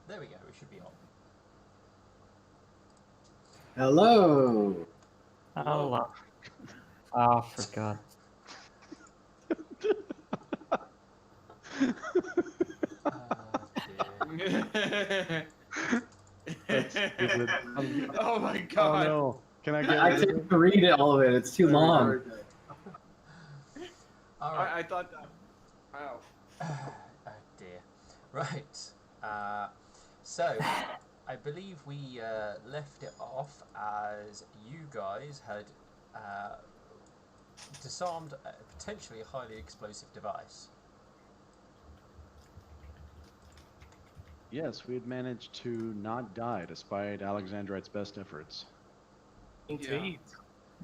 There we go. It should be on. Hello. Hello. Oh, for God. That's stupid. Oh my Oh god. no! Can I get I rid of can't it? read it, all of it. It's too long. All right. I thought that. Wow. Oh dear. Right. So, I believe we left it off as you guys had disarmed a potentially highly explosive device. Yes, we had managed to not die despite Alexandrite's best efforts. Indeed.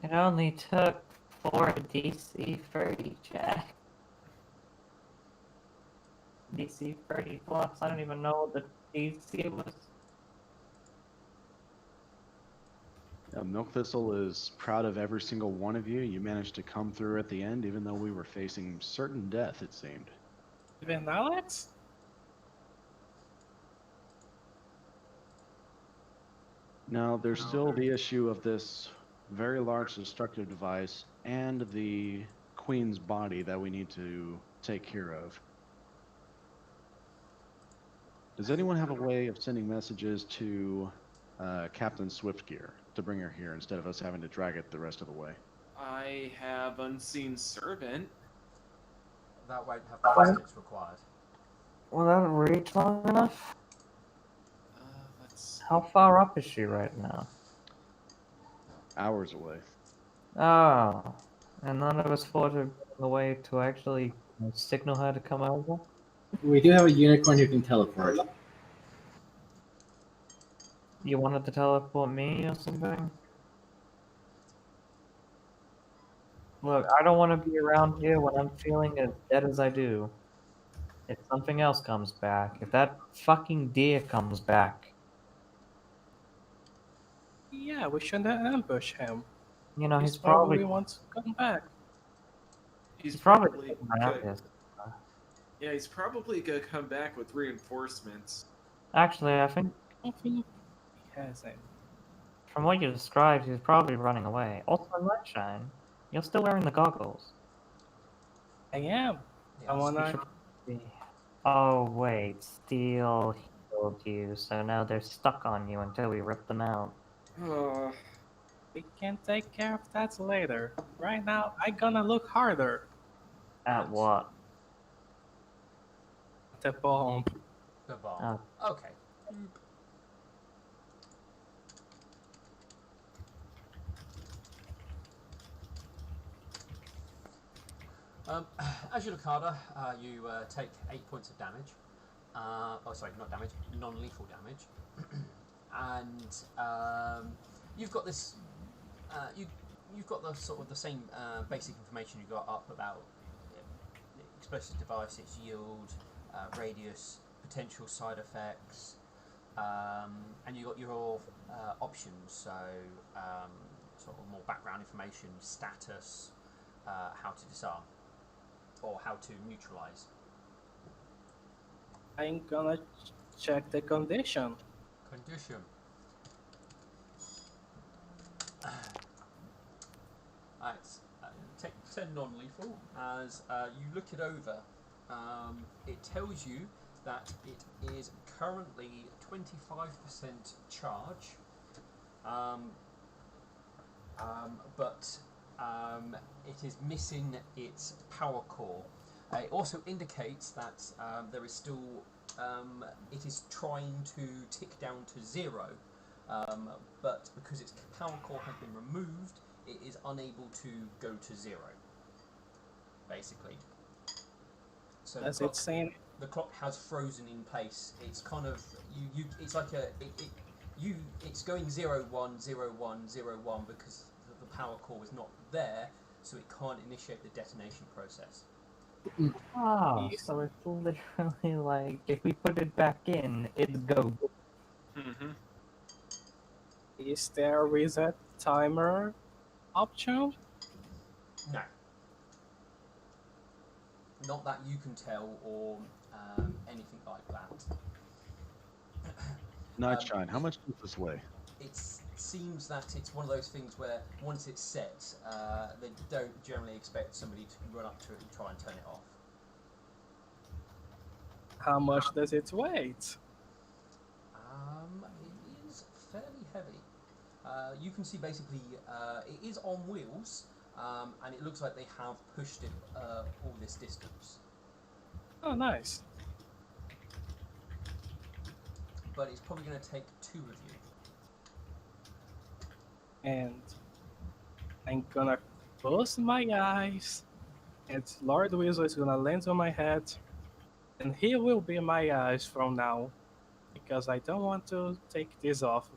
It only took 4 DC 30 check. DC 30 plus. I don't even know what the DC was. Milk Thistle is proud of every single one of you. You managed to come through at the end, even though we were facing certain death, it seemed. Even Alex? Now, there's still the issue of this very large destructive device and the Queen's body that we need to take care of. Does anyone have a way of sending messages to Captain Swiftgear to bring her here instead of us having to drag it the rest of the way? I have Unseen Servant. That won't have the distance required. Will that reach long enough? Let's. How far up is she right now? Hours away. Oh. And none of us thought of a way to actually signal her to come over? We do have a unicorn who can teleport. You wanted to teleport me or something? Look, I don't want to be around here when I'm feeling as dead as I do. If something else comes back, if that fucking deer comes back, Yeah, we shouldn't ambush him. you know, He he's probably probably wants to come back. He's he's probably probably around good. this. Yeah, he's probably gonna come back with reinforcements. Actually, I think I don't think he has any. from what you described, he's probably running away. Also, Lightshine, you're still wearing the goggles. I am. Yeah, I You wanna. should be- Oh wait, Steel healed you, so now they're stuck on you until we rip them out. We can take care of that later. Right now, I gonna look harder At what? at the bomb. The bomb. Okay. As you look harder, you take 8 points of damage. Oh, sorry, not damage, non-lethal damage. And you've got this. You've got the sort of the same basic information you got up about the explosive device, its yield, radius, potential side effects, and you got your options. So sort of more background information, status, how to disarm, or how to neutralize. I'm gonna check the condition. Condition. It's 10 non-lethal. As you look it over, it tells you that it is currently 25% charge, but it is missing its power core. It also indicates that there is still, it is trying to tick down to 0, but because its power core has been removed, it is unable to go to 0, basically. So As it's saying, the clock has frozen in place. It's kind of it's like it's going 0 1 0 1 0 1 because the power core is not there, so it can't initiate the detonation process. Oh, so it's literally like if we put it back in, it'd go. Mm-hmm. is there a reset timer option? No, not that you can tell, or anything like that. Nightshine, how much does this weigh? It seems that it's one of those things where once it's set, they don't generally expect somebody to run up to it and try and turn it off. How much does it weigh? It is fairly heavy. You can see basically it is on wheels, and it looks like they have pushed it all this distance. Oh, nice. But it's probably going to take two of you. And I'm gonna close my eyes, and Lord Weasel is gonna land on my head, and he will be my eyes from now, because I don't want to take this off.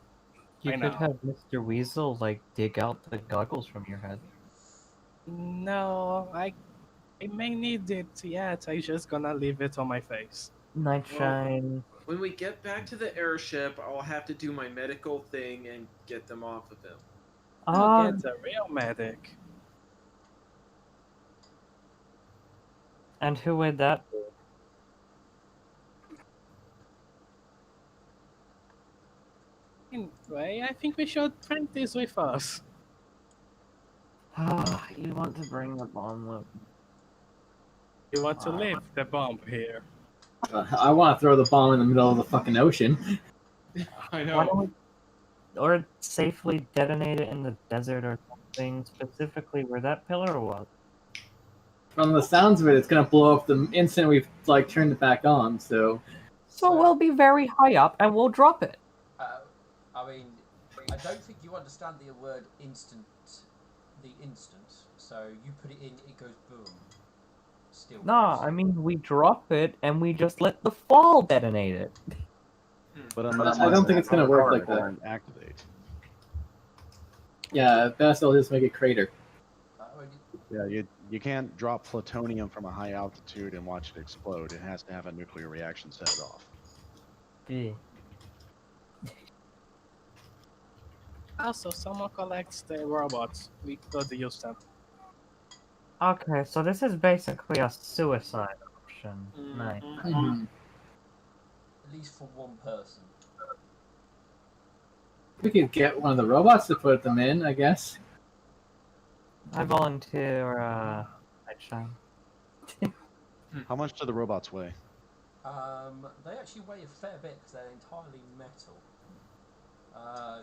You I could know. have Mr. Weasel like dig out the goggles from your head. No, I may need it yet. I just gonna leave it on my face. Nightshine. When we get back to the airship, I'll have to do my medical thing and get them off of him. I'll get a real medic. And who would that be? Anyway, I think we should bring this with us. You want to bring the bomb with? You want to leave the bomb here? I want to throw the bomb in the middle of the fucking ocean. I Why don't we, or safely detonate it in the desert or something, specifically where that pillar was? From the sounds of it, it's gonna blow up the instant we've like turned it back on. So So we'll be very high up and we'll drop it. I mean, I don't think you understand the word instant. The instant. So you put it in, it goes boom. Still. Nah, goes. I mean we drop it and we just let the fall detonate it. But unless I don't think it's gonna work like that. Activate. Yeah, at best I'll just make a crater. Yeah, you can't drop plutonium from a high altitude and watch it explode. It has to have a nuclear reaction set it off. Yeah. Also, someone collects the robots. We could use them. Okay, so this is basically a suicide option. Mhm. Nice. Hmm. At least for one person. We could get one of the robots to put them in, I guess. I volunteer, Nightshine. How much do the robots weigh? They actually weigh a fair bit because they're entirely metal.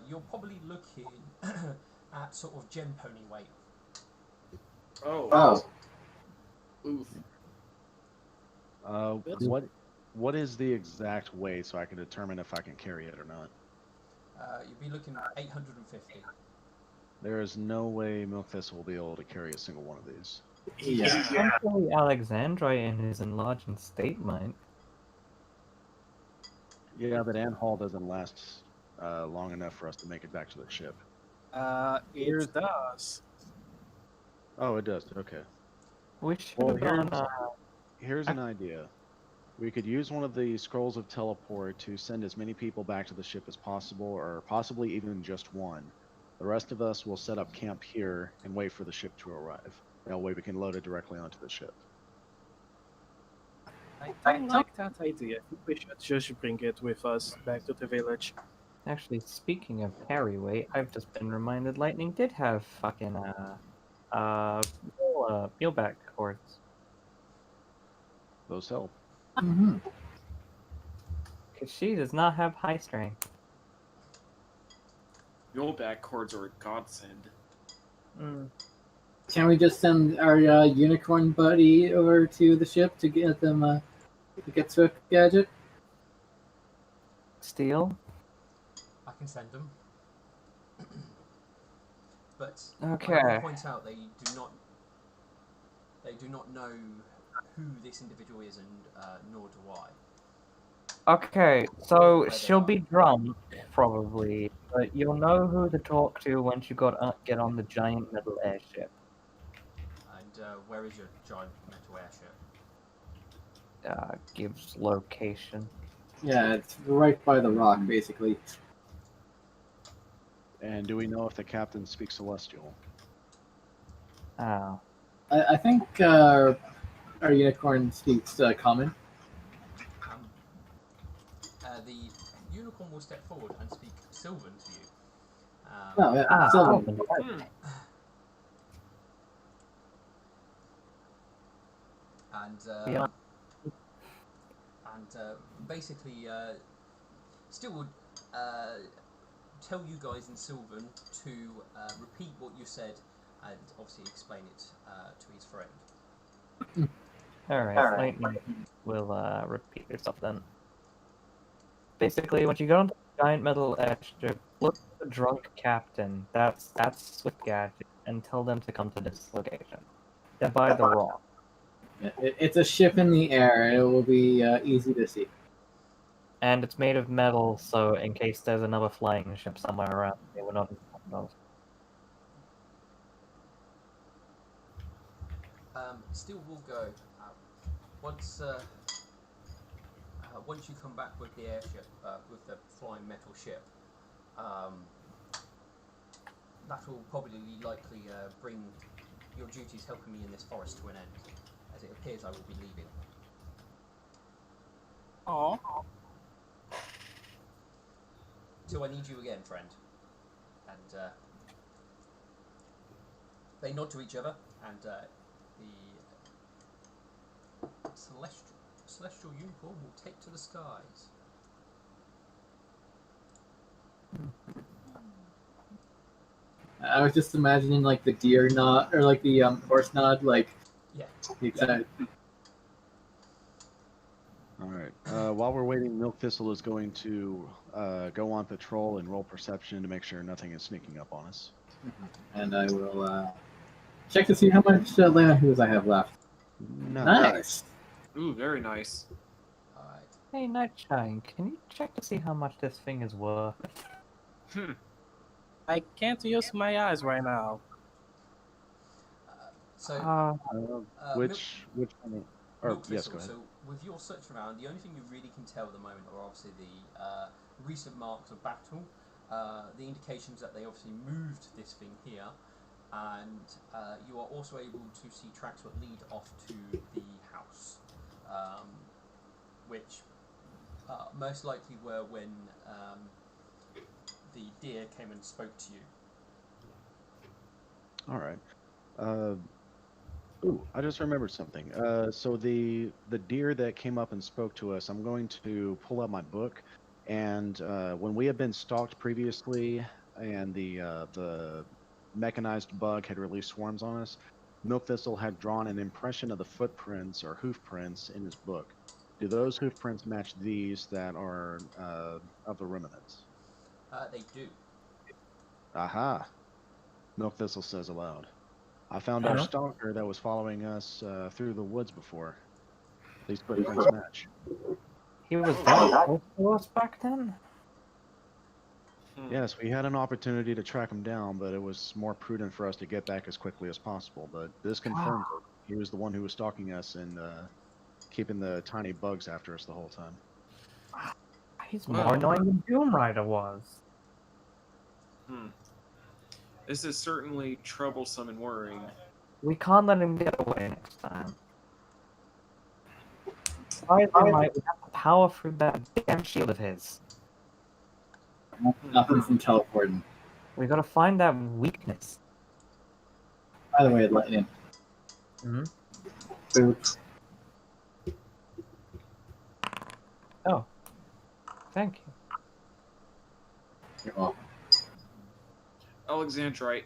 You're probably looking at sort of gem pony weight. Oh. Oof. What is the exact weight so I can determine if I can carry it or not? You'd be looking at 850. There is no way Milk Thistle will be able to carry a single one of these. Yeah. Potentially Alexandria in his enlarged state might. Yeah, but Ann Hall doesn't last long enough for us to make it back to the ship. It does. Oh, it does. Okay. We should Well, have gone, here's an idea. We could use one of the scrolls of teleport to send as many people back to the ship as possible, or possibly even just one. The rest of us will set up camp here and wait for the ship to arrive. That way we can load it directly onto the ship. I don't like that idea. I think we should just bring it with us back to the village. Actually, speaking of carry weight, I've just been reminded Lightning did have fucking, mule back cords. Those help. Hmm. Because she does not have high strength. Muleback cords are a godsend. Mm. Can we just send our unicorn buddy over to the ship to get them to get Swift Gadget? Steel? I can send them. But Okay. I will point out they do not know who this individual is, and nor do I. Okay, so she'll be drunk, probably, but you'll know who to talk to once you get on the giant metal airship. And where is your giant metal airship? Gives location. Yeah, it's right by the rock, basically. And do we know if the captain speaks Celestial? Oh. I think our unicorn speaks common. Unicorn will step forward and speak Sylvan to you. Oh, yeah. Sylvan. And basically, still would tell you guys in Sylvan to repeat what you said and obviously explain it to his friend. Alright, Lightning will repeat yourself then. Basically, when you go into the giant metal extra, look for the drunk captain. That's with Gadget, and tell them to come to this location. They're by the rock. It's a ship in the air. It will be easy to see. And it's made of metal, so in case there's another flying ship somewhere around, they will not know. Still will go once you come back with the airship, with the flying metal ship. That will probably likely bring your duties helping me in this forest to an end, as it appears I will be leaving. Oh. So I need you again, friend. And they nod to each other, and the celestial unicorn will take to the skies. I was just imagining like the deer nod or like the horse nod, like Yeah. excited. All right. While we're waiting, Milk Thistle is going to go on patrol and roll perception to make sure nothing is sneaking up on us. And I will check to see how much land hooves I have left. Nice. Ooh, very nice. Alright. Hey, Nightshine, can you check to see how much this thing is worth? I can't use my eyes right now. So, Which one? Or Milk yes, Thistle, go ahead. so with your search around, the only thing you really can tell at the moment are obviously the recent marks of battle, the indications that they obviously moved this thing here, and you are also able to see tracks that lead off to the house, which most likely were when the deer came and spoke to you. All right. Ooh, I just remembered something. So the deer that came up and spoke to us, I'm going to pull up my book, and when we had been stalked previously, and the mechanized bug had released swarms on us, Milk Thistle had drawn an impression of the footprints or hoof prints in his book. Do those hoof prints match these that are of the ruminants? They do. Aha! Milk Thistle says aloud. I found our stalker that was following us through the woods before. These footprints match. He was that close to us back then? Yes, we had an opportunity to track him down, but it was more prudent for us to get back as quickly as possible. But this confirms it. He was the one who was stalking us and keeping the tiny bugs after us the whole time. He's more annoying than Doom Rider was. This is certainly troublesome and worrying. We can't let him get away next time. Why might we have the power through that damn shield of his? Nothing from teleporting. We gotta find that weakness. By the way, Lightning. Boots. Oh. Thank you. You're welcome. Alexandrite,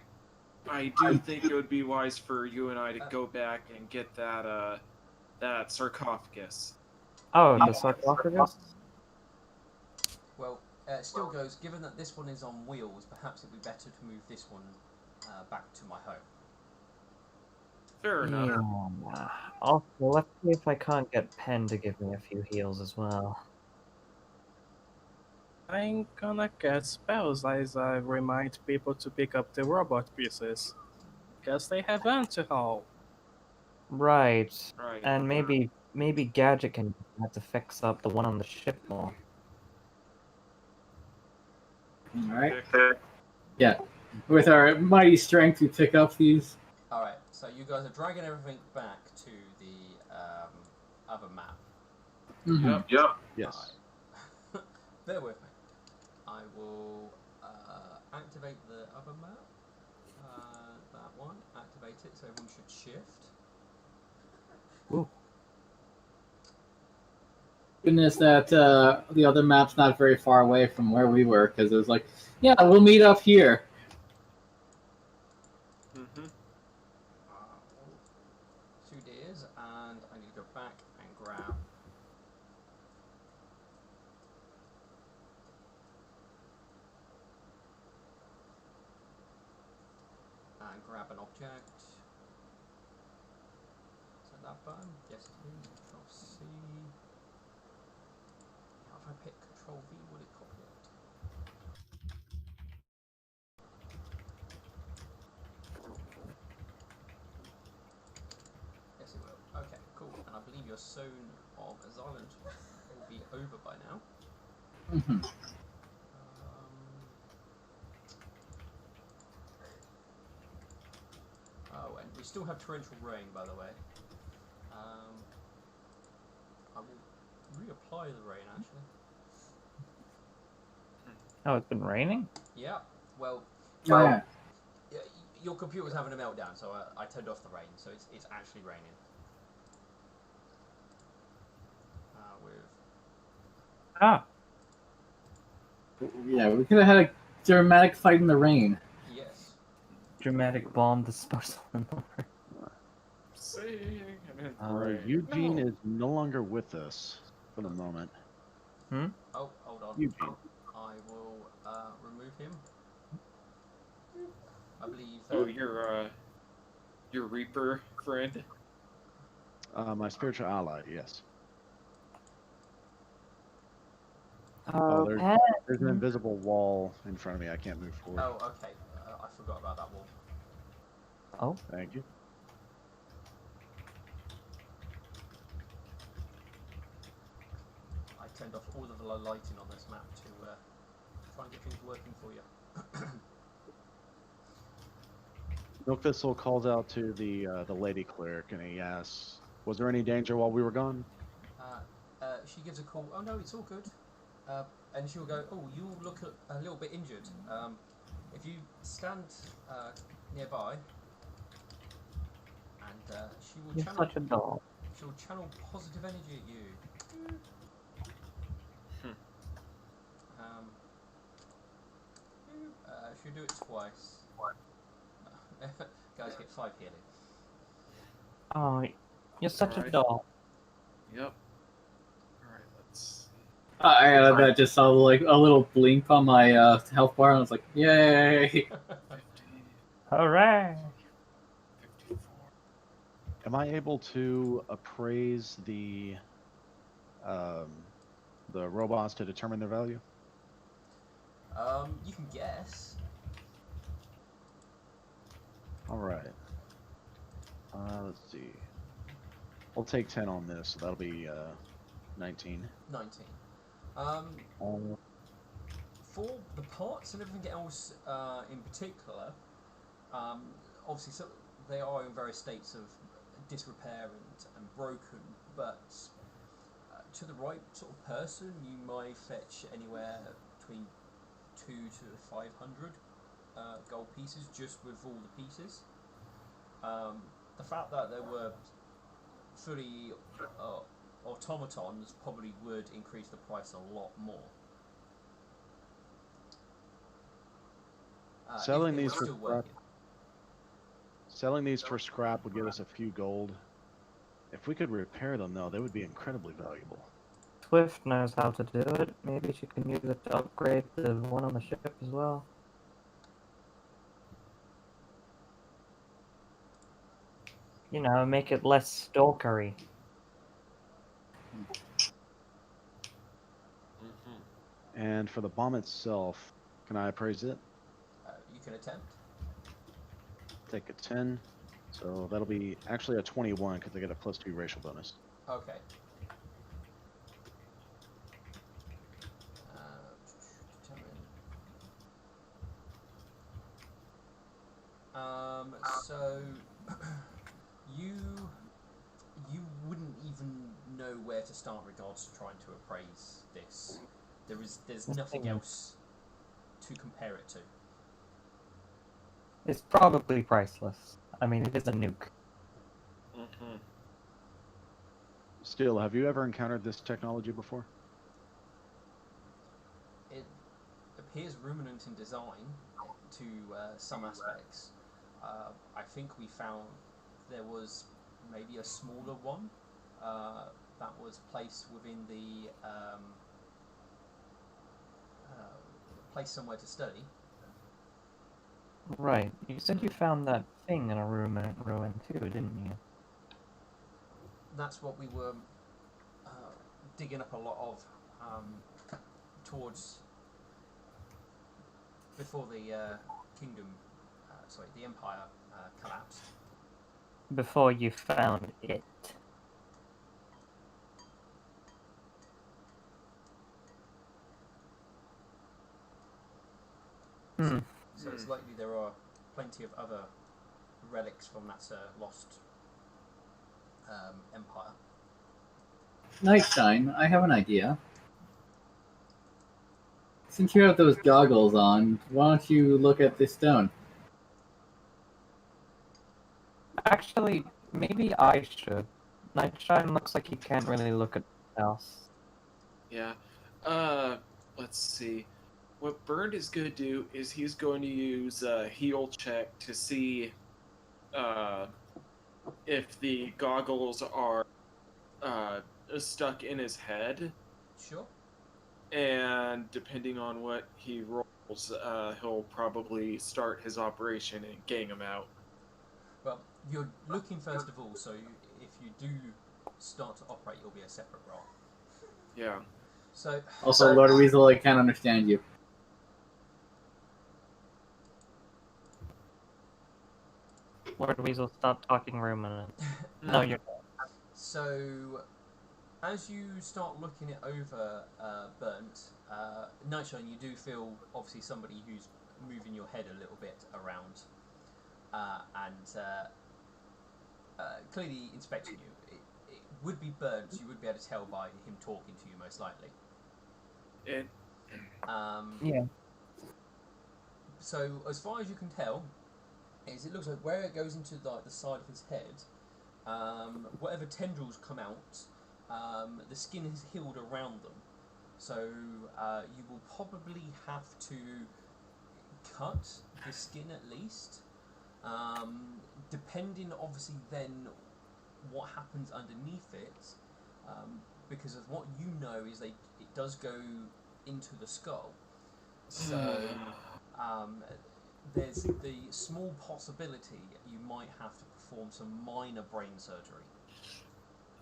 I do think it would be wise for you and I to go back and get that that sarcophagus. Oh, the sarcophagus? Well, it still goes, given that this one is on wheels, perhaps it'd be better to move this one back to my home. Fair enough. Yeah. Also, let's see if I can't get Pen to give me a few heals as well. I'm gonna cast spells as I remind people to pick up the robot pieces. Because they have anti-haul. Right. Right. And maybe Gadget can have to fix up the one on the ship more. Alright. Yeah. With our mighty strength, we pick up these. Alright, so you guys are dragging everything back to the other map. Mm-hmm. Yep. Yes. Bear with me. I will activate the other map. That one. Activate it so everyone should shift. Ooh. Goodness that the other map's not very far away from where we were, because it was like, yeah, we'll meet up here. Mm-hmm. 2 deers, and I need to go back and grab. And grab an object. Is that button? Yes, it is. Control C. Now, if I pick Control V, will it copy it? Yes, it will. Okay, cool. And I believe your zone of Island will be over by now. Mhm. Oh, and we still have torrential rain, by the way. I will reapply the rain, actually. Oh, it's been raining? Yeah, well, Oh, yeah. your computer was having a meltdown, so I turned off the rain, so it's actually raining. Ah. Yeah, we could have had a dramatic fight in the rain. Yes. Dramatic bomb disposal maneuver. Saying I'm in rain. Eugene No. is no longer with us for the moment. Hmm? Oh, hold on. Eugene. I will remove him. I believe. Oh, your Reaper friend. My spiritual ally, yes. Oh, There's an invisible wall in front of me. I can't move forward. Oh, okay. I forgot about that wall. Oh. Thank you. I turned off all of the lighting on this map to try and get things working for you. Milk Thistle calls out to the lady cleric and he asks, "Was there any danger while we were gone?" She gives a call. Oh no, it's all good. And she'll go. Oh, you look a little bit injured. If you stand nearby, and she will You're channel. such a doll. She'll channel positive energy at you. She'll do it twice. Guys get 5 healing. Oh, you're such a Alright. doll. Yep. Alright, let's. I just saw like a little blink on my health bar, and I was like, "Yay!" 50, Hooray! 54. Am I able to appraise the robots to determine their value? You can guess. All right. Let's see. We'll take 10 on this, so that'll be 19. 19. Um, For the parts and everything else in particular, obviously so they are in various states of disrepair and broken, but to the right sort of person, you might fetch anywhere between 2 to 500 gold pieces just with all the pieces. The fact that there were fully automatons probably would increase the price a lot more. selling if it these was for still scrap. working. Selling these for scrap would get us a few gold. If we could repair them, though, they would be incredibly valuable. Swift knows how to do it. Maybe she can use it to upgrade the one on the ship as well. You know, make it less stalkery. And for the bomb itself, can I appraise it? You can attempt. Take a 10. So that'll be actually a 21 because I get a +2 racial bonus. Okay. So you wouldn't even know where to start in regards to trying to appraise this. There's nothing else to compare it to. It's probably priceless. I mean, it is a nuke. Mm-hmm. Still, have you ever encountered this technology before? It appears ruminant in design to some aspects. I think we found there was maybe a smaller one that was placed within the place somewhere to study. Right. You said you found that thing in a ruin too, didn't you? That's what we were digging up a lot of towards before the the empire collapsed. Before you found it. Hmm. So it's likely there are plenty of other relics from that lost empire. Nightshine, I have an idea. Since you have those goggles on, why don't you look at this stone? Actually, maybe I should. Nightshine looks like he can't really look at else. Yeah. Let's see. What Bernd is going to do is he's going to use a heal check to see if the goggles are stuck in his head. Sure. And depending on what he rolls, he'll probably start his operation and gang him out. Well, you're looking first of all, so if you do start to operate, you'll be a separate role. Yeah. So Also, Lord Weasel, I can't understand you. Lord Weasel, stop talking ruminant. No, you're not. So, as you start looking it over, Burnt, Nightshine, you do feel obviously somebody who's moving your head a little bit around, and clearly inspecting you. It would be Burnt. You would be able to tell by him talking to you, most likely. Yeah. So, as far as you can tell, is it looks like where it goes into the side of his head, whatever tendrils come out, the skin is healed around them. So you will probably have to cut the skin at least, depending obviously then what happens underneath it, because of what you know is it does go into the skull. So there's the small possibility you might have to perform some minor brain surgery.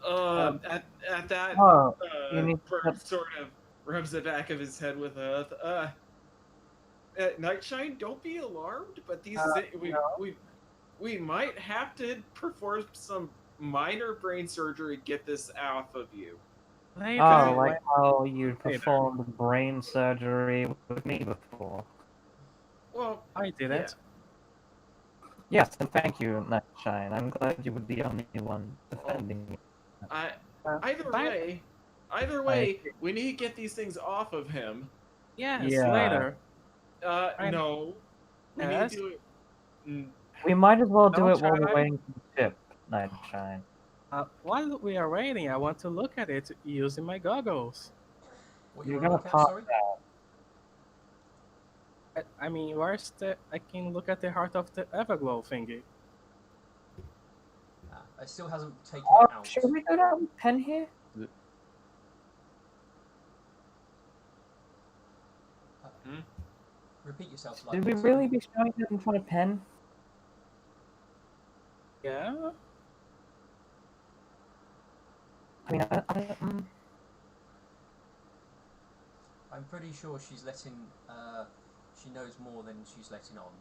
At that, you need Bernd sort of rubs the back of his head with a Nightshine, don't be alarmed, but these we might have to perform some minor brain surgery to get this off of you. Oh, like how you performed brain surgery with me before. Well, I did yeah. it. Yes, and thank you, Nightshine. I'm glad you were the only one defending me. Either way, we need to get these things off of him. Yes, Yeah. later. No. We need to do it. We might as well do Don't it while we're try. waiting for the ship, Nightshine. While we are waiting, I want to look at it using my goggles. What You're you gonna look at, pop sorry? I mean, where's the? I can look at the heart of the Everglow thingy. It still hasn't taken Oh, it out. should we go down with Pen here? Repeat yourself. Did we really be showing it in front of Pen? Yeah. I mean, I'm pretty sure she's letting. She knows more than she's letting on.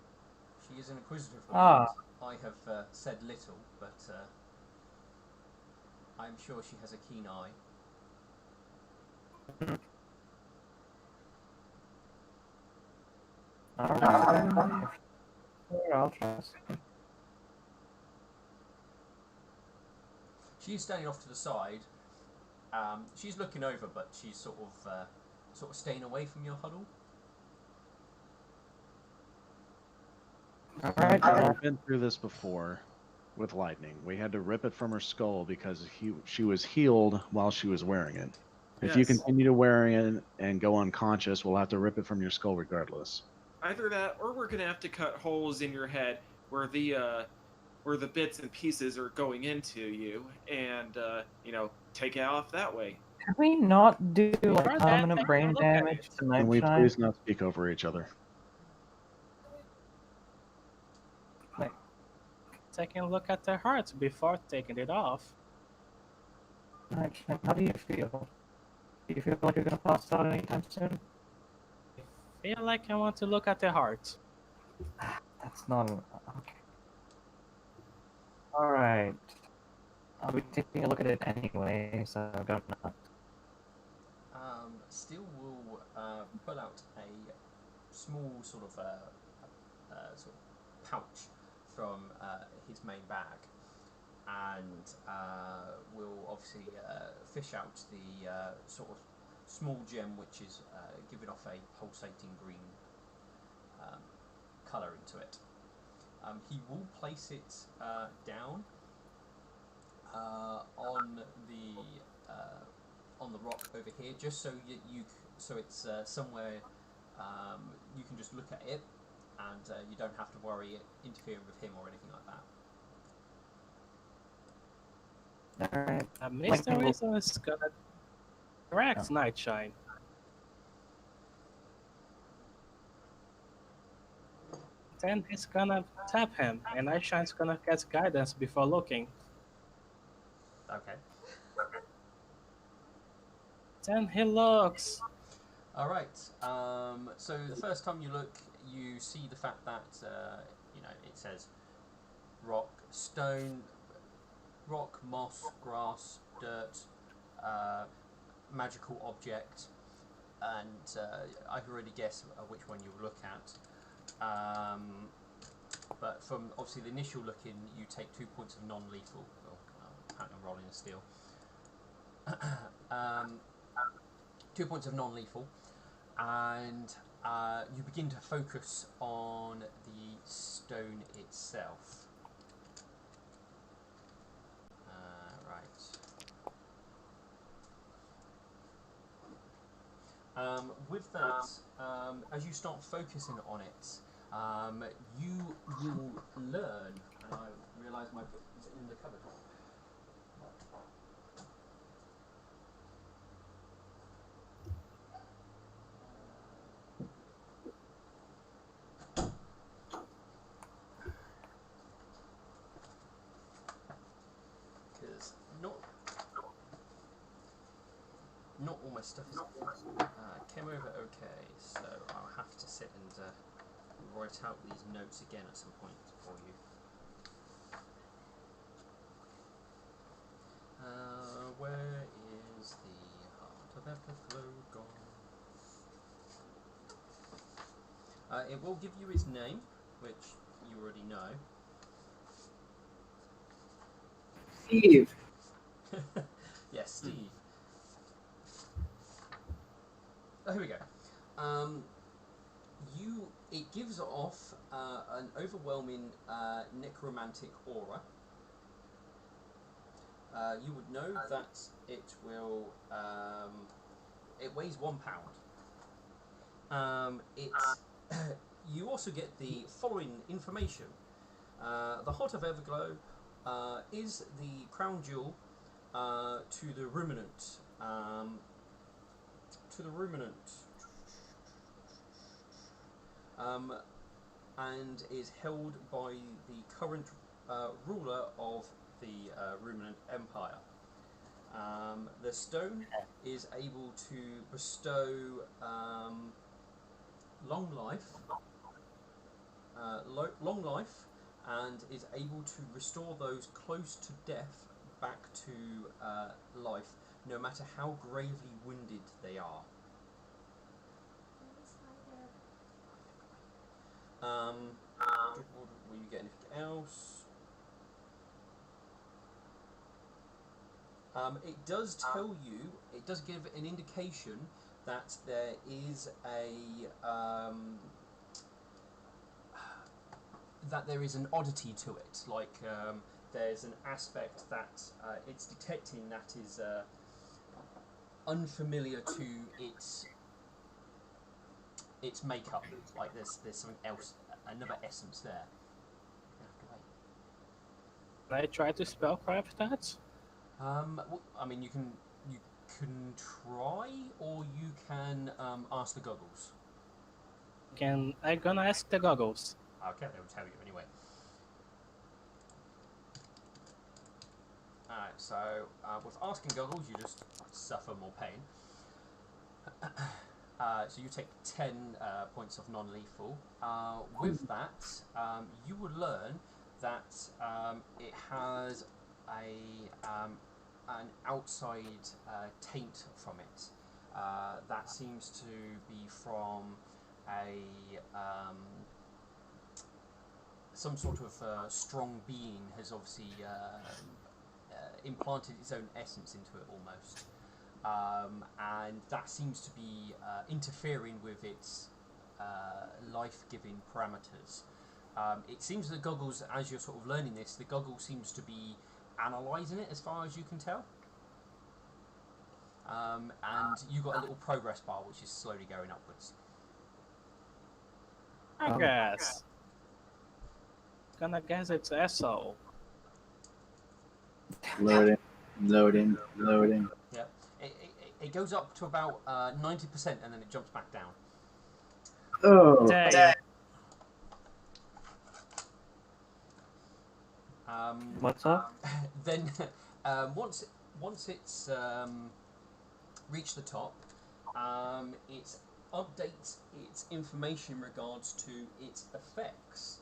She is an inquisitive woman. I have said little, but I'm sure she has a keen eye. Alright. I'll trust. She's standing off to the side. She's looking over, but she's sort of staying away from your huddle. Alright, We've been through this before with lightning. We had to rip it from her skull because she was healed while she was wearing it. If you Yes. continue to wearing it and go unconscious, we'll have to rip it from your skull regardless. Either that, or we're gonna have to cut holes in your head where the bits and pieces are going into you, and take it off that way. can we not do like that, permanent take a brain look at damage it. to Can we Nightshine? please not speak over each other? Taking a look at the heart before taking it off. Nightshine, how do you feel? Do you feel like you're gonna pass out anytime soon? Feel like I want to look at the heart. That's not an... Okay. Alright. I'll be taking a look at it anyway, so don't know. Steel will pull out a small sort of pouch from his main bag, and will obviously fish out the sort of small gem which is giving off a pulsating green colour into it. He will place it down on the rock over here, just so so it's somewhere you can just look at it, and you don't have to worry it interfering with him or anything like that. Alright. Mr. Weasel is gonna correct Nightshine. Then he's gonna tap him, and Nightshine's gonna get guidance before looking. Okay. Then he looks. All right. So the first time you look, you see the fact that it says rock, stone, rock, moss, grass, dirt, magical object, and I can already guess which one you'll look at. But from obviously the initial look-in, you take 2 points of non-lethal. Well, apparently I'm rolling a steel. 2 points of non-lethal, and you begin to focus on the stone itself. With that, as you start focusing on it, you will learn, and I realise my book is in the cupboard. Because not all my stuff is came over okay, so I'll have to sit and write out these notes again at some point for you. Where is the heart of Everglow gone? It will give you its name, which you already know. Steve. Yes, Steve. Oh, here we go. It gives off an overwhelming necromantic aura. You would know that it will. It weighs 1 pound. You also get the following information. The heart of Everglow is the crown jewel to the ruminant. And is held by the current ruler of the ruminant empire. The stone is able to bestow long life, and is able to restore those close to death back to life, no matter how gravely wounded they are. Will you get anything else? It does tell you, it does give an indication that there is a that there is an oddity to it. Like there's an aspect that it's detecting that is unfamiliar to its makeup. Like there's something else, another essence there. Can I try to spellcraft that? I mean, you can try, or you can ask the goggles. I'm gonna ask the goggles. Okay, they will tell you anyway. Alright, so with asking goggles, you just suffer more pain. So you take 10 points of non-lethal. With that, you will learn that it has an outside taint from it. That seems to be from some sort of strong being has obviously implanted its own essence into it almost. And that seems to be interfering with its life-giving parameters. It seems that goggles, as you're sort of learning this, the goggle seems to be analysing it as far as you can tell. And you've got a little progress bar which is slowly going upwards. I guess. Gonna guess it's SO. Loading. Yeah, it goes up to about 90% and then it jumps back down. Oh. Dang. What's up? Then once it's reached the top, it updates its information in regards to its effects.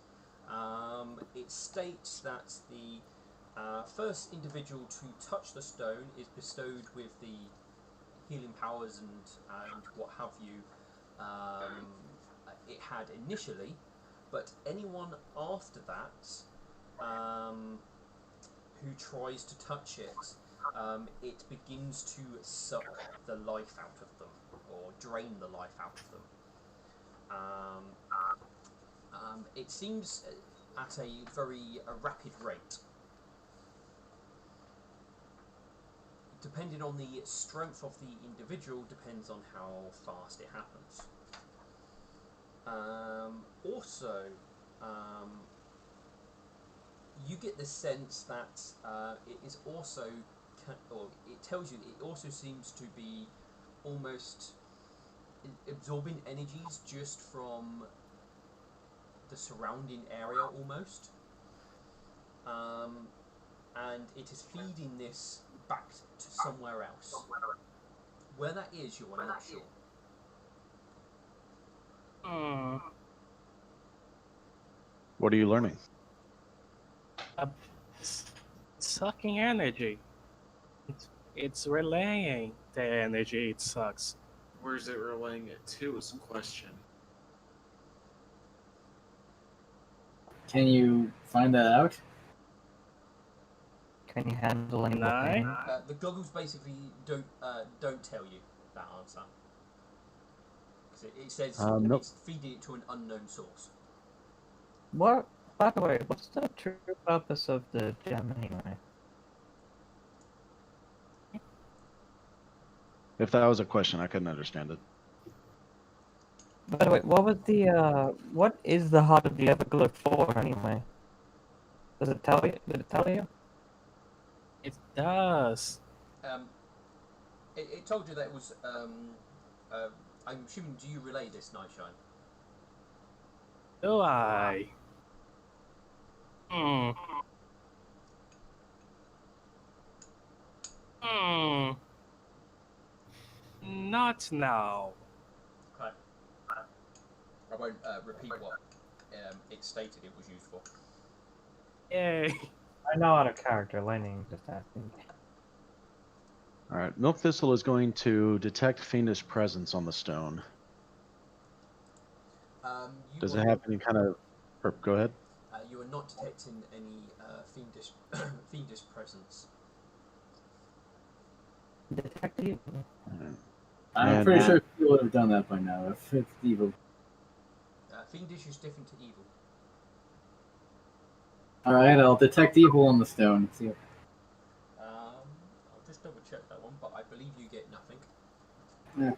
It states that the first individual to touch the stone is bestowed with the healing powers and what have you it had initially, but anyone after that who tries to touch it, it begins to suck the life out of them, or drain the life out of them. It seems at a very rapid rate. Depending on the strength of the individual, depends on how fast it happens. Also, you get the sense that it is also, or it tells you, it also seems to be almost absorbing energies just from the surrounding area almost. And it is feeding this back to somewhere else. Where that is, you are not sure. What are you learning? Sucking energy. It's relaying the energy it sucks. Where's it relaying it to is a question. Can you find that out? Can you handle any more No. pain? The goggles basically don't tell you that answer. Because it says Nope. it's feeding it to an unknown source. What? By the way, what's the true purpose of the gem anyway? If that was a question, I couldn't understand it. By the way, what is the heart of the Everglow for anyway? Does it tell you? Did it tell you? It does. It told you that it was. I'm assuming. Do you relay this, Nightshine? Do I? Not now. Okay. I won't repeat what it stated it was used for. Yay. I know out of character, Lightning just asking. All right, Milk Thistle is going to detect fiendish presence on the stone. Does it have any kind of? Go ahead. You are not detecting any fiendish presence. Detective? I'm And- pretty sure you would have done that by now if it's evil. Fiendish is different to evil. All right, I'll detect evil in the stone. See. I'll just double check that one, but I believe you get nothing. Yeah.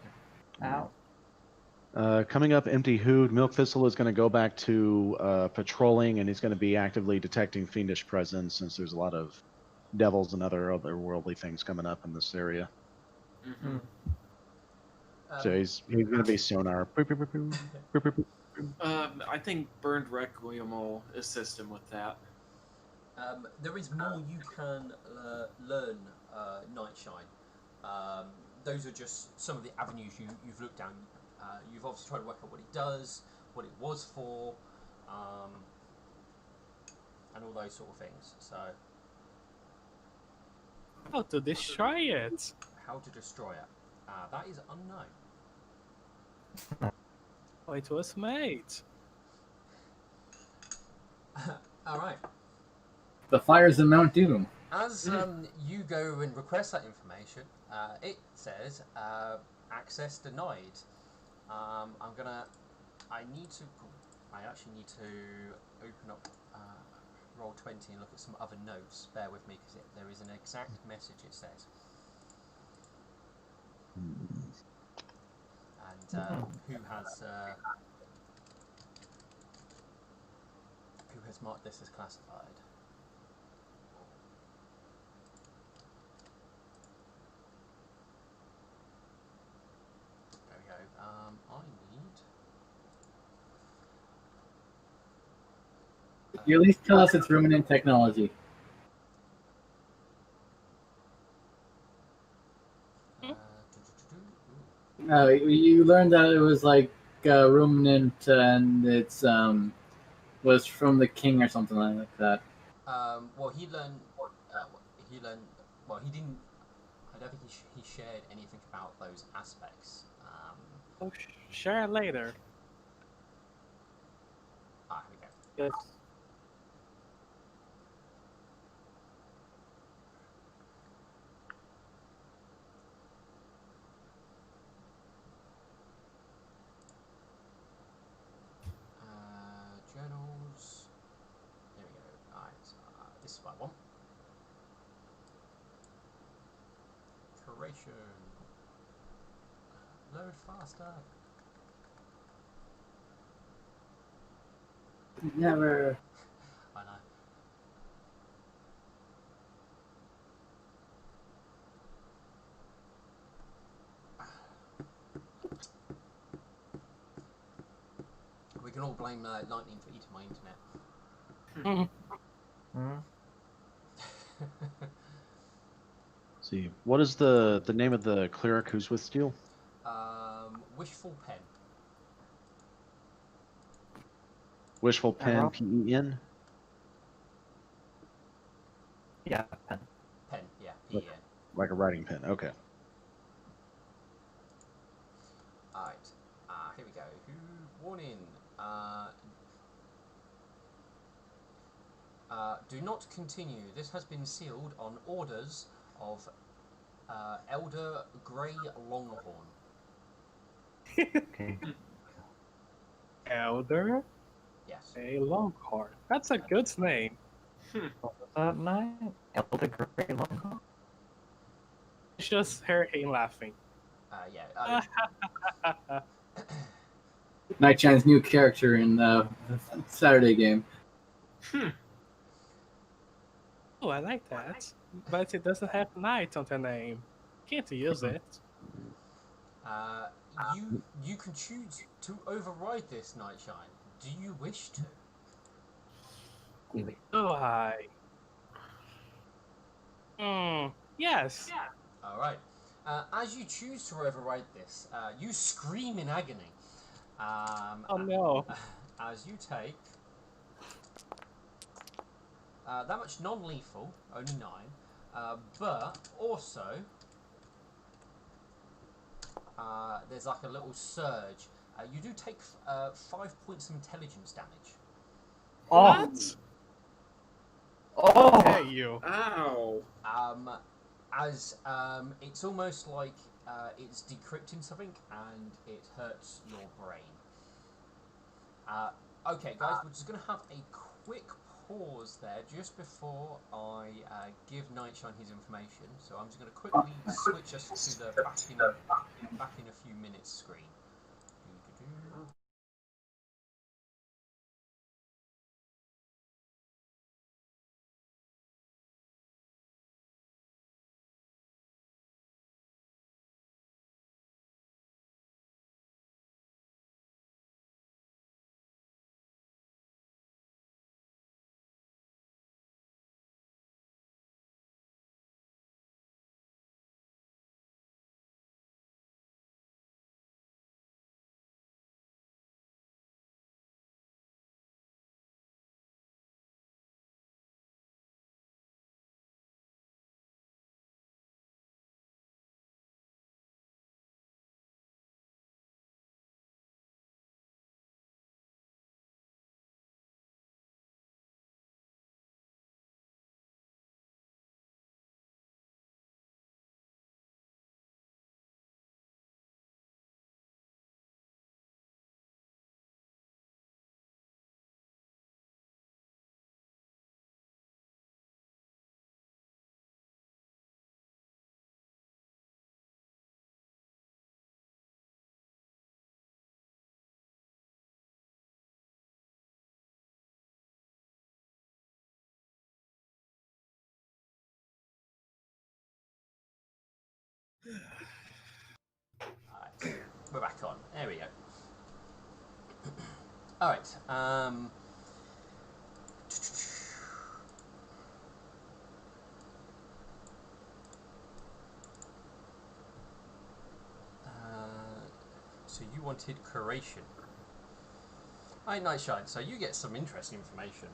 Ow. Coming up, Empty Hood. Milk Thistle is going to go back to patrolling, and he's going to be actively detecting fiendish presence since there's a lot of devils and other otherworldly things coming up in this area. Mm-hmm. So he's going to be sonar. I think Burned Requiem will assist him with that. There is more you can learn, Nightshine. Those are just some of the avenues you've looked down. You've obviously tried to work out what it does, what it was for, and all those sort of things. So, How to destroy it? how to destroy it? That is unknown. Oh, it was made. All right. The fires in Mount Doom. As you go and request that information, it says access denied. I actually need to open up Roll20 and look at some other notes. Bear with me because there is an exact message it says. And who has marked this as classified? There we go. I need. You at least tell us it's ruminant technology. You learned that it was like ruminant, and it's was from the king or something like that. Well, he learned. Well, he didn't. I don't think he shared anything about those aspects. Oh, share later. Here we go. Yes. Journals. There we go. Alright, this is what I want. Curation. Load faster. Never. I know. We can all blame Lightning for eating my internet. Hmm? See, what is the name of the cleric who's with Steel? Wishful Pen. Wishful Pen, P-E-N? Yeah, pen. Pen, yeah, P-E-N. Like a writing pen. Okay. Alright, here we go. Warning. Do not continue. This has been sealed on orders of Elder Grey Longhorn. Okay. Elder? Yes. A Longhorn. That's a good name. What was that night? Elder Grey Longhorn? It's just her laughing. Yeah. Nightshine's new character in the Saturday game. Oh, I like that. But it doesn't have night on the name. Can't use it. You can choose to override this, Nightshine. Do you wish to? Do I? Yes. Alright. As you choose to override this, you scream in agony. Oh no. As you take that much non-lethal, only 9, but also there's like a little surge. You do take 5 points of intelligence damage. What? Oh! Dare you? Ow! As it's almost like it's decrypting something and it hurts your brain. Okay, guys, we're just going to have a quick pause there just before I give Nightshine his information. So I'm just going to quickly switch us to the back in a few minutes screen. Doo-doo-doo. Alright, we're back on. There we go. Alright, so you wanted curation. Alright, Nightshine, so you get some interesting information.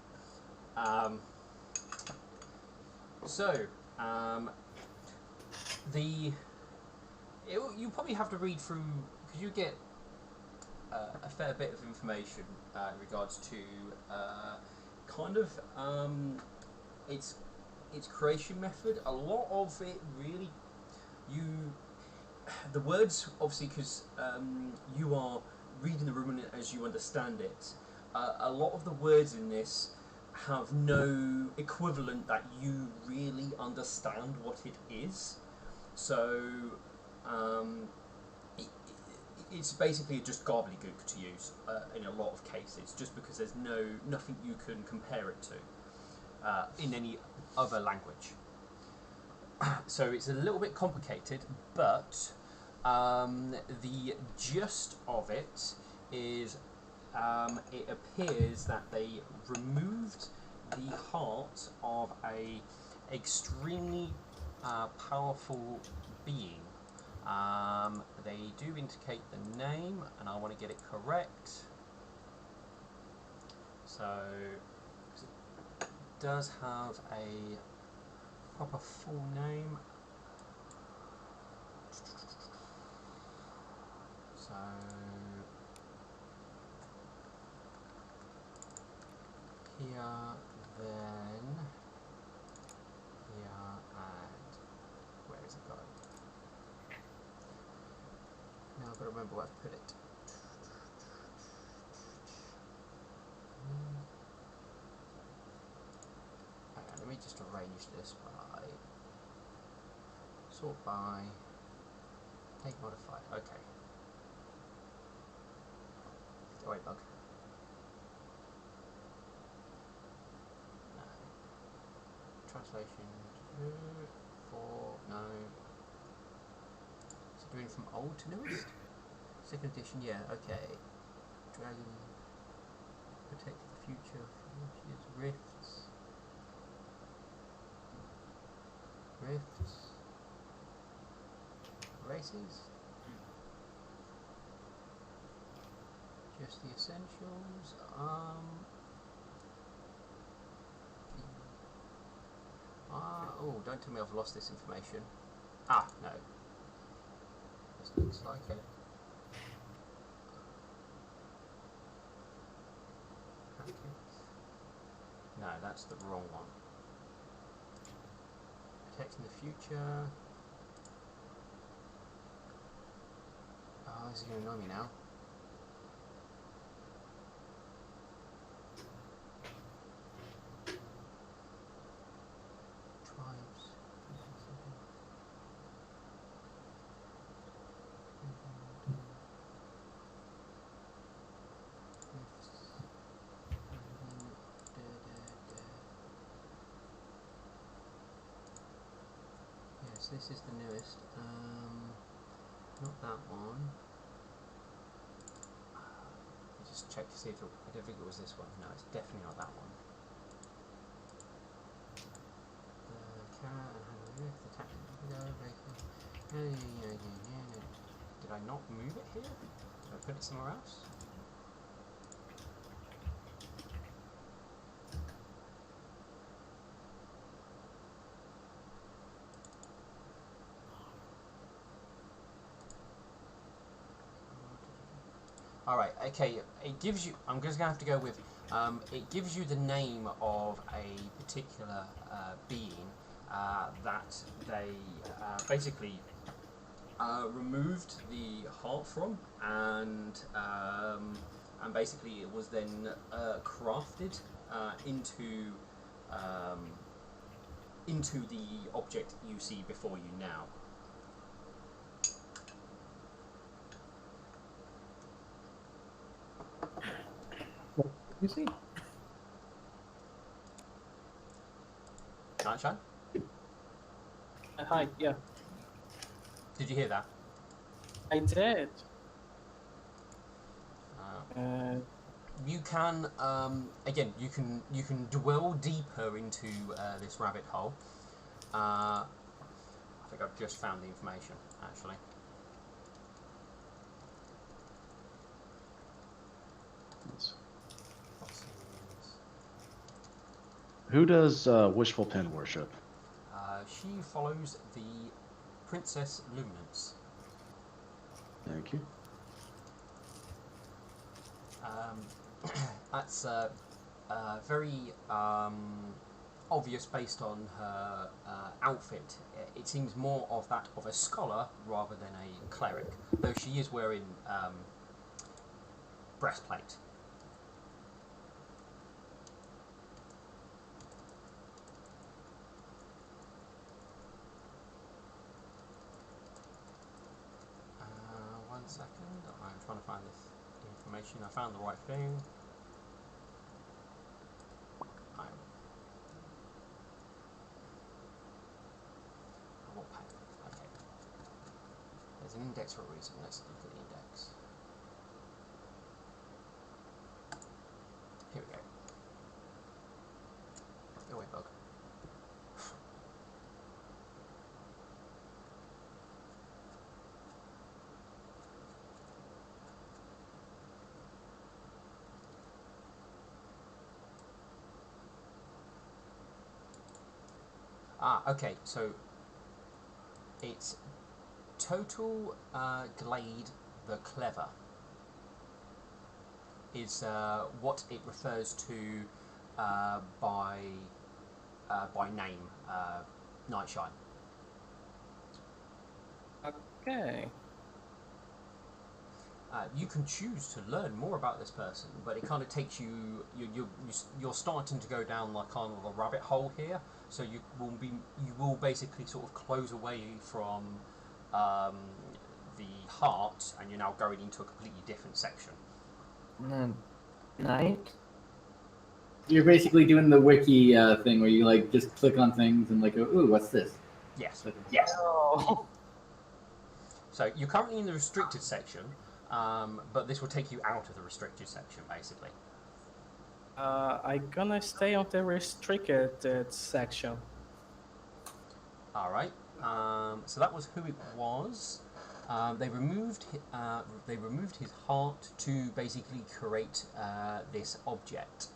You probably have to read through, because you get a fair bit of information in regards to kind of its creation method. A lot of it really, the words, obviously, because you are reading the ruminant as you understand it, a lot of the words in this have no equivalent that you really understand what it is. So it's basically just gobbledygook to use in a lot of cases, just because there's nothing you can compare it to in any other language. So it's a little bit complicated, but the gist of it is it appears that they removed the heart of a extremely powerful being. They do indicate the name, and I want to get it correct. So it does have a proper full name. So here, then here, and where is it going? Now I've got to remember where I've put it. Okay, let me just arrange this by sort by take modify. Okay. Go away, bug. No. Translation no. Is it doing from old to newest? Second edition, yeah, okay. Dragon protect the future, rifts. Races. Just the essentials. Oh, don't tell me I've lost this information. Ah, no. This looks like it. No, that's the wrong one. Protecting the future. Oh, this is going to annoy me now. this is the newest. Not that one. Just check to see if I don't think it was this one. No, it's definitely not that one. The cat and the tactic. Did I not move it here? Did I put it somewhere else? Alright, okay, it gives you, I'm just going to have to go with, it gives you the name of a particular being that they basically removed the heart from, and basically it was then crafted into the object you see before you now. You see? Nightshine? Hi, yeah, Did you hear that? I did. You can again. You can dwell deeper into this rabbit hole. I think I've just found the information actually. Who does wishful pen worship? She follows the Princess Luminance. Thank you. That's very obvious based on her outfit. It seems more of that of a scholar rather than a cleric, though she is wearing breastplate. One second, I'm trying to find this information. I found the right thing. What page? Okay. There's an index for a reason. Let's look at the index. Here we go. Go away, bug. Okay, so it's Total Glade the Clever is what it refers to by name, Nightshine. Okay. You can choose to learn more about this person, but it kind of takes you're starting to go down like kind of a rabbit hole here. So you will basically sort of close away from the heart, and you're now going into a completely different section. Night? You're basically doing the wiki thing where you like just click on things and like, ooh, what's this? Yes. Yes. Oh. So you're currently in the restricted section, but this will take you out of the restricted section, basically. I'm gonna stay on the restricted section. All right. So that was who it was. They removed his heart to basically create this object.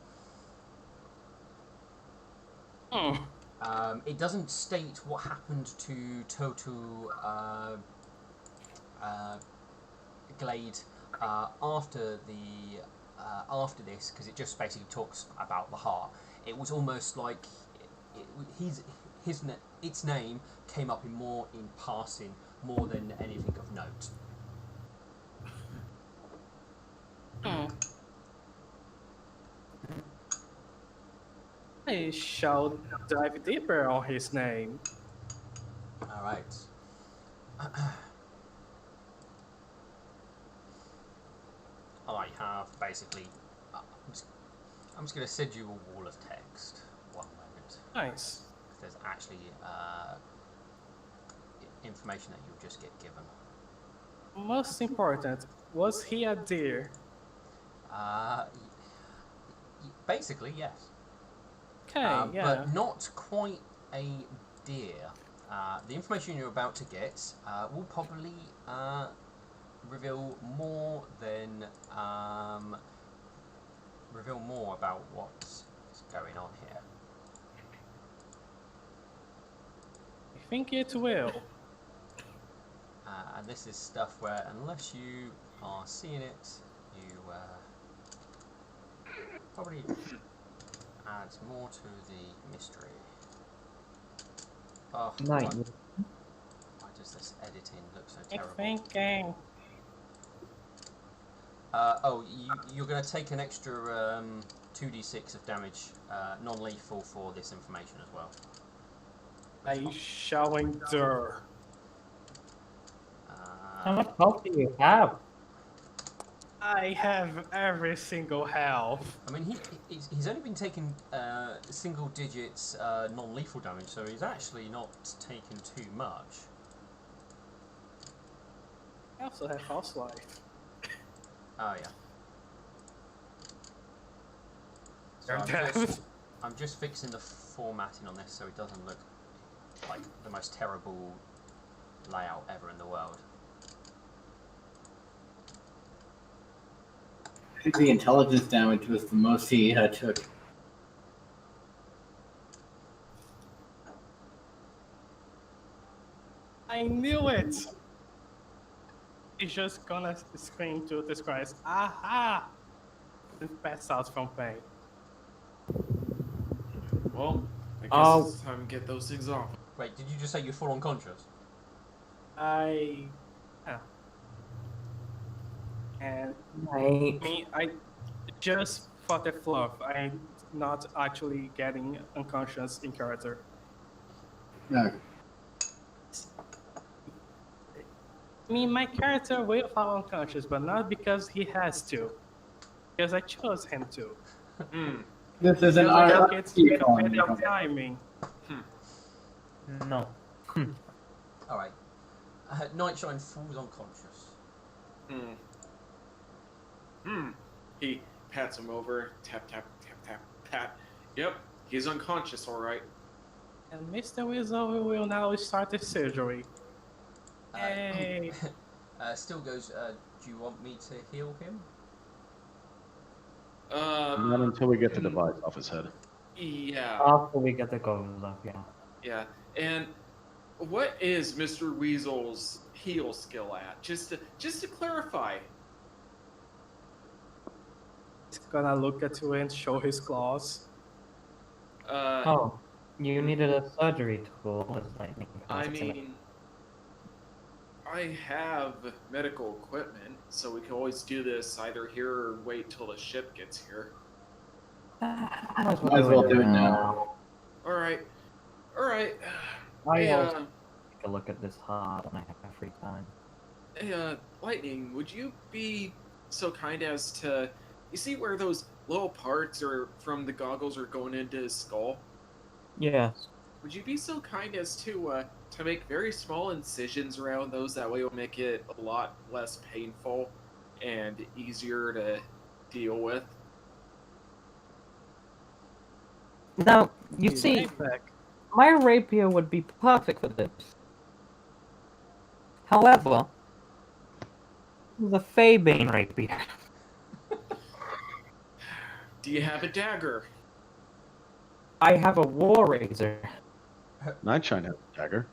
It doesn't state what happened to Total Glade after this, because it just basically talks about the heart. It was almost like its name came up in passing more than anything of note. I shall dive deeper on his name. All right. I have basically. I'm just going to send you a wall of text. One moment. Nice. There's actually information that you'll just get given. Most important, was he a deer? Basically, yes. Okay, yeah. But not quite a deer. The information you're about to get will probably reveal more about what's going on here. I think it will. And this is stuff where, unless you are seeing it, you probably adds more to the mystery. Oh, Night. why does this editing look so I'm terrible? thinking. You're going to take an extra 2d6 of damage, non-lethal, for this information as well. I shall endure. How much health do you have? I have every single health. I mean, he's only been taking single digits non-lethal damage, so he's actually not taken too much. I also have false life. Oh yeah. So You're dead. I'm just fixing the formatting on this so it doesn't look like the most terrible layout ever in the world. I think the intelligence damage was the most he took. I knew it! He's just gonna scream to the scribes, aha! And pass out from pain. Well, I guess Oh. it's time to get those things off. Wait, did you just say you're full unconscious? Yeah. And Night. I just for the fluff, I'm not actually getting unconscious in character. No. I mean, my character will fall unconscious, but not because he has to. Because I chose him to. Hmm. This is an Because I think it's RPG competitive timing. No. Alright. Nightshine falls unconscious. He pats him over. Tap, tap, tap, tap, pat. Yep, he's unconscious, alright. And Mr. Weasel will now start the surgery. Hey. Still goes, do you want me to heal him? Not until we get the device off his head. Yeah. After we get the goggles off, yeah. Yeah. And what is Mr. Weasel's heal skill at? Just to clarify. He's gonna look at you and show his claws. Oh, you needed a surgery tool with lightning. I mean, I have medical equipment, so we can always do this either here or wait till the ship gets here. Might as well do it now. Alright. Alright. I Hey, also take a look at this hard when I have free time. Hey, Lightning, would you be so kind as to... You see where those little parts are from the goggles are going into his skull? Yes. Would you be so kind as to make very small incisions around those? That way it'll make it a lot less painful and easier to deal with. Now, you see, Right back. my rapier would be perfect for this. However, the Faebane rapier. Do you have a dagger? I have a war razor. Nightshine has a dagger.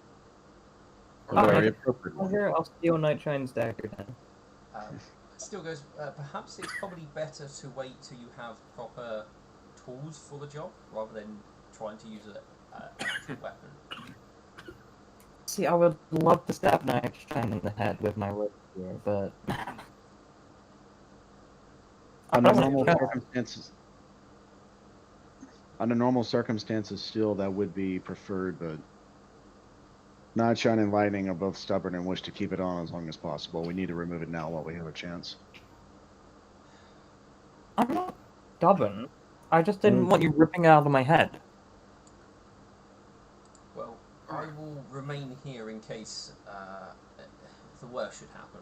A Oh, very okay. appropriate one. Here, I'll steal Nightshine's dagger then. Still goes, perhaps it's probably better to wait till you have proper tools for the job, rather than trying to use an actual weapon. See, I would love to stab Nightshine in the head with my rapier, but... Under I don't normal know. circumstances, still that would be preferred, but Nightshine and Lightning are both stubborn and wish to keep it on as long as possible. We need to remove it now while we have a chance. I'm not stubborn. I just didn't want you ripping it out of my head. Well, I will remain here in case the worst should happen,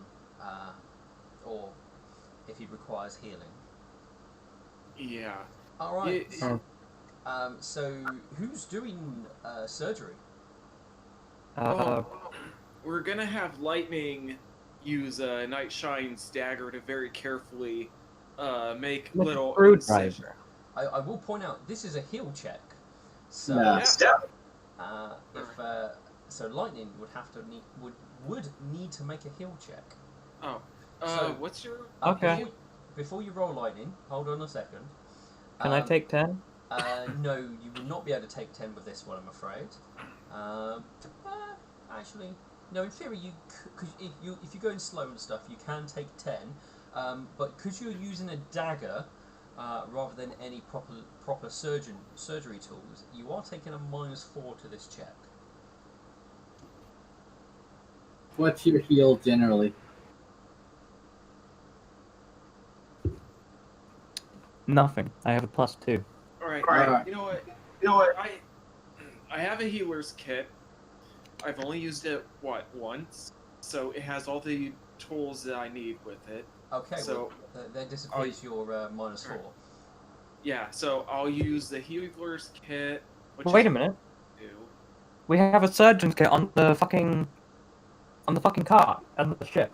or if he requires healing. Yeah. All right. Yeah. So who's doing surgery? We're gonna have Lightning use Night Shine's dagger to very carefully make With a little screwdriver. incisions. I will point out this is a heal check. So Yeah. so Lightning would have to would need to make a heal check. Oh. So- What's your... Okay. Before you roll Lightning, hold on a second. Can I take 10? No, you will not be able to take 10 with this one, I'm afraid. Actually, no. In theory, because if you go in slow and stuff, you can take 10. But because you're using a dagger rather than any proper surgery tools, you are taking a -4 to this check. What's your heal generally? Nothing. I have a +2. Alright, Alright. you know what? I have a healer's kit. I've only used it, once? So it has all the tools that I need with it. Okay, So- well, that dissipates your -4. Yeah, so I'll use the healer's kit. Which Wait is a minute. do. We have a surgeon's kit on the fucking car and the ship.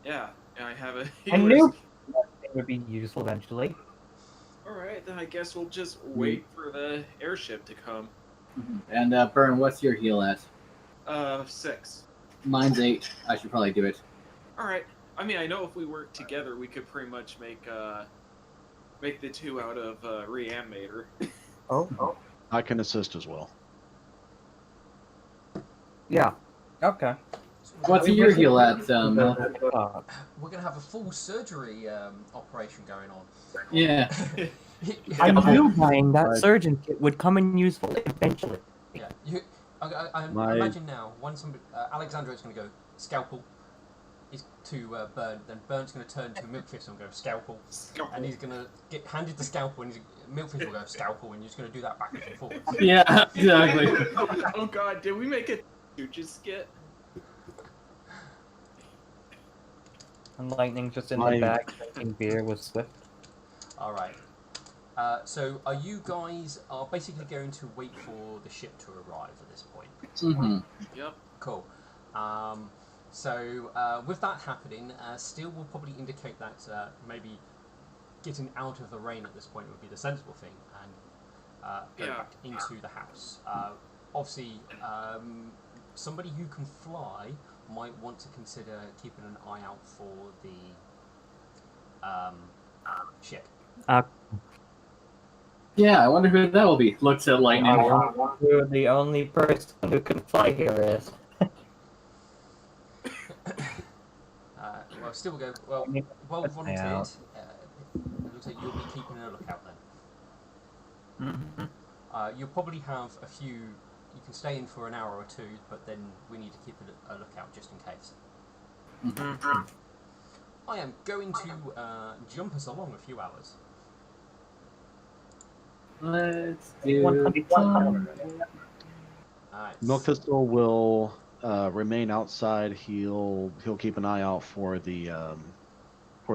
Yeah, and I have a I healer's knew kit. it would be useful eventually. Alright, then I guess we'll just wait for the airship to come. And Burn, what's your heal at? 6. Mine's 8. I should probably do it. Alright. I mean, I know if we work together, we could pretty much make the two out of Reanimator. Oh. I can assist as well. Yeah. Okay. What's your heal at? Mel? We're gonna have a full surgery operation going on. Yeah. I Yeah, knew buying that Right. surgeon kit would come in useful eventually. I My- imagine now when somebody Alexandra is going to go scalpel is to Burn, then Burn's going to turn to Milkfist and go scalpel, and he's going to get handed the scalpel, and Milkfist will go scalpel, and you're just going to do that backwards and forwards. Yeah, exactly. Oh god, did we make a Stooges skit? And Lightning just in My- the back drinking beer with Swift. All right. So are you guys are basically going to wait for the ship to arrive at this point? Mm-hmm. Yep. Cool. So with that happening, Steel will probably indicate that maybe getting out of the rain at this point would be the sensible thing, and go Yeah. back into the house. Obviously, somebody who can fly might want to consider keeping an eye out for the ship. Yeah, I wonder who that will be. Looks at Lightning. I wonder who the only person who can fly here is. Well, Steel will go. Well, well That's volunteered. out. It looks like you'll be keeping a lookout then. Mhm. You'll probably have a few. You can stay in for an hour or two, but then we need to keep a lookout just in case. Mhm. I am going to jump us along a few hours. Let's do 100. Alright. Milkfistle will remain outside. He'll keep an eye out for the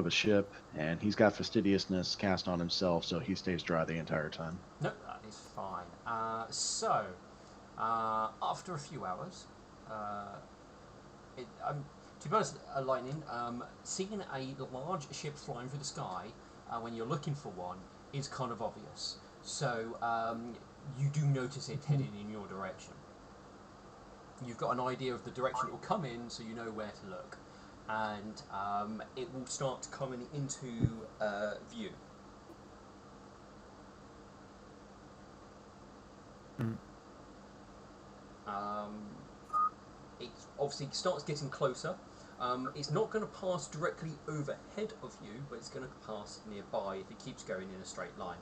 ship, and he's got fastidiousness cast on himself, so he stays dry the entire time. No, that is fine. After a few hours, to be honest, Lightning, seeing a large ship flying through the sky when you're looking for one is kind of obvious. So you do notice it heading in your direction. You've got an idea of the direction it will come in, so you know where to look. And it will start coming into view. It obviously starts getting closer. It's not going to pass directly overhead of you, but it's going to pass nearby if it keeps going in a straight line.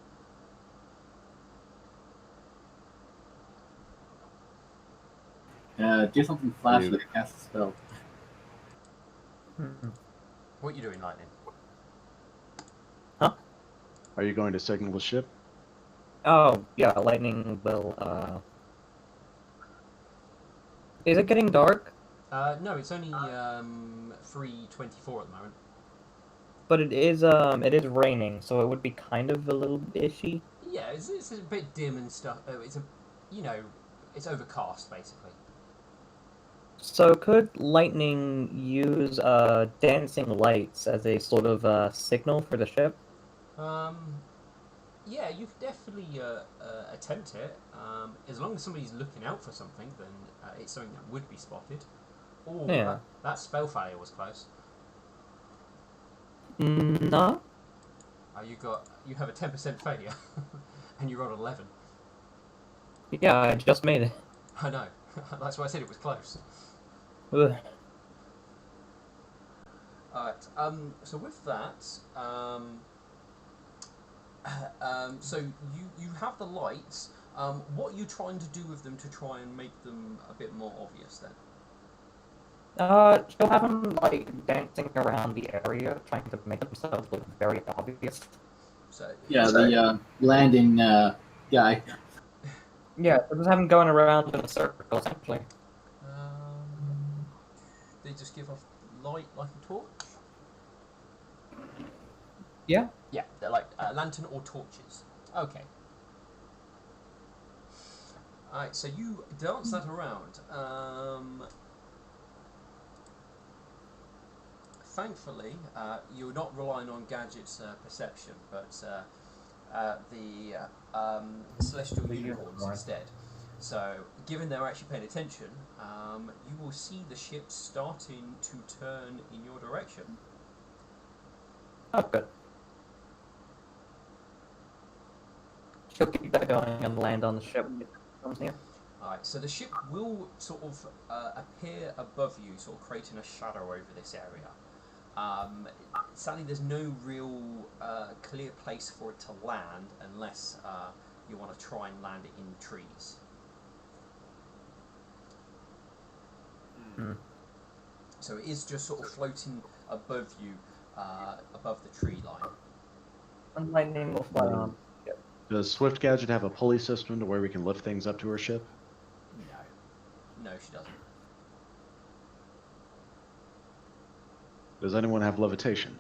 do something flashy to cast a spell. Mhm. What are you doing, Lightning? Are you going to signal the ship? Oh, yeah, Lightning will Is it getting dark? No, it's only 3:24 at the moment. But it is raining, so it would be kind of a little ishy. Yeah, it's a bit dim and stuff. It's it's overcast basically. So could lightning use dancing lights as a sort of signal for the ship? Yeah, you could definitely attempt it. As long as somebody's looking out for something, then it's something that would be spotted. Oh, Yeah. that spell failure was close. No. You have a 10% failure, and you rolled 11. Yeah, I just made it. I know. That's why I said it was close. Ugh. Alright, so with that, so you have the lights. What are you trying to do with them to try and make them a bit more obvious then? She'll have them like dancing around the area, trying to make themselves look very obvious. So Yeah, the landing guy. Yeah, so just have them going around in a circle, essentially. they just give off light like a torch. Yeah. Yeah, they're like a lantern or torches. Okay. Alright, so you dance that around. Thankfully, you're not relying on Gadget's perception, but the celestial unicorns instead. So, given they're actually paying attention, you will see the ship starting to turn in your direction. Oh, good. She'll keep that going and land on the ship when it comes near. Alright, so the ship will sort of appear above you, sort of creating a shadow over this area. Sadly, there's no real clear place for it to land unless you want to try and land it in trees. So it is just sort of floating above you, above the tree line. And lightning will fly on. Does Swift Gadget have a pulley system to where we can lift things up to her ship? No, she doesn't. Does anyone have levitation?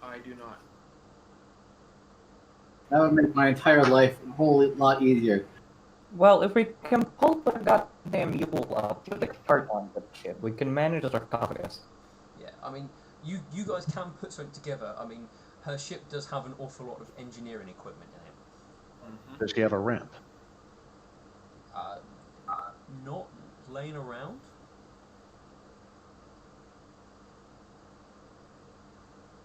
I do not. That would make my entire life a whole lot easier. Well, if we can pull the goddamn mule up to the cart on the ship, we can manage the sarcophagus. Yeah, I mean, you guys can put something together. I mean, her ship does have an awful lot of engineering equipment in it. Does she have a ramp? Not laying around.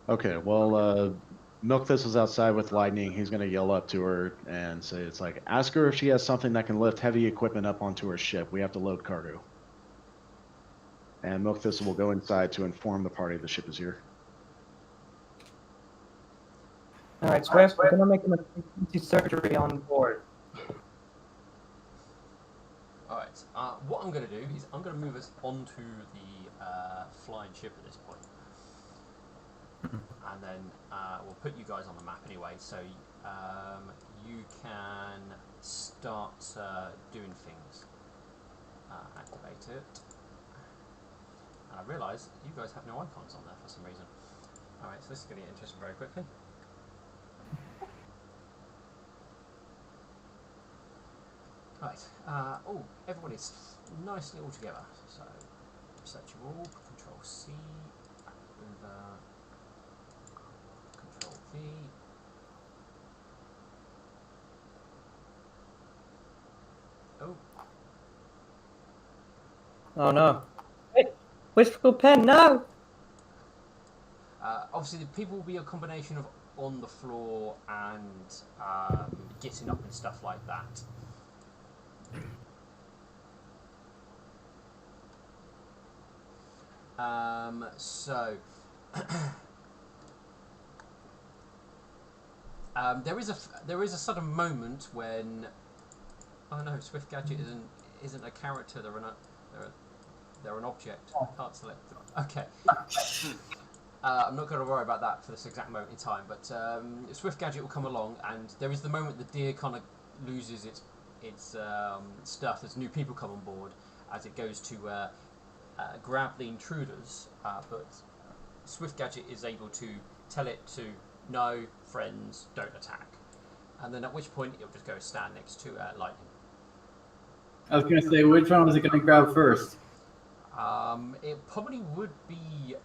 Okay, well, Milk This is outside with Lightning. He's going to yell up to her and say, it's like, ask her if she has something that can lift heavy equipment up onto her ship. We have to load cargo. And Milk Thistle will go inside to inform the party the ship is here. Alright, Swift, we're gonna make an emergency surgery on board. Alright, what I'm going to do is I'm going to move us onto the flying ship at this point. And then we'll put you guys on the map anyway, so you can start doing things. Activate it. And I realise you guys have no icons on there for some reason. Alright, so this is going to get interesting very quickly. Right, oh, everyone is nicely all together. So, search you all, Control C, over, Control V. Oh. Oh no. Hey, wishful pen, no! Obviously, the people will be a combination of on the floor and getting up and stuff like that. So there is a sudden moment when no, Swift Gadget isn't a character. They're an object. I can't select them. Okay. I'm not going to worry about that for this exact moment in time, but Swift Gadget will come along, and there is the moment the deer kind of loses its stuff as new people come on board, as it goes to grab the intruders, but Swift Gadget is able to tell it to no, friends, don't attack. And then at which point it'll just go stand next to Lightning. I was going to say, which one was it going to grab first? It probably would be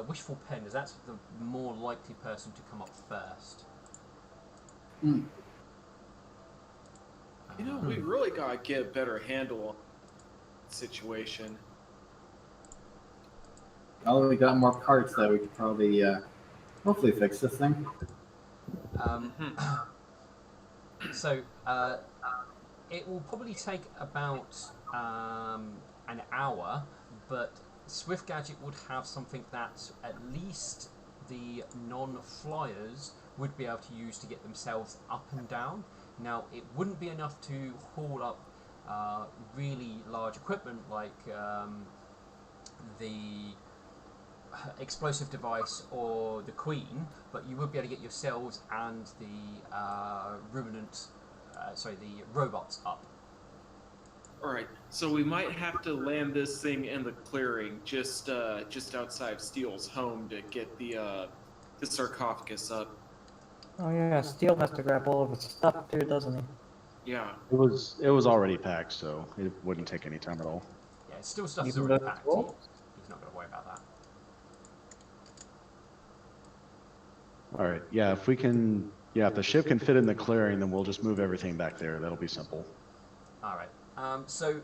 Wishful Pen, as that's the more likely person to come up first. Hmm. You know, we really gotta get a better handle on the situation. Well, we got more parts that we could probably, hopefully fix this thing. So it will probably take about an hour, but Swift Gadget would have something that at least the non-flyers would be able to use to get themselves up and down. Now, it wouldn't be enough to haul up really large equipment like the explosive device or the Queen, but you would be able to get yourselves and the the robots up. Alright, so we might have to land this thing in the clearing just outside Steele's home to get the sarcophagus up. Oh yeah, Steel has to grab all of his stuff too, doesn't he? Yeah. It was already packed, so it wouldn't take any time at all. Yeah, still stuff is Even already though it's packed. full? He's not going to worry about that. All right, yeah, if the ship can fit in the clearing, then we'll just move everything back there. That'll be simple. All right. So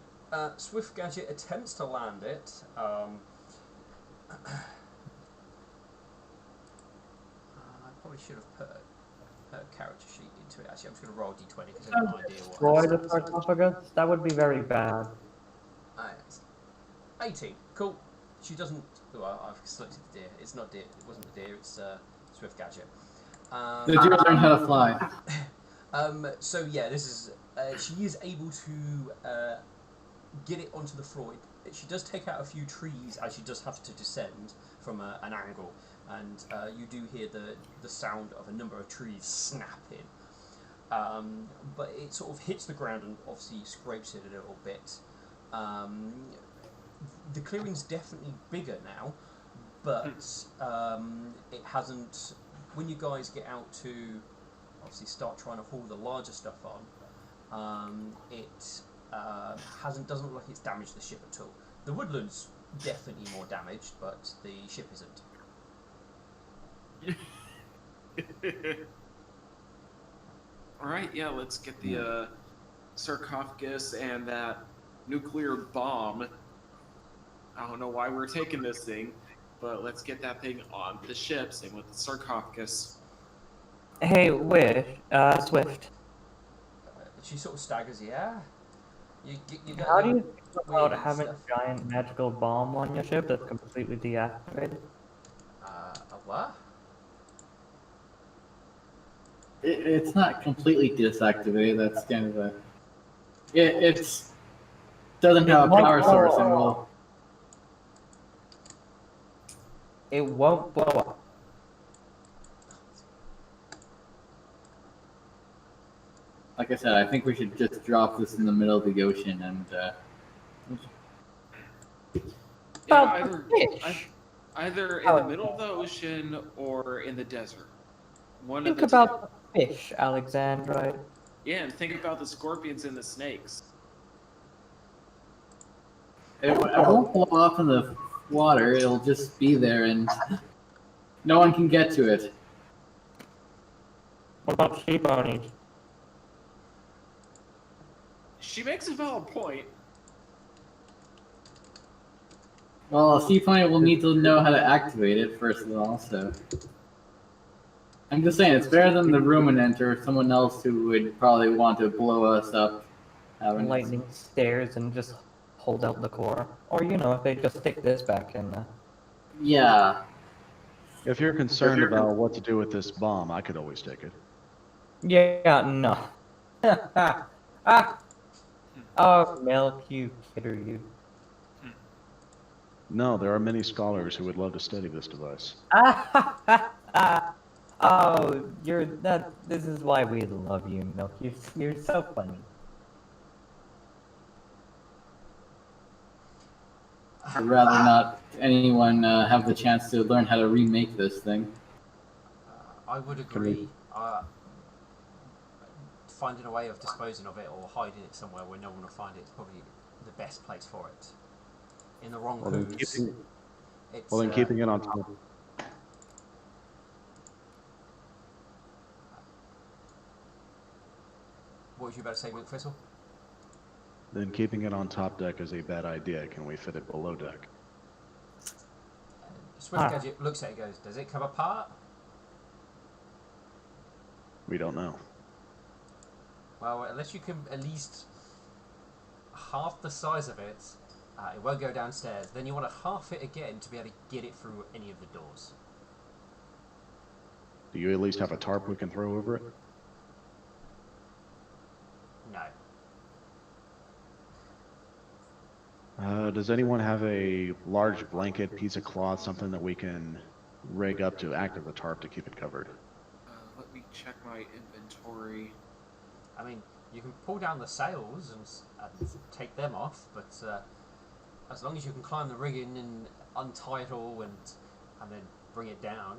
Swift Gadget attempts to land it. I probably should have put a character sheet into it. Actually, I'm just going to roll d20 because I have no idea what. Destroy the sarcophagus? That would be very bad. 18. Cool. She doesn't. Well, I've selected the deer. It's not deer. It wasn't the deer. It's Swift Gadget. The deer learn how to fly. So yeah, this is. She is able to get it onto the floor. She does take out a few trees as she does have to descend from an angle, and you do hear the sound of a number of trees snapping. But it sort of hits the ground and obviously scrapes it a little bit. The clearing's definitely bigger now, but it hasn't. When you guys get out to obviously start trying to haul the larger stuff on, it doesn't look like it's damaged the ship at all. The woodland's definitely more damaged, but the ship isn't. Alright, yeah, let's get the sarcophagus and that nuclear bomb. I don't know why we're taking this thing, but let's get that thing on the ship, same with the sarcophagus. Hey, Swift. She sort of staggers, yeah. You got How do your you think about weird having stuff. a giant magical bomb on your ship that's completely deactivated? A what? It's not completely deactivated. That's kind of a. It's doesn't have a power source, and will. It won't blow up. Like I said, I think we should just drop this in the middle of the ocean and. Yeah, either in the middle of the ocean or in the desert. One Think of the about the fish, Alexandrite. Yeah, and think about the scorpions and the snakes. It won't blow up in the water. It'll just be there, and no one can get to it. What about sea ponies? She makes a valid point. Well, a seaplane will need to know how to activate it first of all. So I'm just saying, it's better than the ruminant or someone else who would probably want to blow us up. Lightning stairs and just hold out the core. Or, if they just stick this back in there. Yeah. If you're concerned about what to do with this bomb, I could always take it. Yeah, no. Oh, Milk, you kidder, you. No, there are many scholars who would love to study this device. Oh, this is why we love you, Milk. You're so funny. I'd rather not anyone have the chance to learn how to remake this thing. I would Can we- agree. Finding a way of disposing of it or hiding it somewhere where no one will find it is probably the best place for it. In the wrong Well, then hooves, keeping, it's. well, then keeping it on top. What was you about to say, Winthrissel? Then keeping it on top deck is a bad idea. Can we fit it below deck? Swift Gadget looks at it and goes, does it come apart? We don't know. Well, unless you can at least half the size of it, it won't go downstairs. Then you want to half it again to be able to get it through any of the doors. Do you at least have a tarp we can throw over it? No. Does anyone have a large blanket, piece of cloth, something that we can rig up to act as a tarp to keep it covered? Let me check my inventory. I mean, you can pull down the sails and take them off, but as long as you can climb the rigging and untie it all and then bring it down.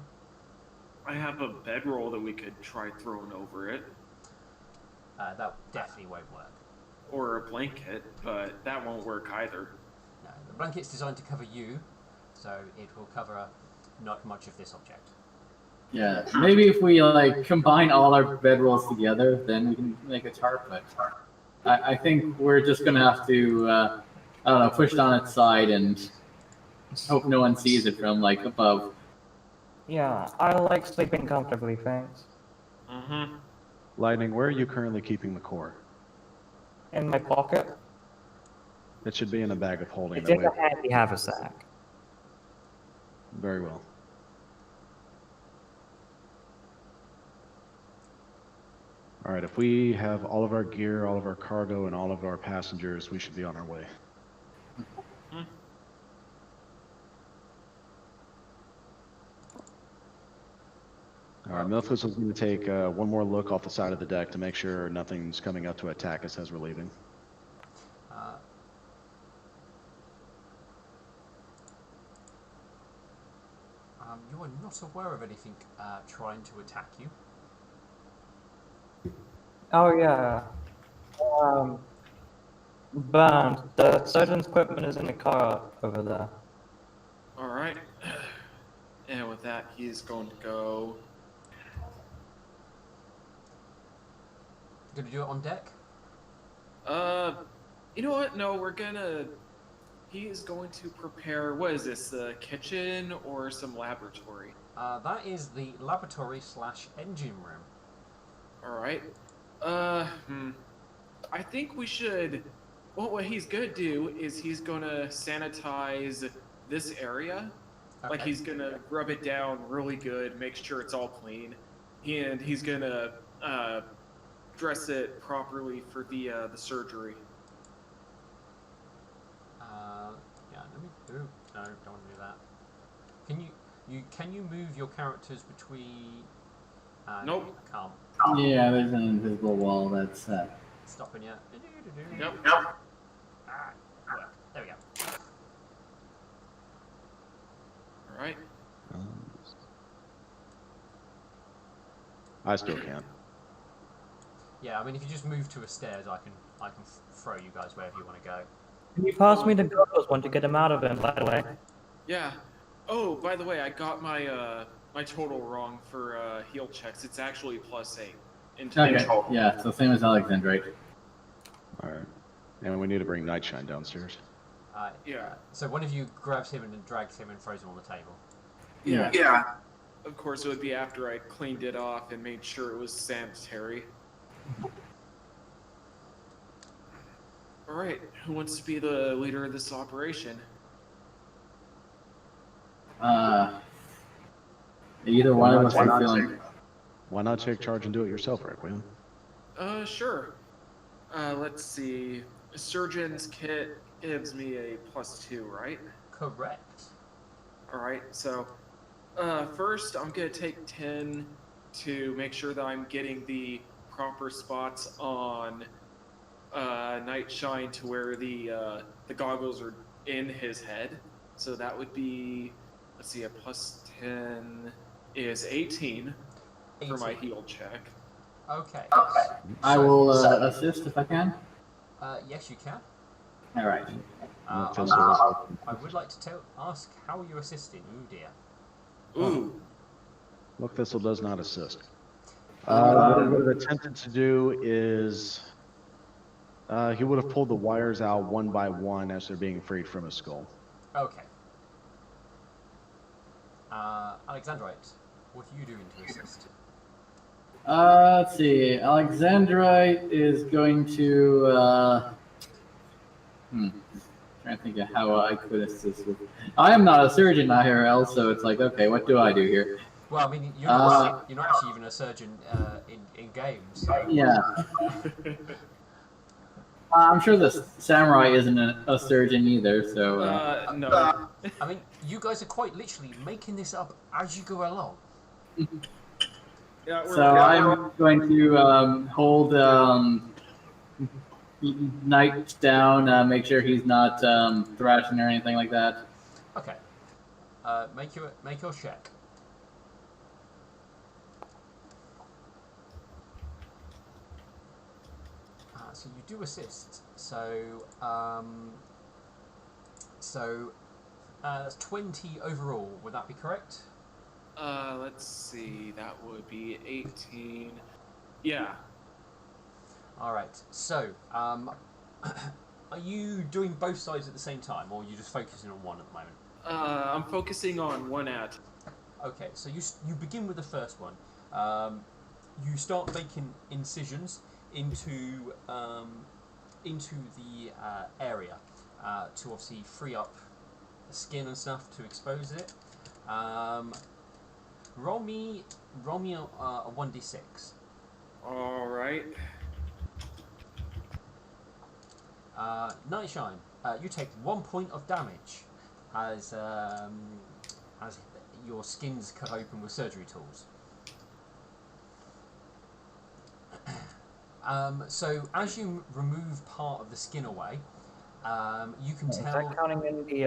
I have a bedroll that we could try throwing over it. That definitely won't work. Or a blanket, but that won't work either. No, the blanket's designed to cover you, so it will cover not much of this object. Yeah, maybe if we like combine all our bedrolls together, then we can make a tarp. But I think we're just gonna have to, I don't know, push it on its side and hope no one sees it from like above. Yeah, I like sleeping comfortably, thanks. Mm-hmm. Lightning, where are you currently keeping the core? In my pocket. It should be in a bag of holding. It's That in way. the handy haversack. Very well. All right, if we have all of our gear, all of our cargo, and all of our passengers, we should be on our way. All right, Milfus is going to take one more look off the side of the deck to make sure nothing's coming up to attack us as we're leaving. You are not aware of anything trying to attack you. Oh yeah. Bound. The surgeon's equipment is in the car over there. Alright. And with that, he's going to go. Gonna do it on deck? You know what? No, we're gonna. He is going to prepare. What is this? The kitchen or some laboratory? That is the laboratory / engine room. Alright. I think we should. Well, what he's gonna do is he's gonna sanitize this area. Okay. Like he's gonna rub it down really good, make sure it's all clean, and he's gonna dress it properly for the surgery. Yeah, let me do. No, don't want to do that. Can you move your characters between? Nope. I can't. Yeah, there's an invisible wall that's Stopping you. Yep. Ah, work. There we go. All right. I still can't. Yeah, I mean, if you just move to a stairs, I can throw you guys wherever you want to go. Can you pass me the goggles one to get him out of him, by the way? Yeah. Oh, by the way, I got my my total wrong for heal checks. It's actually +8 in okay. total. Yeah, so same as Alexandrite. All right. And we need to bring Nightshine downstairs. Yeah. So one of you grabs him and then drags him and throws him on the table. Yeah. Of course, it would be after I cleaned it off and made sure it was sanitary. All right. Who wants to be the leader of this operation? Either one of us are feeling. Why not take charge and do it yourself, Requiem? Sure. Let's see. Surgeon's kit gives me a +2, right? Correct. Alright, so first I'm gonna take 10 to make sure that I'm getting the proper spots on Nightshine to where the goggles are in his head. So that would be, let's see, a plus 10 is 18 for my 18. heal check. Okay. I So- will assist if I can. Yes, you can. All right. Look I, Thistle. I would like to ask how you're assisting. Oh dear. Ooh. Look Thistle does not assist. Uh, What he would have attempted to do is he would have pulled the wires out one by one as they're being freed from his skull. Okay. Alexandrite, what are you doing to assist? Let's see. Alexandrite is going to. Trying to think of how I could assist with. I am not a surgeon IRL, so it's like, okay, what do I do here? Well, I mean, you're not actually even a surgeon in games. So. Yeah. I'm sure the samurai isn't a surgeon either, so. No. I mean, you guys are quite literally making this up as you go along. Yeah, So I'm going to hold Knight down, make sure he's not thrashing or anything like that. Okay. Make your check. So you do assist. So that's 20 overall. Would that be correct? Let's see. That would be 18. Yeah. All right. So, are you doing both sides at the same time, or are you just focusing on one at the moment? I'm focusing on one at. Okay. So you begin with the first one. You start making incisions into the area to obviously free up the skin and stuff to expose it. Roll me a 1d6. All right. Nightshine, you take 1 point of damage as your skin's cut open with surgery tools. So as you remove part of the skin away, you can Is tell. that counting in the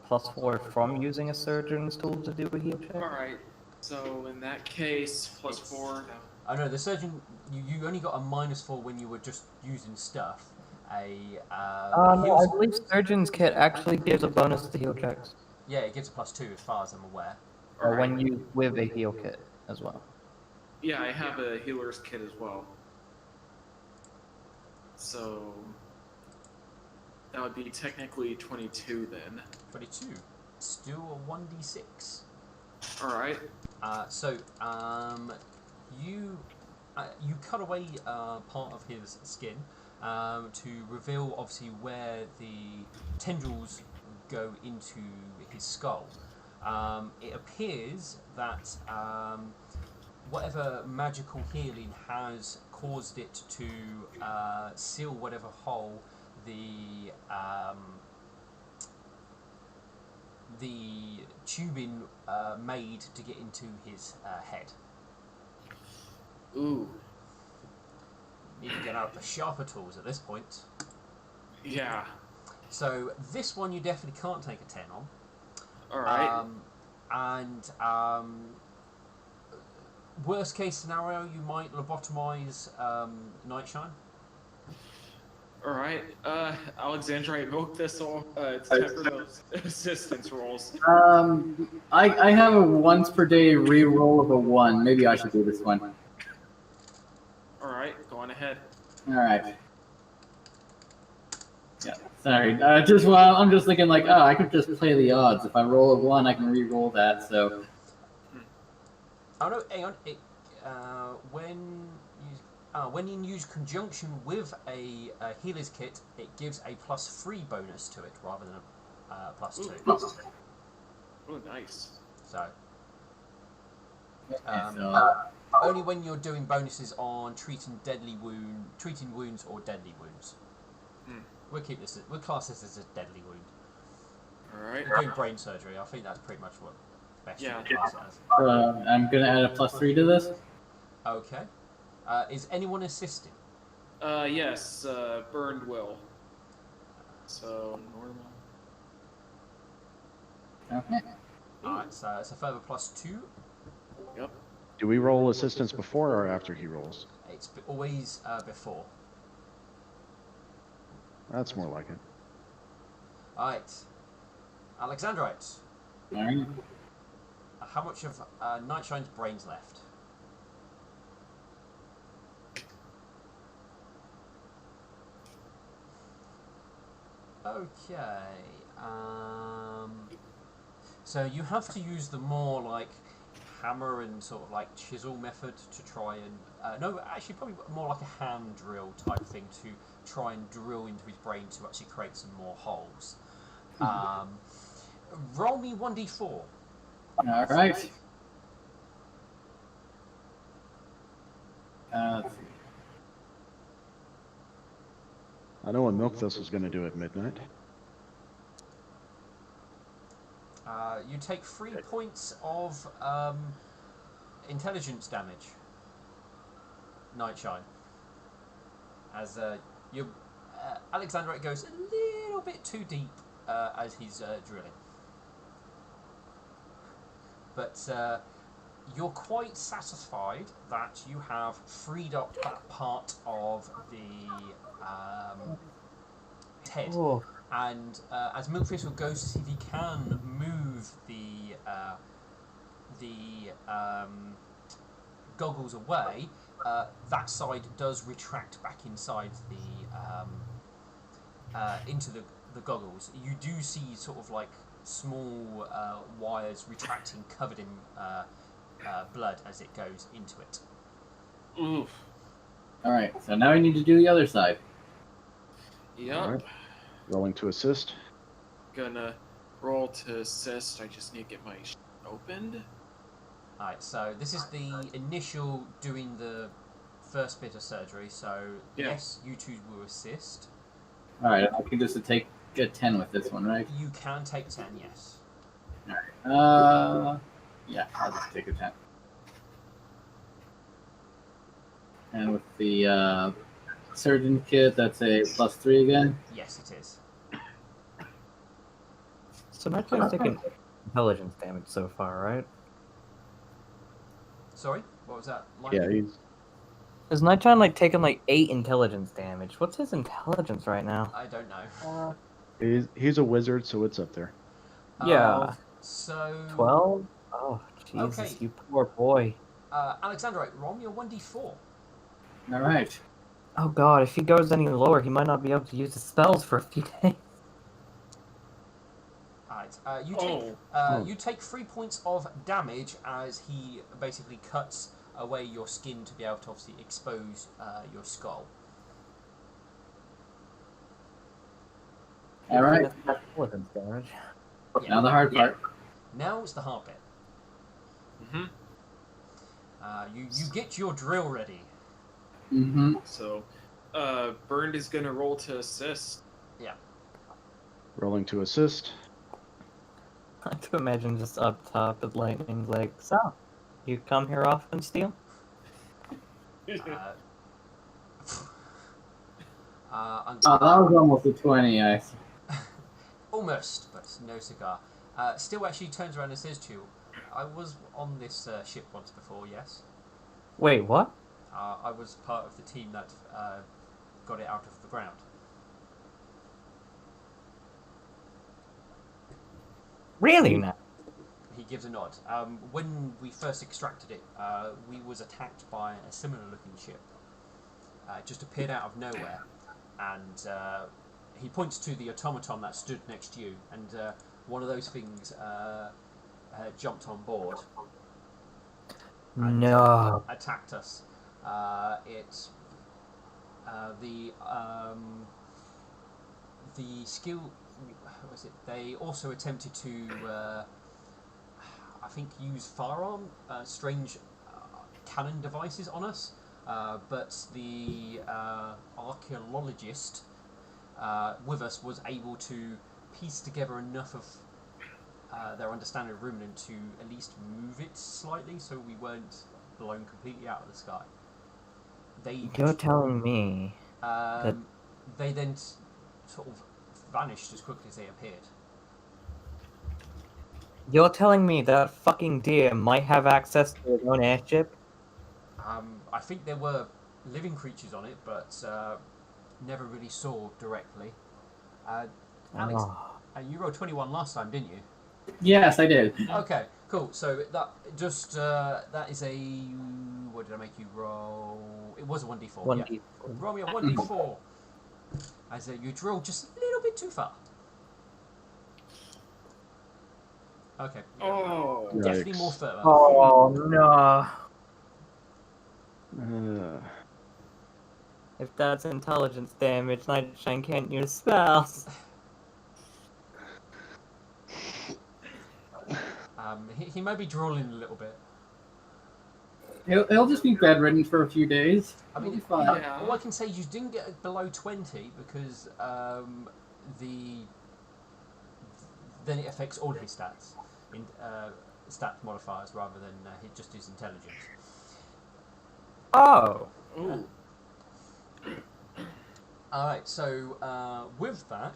+4 from using a surgeon's tool to do a heal check? All right. So in that case, +4. Oh no, the surgeon. You only got a -4 when you were just using stuff. No, I believe surgeon's kit actually gives a bonus to heal checks. Yeah, it gives a +2 as far as I'm aware. Or when you with a heal kit as well. Yeah, I have a healer's kit as well. So that would be technically 22 then. 22. Still a 1d6. All right. You cut away part of his skin to reveal obviously where the tendrils go into his skull. It appears that whatever magical healing has caused it to seal whatever hole the tubing made to get into his head. Ooh. Need to get out the sharper tools at this point. Yeah. So this one you definitely can't take a 10 on. All right. Worst case scenario, you might lobotomize Nightshine. All right. Alexandra, invoke this all. Temper those assistance rolls. I have a once per day reroll of a 1. Maybe I should do this one. All right. Go on ahead. All right. Yeah. Sorry. I'm just thinking like, oh, I could just play the odds. If I roll a 1, I can re-roll that. So. Oh no, hang on. When you use conjunction with a healer's kit, it gives a +3 bonus to it rather than a +2. Oh, nice. So. So. Only when you're doing bonuses on treating wounds or deadly wounds. We'll class this as a deadly wound. All right. You're doing brain surgery. I think that's pretty much what best you can class it as. I'm gonna add a +3 to this. Okay. Is anyone assisting? Yes. Burned will. So normal. Okay. Alright, so it's a further +2. Yep. Do we roll assistance before or after he rolls? It's always before. That's more like it. Alright. Alexandrite, Alright. how much of Nightshine's brains left? Okay. So you have to use the more like hammer and sort of like chisel method to try and no, actually probably more like a hand drill type thing to try and drill into his brain to actually create some more holes. Roll me 1d4. Alright. Let's see. I know what Milk Thistle's going to do at midnight. You take 3 points of intelligence damage. Nightshine. As Alexandrite goes a little bit too deep as he's drilling. But you're quite satisfied that you have freed up that part of the head. Oh, And as Milkfish goes to see if he can move the goggles away, that side does retract back inside into the goggles. You do see sort of like small wires retracting, covered in blood as it goes into it. Oof. Alright, so now we need to do the other side. Yep. All right. Rolling to assist. Gonna roll to assist. I just need to get my opened. Alright, so this is the initial doing the first bit of surgery, so Yeah. yes, you two will assist. Alright, I can just take a 10 with this one, right? You can take 10, yes. Yeah, I'll just take a 10. And with the surgeon kit, that's a +3 again. Yes, it is. so Nightshine's taking intelligence damage so far, right? Sorry, what was that? Yeah, he's Is Nightshine like taking like 8 intelligence damage? What's his intelligence right now? I don't know. he's a wizard, so it's up there. Yeah. So 12? Oh, Jesus, Okay. you poor boy. Alexandrite, roll me a 1d4. Alright. Oh god, if he goes any lower, he might not be able to use his spells for a few days. Alright, you take 3 points of damage as he basically cuts away your skin to be able to obviously expose your skull. Alright. Intelligence damage. Yeah. Now the hard part. Now it's the hard bit. Mm-hmm. You get your drill ready. Mm-hmm. So, Burned is gonna roll to assist. Rolling to assist. I like to imagine just up top with Lightning's like, so, you come here often, Steel? I'm Oh, that was almost a 20, I see. almost, but no cigar. Still actually turns around and says to you, I was on this ship once before, yes? Wait, what? I was part of the team that got it out of the ground. Really now? He gives a nod. When we first extracted it, we was attacked by a similar looking ship. It just appeared out of nowhere, and he points to the automaton that stood next to you, and one of those things jumped on board and No. attacked us. The skill, what was it? They also attempted to, I think, use firearm, strange cannon devices on us, but the archaeologist with us was able to piece together enough of their understanding of Ruminant to at least move it slightly, so we weren't blown completely out of the sky. You're telling me They then sort of vanished as quickly as they appeared. You're telling me that fucking deer might have access to its own airship? I think there were living creatures on it, but never really saw directly. Alex, Oh. you rolled 21 last time, didn't you? Yes, I did. Okay, cool. So that is a, what did I make you roll? It was a 1d4. 1d4. Yeah. Roll me a 1d4. As you drill just a little bit too far. Okay. Oh. Definitely Yikes. more further. Oh no. If that's intelligence damage, Nightshine can't use spells. He may be drooling a little bit. He'll just be bedridden for a few days. I mean, He'll be fine. Yeah. all I can say is you didn't get below 20 because then it affects all his stats, in stat modifiers rather than just his intelligence. Oh. Ooh. All right, so with that,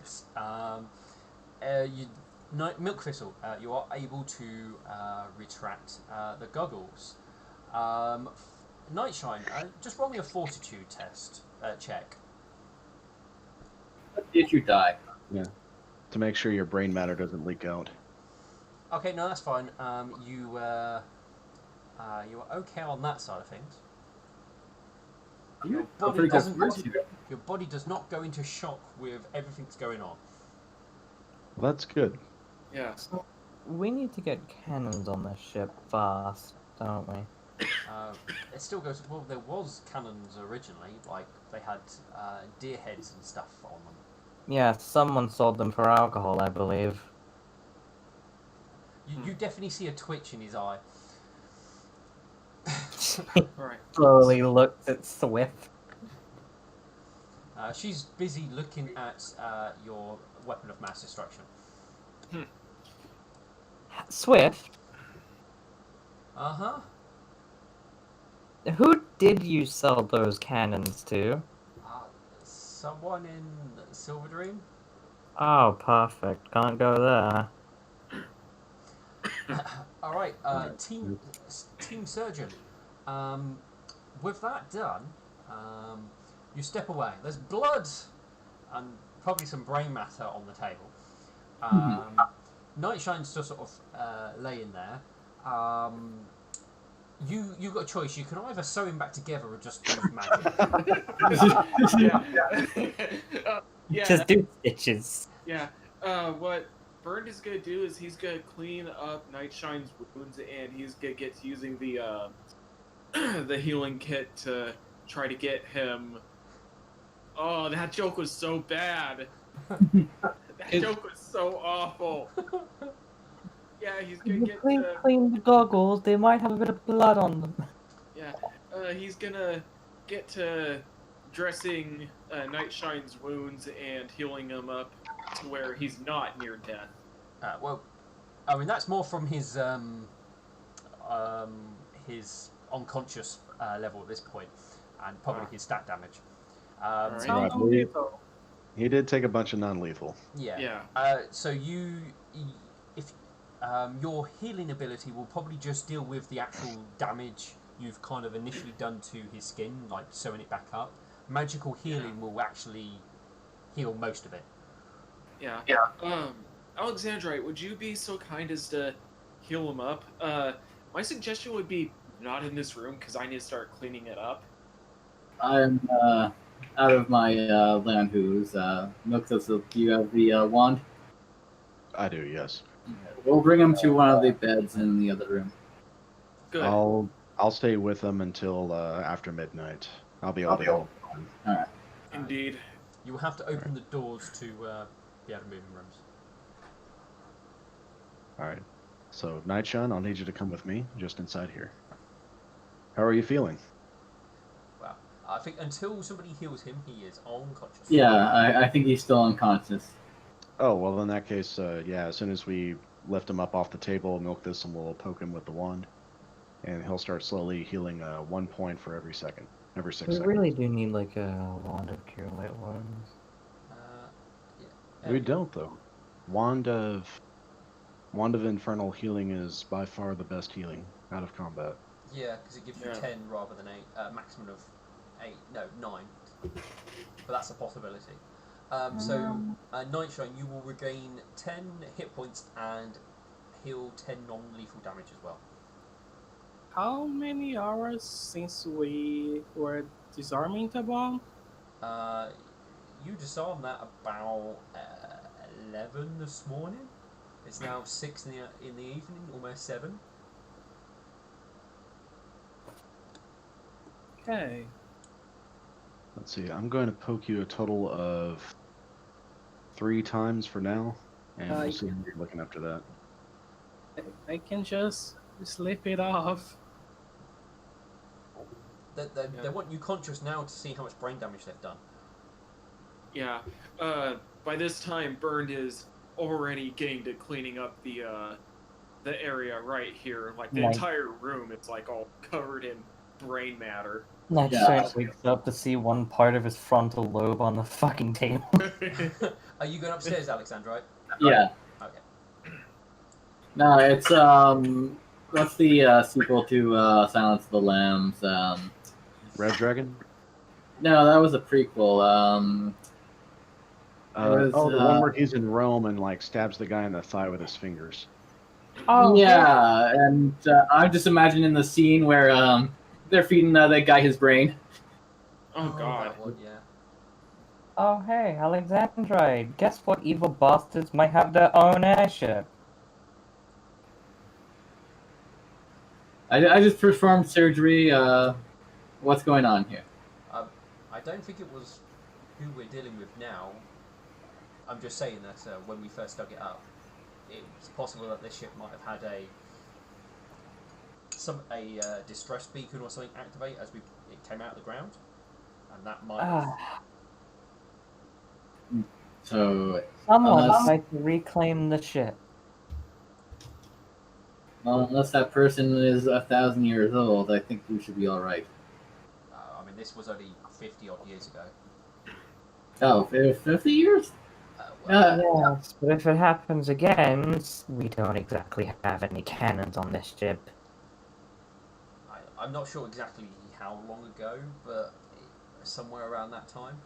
Milk Thistle, you are able to retract the goggles. Nightshine, just roll me a fortitude test check. Did you die? To make sure your brain matter doesn't leak out. Okay, no, that's fine. You are okay on that side of things. Your body your body does not go into shock with everything that's going on. Well, that's good. Yeah. We need to get cannons on this ship fast, don't we? It still goes. Well, there was cannons originally, like they had deer heads and stuff on them. Yeah, someone sold them for alcohol, I believe. You definitely see a twitch in his eye. Alright. Slowly looks at Swift. She's busy looking at your weapon of mass destruction. Swift, Uh-huh. who did you sell those cannons to? Someone in Silver Dream? Oh, perfect. Can't go there. All right, team surgeon. With that done, you step away. There's blood and probably some brain matter on the table. Nightshine's just sort of laying there. You've got a choice. You can either sew him back together or just use magic. Yeah. Just do stitches. Yeah. What Bernd is gonna do is he's gonna clean up Nightshine's wounds, and he's gonna get to using the the healing kit to try to get him. Oh, that joke was so bad. That joke was so awful. Yeah, he's gonna get to. Clean the goggles. They might have a bit of blood on them. Yeah, he's gonna get to dressing Nightshine's wounds and healing him up to where he's not near death. Well, I mean that's more from his unconscious level at this point, and probably his stat damage. Alright. Sounds Right. lethal. He did take a bunch of non-lethal. Yeah. Yeah. So if your healing ability will probably just deal with the actual damage you've kind of initially done to his skin, like sewing it back up. Magical healing will actually heal most of it. Yeah. Alexandrite, would you be so kind as to heal him up? My suggestion would be not in this room because I need to start cleaning it up. I'm out of my land who's Noctis, do you have the wand? I do, yes. We'll bring him to one of the beds in the other room. Good. I'll stay with them until after midnight. I'll be able to help. Alright. Indeed. You will have to open the doors to be able to move in rooms. Alright. So, Nightshine, I'll need you to come with me, just inside here. How are you feeling? Well, I think until somebody heals him, he is unconscious. Yeah, I think he's still unconscious. Oh, well, in that case, yeah, as soon as we lift him up off the table, Milk Thistle will poke him with the wand, and he'll start slowly healing 1 point for every 6 We seconds. really do need like a wand of cure light wounds. Yeah. We don't, though. Wand of Wand of Infernal healing is by far the best healing out of combat. Yeah, because it gives you Yeah. 10 rather than 8, maximum of 8, no, 9. But that's a possibility. So, Nightshine, you will regain 10 hit points and heal 10 non-lethal damage as well. How many hours since we were disarming the bomb? You disarmed that about 11 this morning. It's now 6 in the evening, almost 7. Okay. Let's see. I'm going to poke you a total of 3 times for now, and we'll see how you're looking after that. I can just sleep it off. They want you conscious now to see how much brain damage they've done. Yeah. By this time, Burned is already getting to cleaning up the area right here. Like the Nice. entire room, it's like all covered in brain matter. Nightshade wakes up to see one part of his frontal lobe on the fucking table. Are you going upstairs, Alexandrite? Yeah. Okay. No, it's what's the sequel to Silence of the Lambs? Red Dragon? No, that was a prequel. The one where he's in Rome and like stabs the guy in the thigh with his fingers. Oh yeah, and I'm just imagining the scene where they're feeding that guy his brain. Oh god. That one, yeah. Oh hey, Alexandrite. Guess what evil bastards might have their own airship? I just performed surgery. What's going on here? I don't think it was who we're dealing with now. I'm just saying that when we first dug it up, it's possible that this ship might have had a distress beacon or something activate as it came out of the ground, and that might have... So Someone tried to reclaim the ship. Well, unless that person is 1,000 years old, I think we should be all right. I mean, this was only 50 odd years ago. Oh, 50 years? Yes, but if it happens again, we don't exactly have any cannons on this ship. I'm not sure exactly how long ago, but somewhere around that time.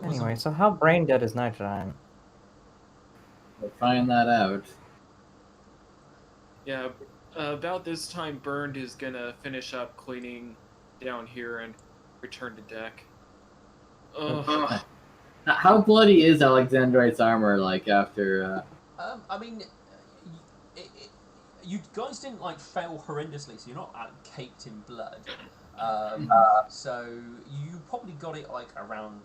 Anyway, so how brain dead is Nightshine? We'll find that out. Yeah, about this time, Burned is gonna finish up cleaning down here and return to deck. Ugh. How bloody is Alexandrite's armor, like, after... I mean, you guys didn't, like, fail horrendously, so you're not caked in blood. So you probably got it, like, around...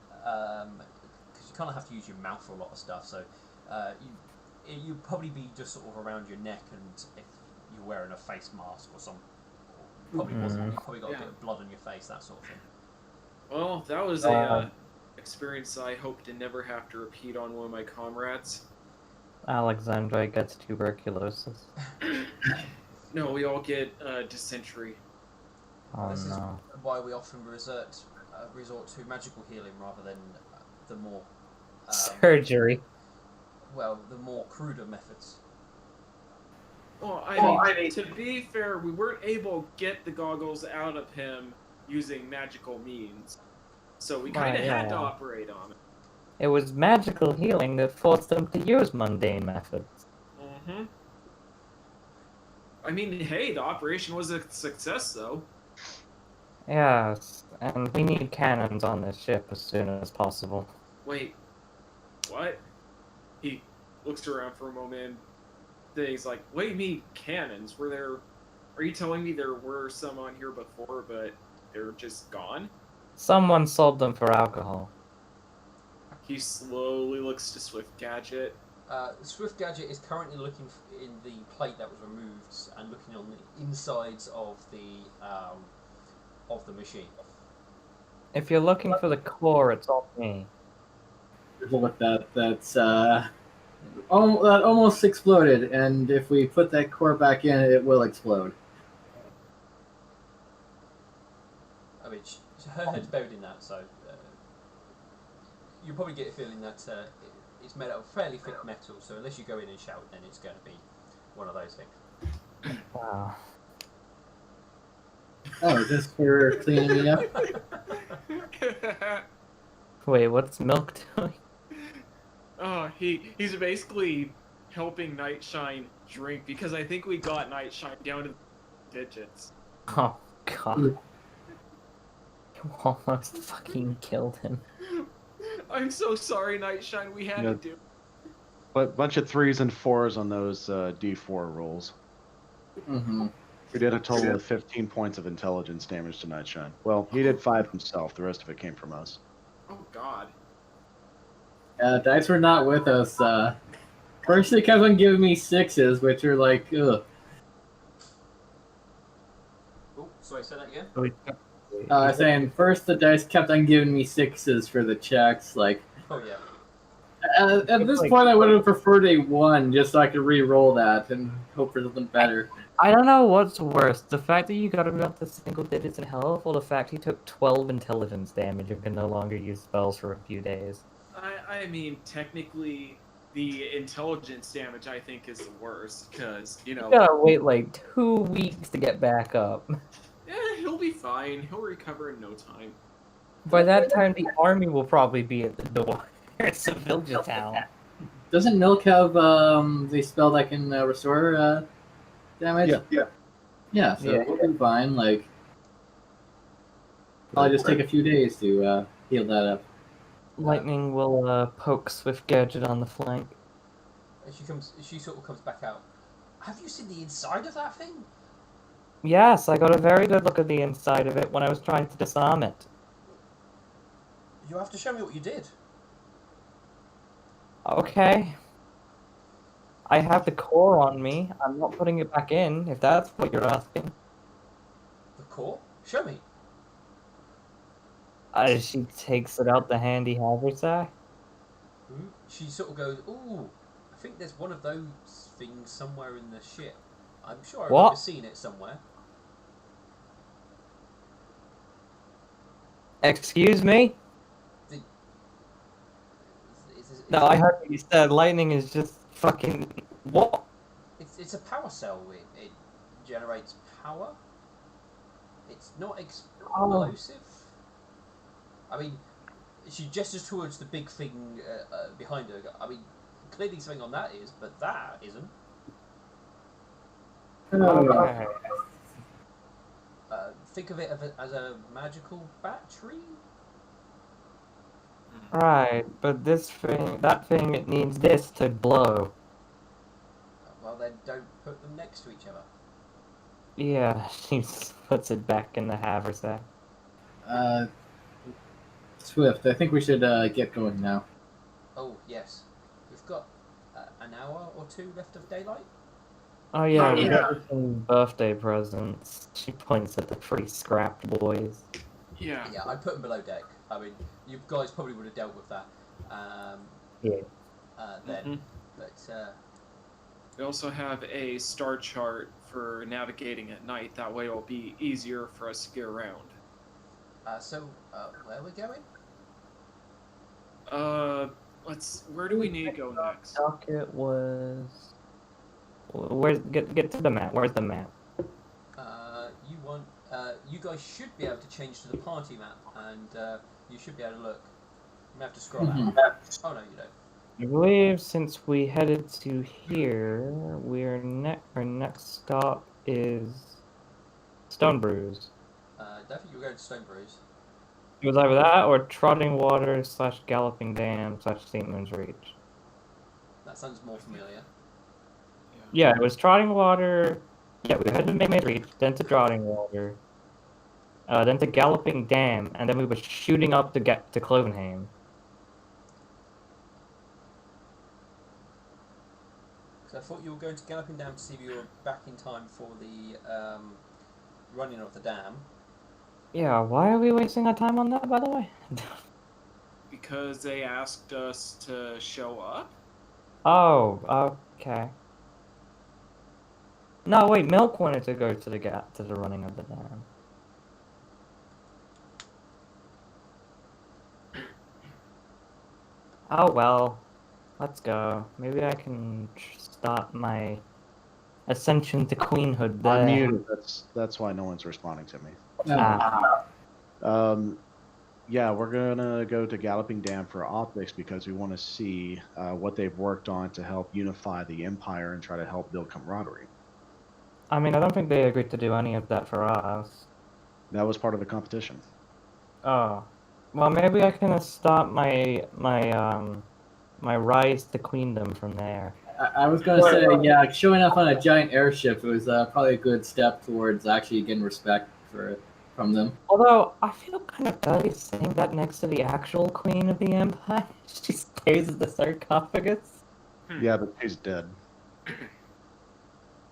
because you kind of have to use your mouth for a lot of stuff, so you'd probably be just sort of around your neck, and if you're wearing a face mask or something, probably wasn't. You probably got a bit of blood on your face, that sort of thing. Well, that was a experience I hope to never have to repeat on one of my comrades. Alexandrite gets tuberculosis. No, we all get dysentery. Oh This is no. why we often resort to magical healing rather than the more Surgery. well, the more cruder methods. Well, I mean, to be fair, we weren't able to get the goggles out of him using magical means, so we kind of had to operate on it. It was magical healing that forced them to use mundane methods. Mm-hmm. I mean, hey, the operation was a success, though. Yes, and we need cannons on this ship as soon as possible. Wait, what? He looks around for a moment, then he's like, what do you mean cannons? Are you telling me there were some on here before, but they're just gone? Someone sold them for alcohol. He slowly looks to Swift Gadget. Swift Gadget is currently looking in the plate that was removed and looking on the insides of the machine. If you're looking for the core, it's all me. Look, that's that almost exploded, and if we put that core back in, it will explode. I mean, her head's buried in that, so you probably get a feeling that it's made out of fairly thick metal, so unless you go in and shout, then it's going to be one of those things. Wow. Oh, is this for cleaning me up? Wait, what's Milk doing? Oh, he's basically helping Nightshine drink because I think we got Nightshine down to the digits. Oh god. You almost fucking killed him. I'm so sorry, Nightshine. We had Yeah. to do. But bunch of 3s and 4s on those D4 rolls. Mm-hmm. We did a total of 15 points of intelligence damage to Nightshine. Well, he did 5 himself. The rest of it came from us. Oh God. Dice were not with us. First, they kept on giving me 6s, which are like, ugh. Oh, sorry, say that again. Saying first the dice kept on giving me 6s for the checks. Like, Oh yeah. at this point, I would have preferred a 1 just so I could re-roll that and hope for something better. I don't know what's worse, the fact that you got him up to single digits in health, or the fact he took 12 intelligence damage and can no longer use spells for a few days. I mean, technically, the intelligence damage I think is the worst because You gotta wait like 2 weeks to get back up. he'll be fine. He'll recover in no time. By that time, the army will probably be at the door. It's a village town. Doesn't Milk have the spell that can restore damage? Yeah, so Yeah. we'll be fine. Like, probably just take a few days to heal that up. Lightning will poke Swift Gadget on the flank. She sort of comes back out. Have you seen the inside of that thing? Yes, I got a very good look at the inside of it when I was trying to disarm it. You have to show me what you did. Okay. I have the core on me. I'm not putting it back in, if that's what you're asking. The core? Show me. She takes it out the handy haversack. She sort of goes, ooh, I think there's one of those things somewhere in the ship. I'm sure I've What? ever seen it somewhere. Excuse me? No, I heard what you said. Lightning is just fucking... What? It's a power cell. It generates power. It's not explosive. I mean, she gestures towards the big thing behind her. I mean, clearly something on that is, but that isn't. Okay. Think of it as a magical battery. Right, but that thing, it needs this to glow. Well, then don't put them next to each other. Yeah, she puts it back in the haversack. Swift, I think we should get going now. Oh yes, we've got an hour or 2 left of daylight. Oh yeah, we got her some birthday presents. She points at the 3 scrapped boys. Yeah. Yeah, I'd put them below deck. I mean, you guys probably would have dealt with that. Yeah. Then, but We also have a star chart for navigating at night. That way it'll be easier for us to get around. so where are we going? Where do we need to go next? Docket was... Get to the map. Where's the map? You guys should be able to change to the party map, and you should be able to look. You may have to scroll out. Oh no, you don't. I believe since we headed to here, our next stop is Stone Brews. Don't think you were going to Stone Brews. It was either that or Trotting Water / Galloping Dam / St. Moon's Reach. That sounds more familiar. Yeah, it was Trotting Water. Yeah, we had to make Moon's Reach, then to Trotting Water, then to Galloping Dam, and then we were shooting up to get to Clovenham. So I thought you were going to Galloping Dam to see if you were back in time for the running of the dam. Yeah, why are we wasting our time on that, by the way? Because they asked us to show up? Oh, okay. No, wait, Milk wanted to go to the running of the dam. Oh well. Let's go. Maybe I can stop my ascension to queenhood there. I'm muted. That's why no one's responding to me. Ah. Yeah, we're gonna go to Galloping Dam for optics because we want to see what they've worked on to help unify the Empire and try to help build camaraderie. I mean, I don't think they agreed to do any of that for us. That was part of the competition. Oh. Well, maybe I can stop my rise to queendom from there. I was gonna say, yeah, showing up on a giant airship was probably a good step towards actually getting respect from them. Although, I feel kind of dirty saying that next to the actual queen of the empire. She stays at the sarcophagus. Yeah, but she's dead.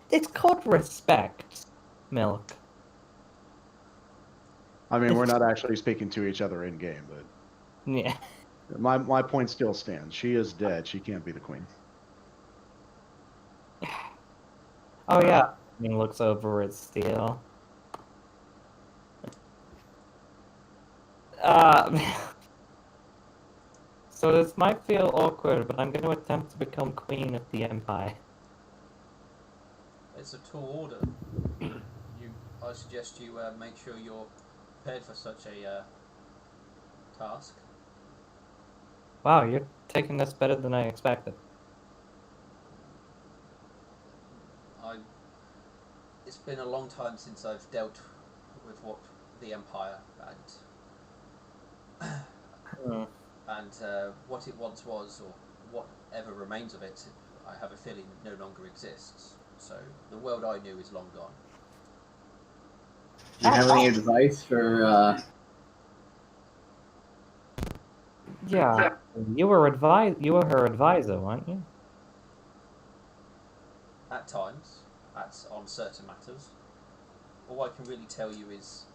It's called respect, Milk. I mean, we're not actually speaking to each other in game, but Yeah. my point still stands. She is dead. She can't be the queen. Oh yeah. He looks over at Steel. So this might feel awkward, but I'm going to attempt to become queen of the empire. It's a tall order. I suggest you make sure you're prepared for such a task. Wow, you're taking this better than I expected. It's been a long time since I've dealt with what the Empire and what it once was, or whatever remains of it. I have a feeling no longer exists. So the world I knew is long gone. Do you have any advice for? Yeah, you were her advisor, weren't you? At times, on certain matters. All I can really tell you is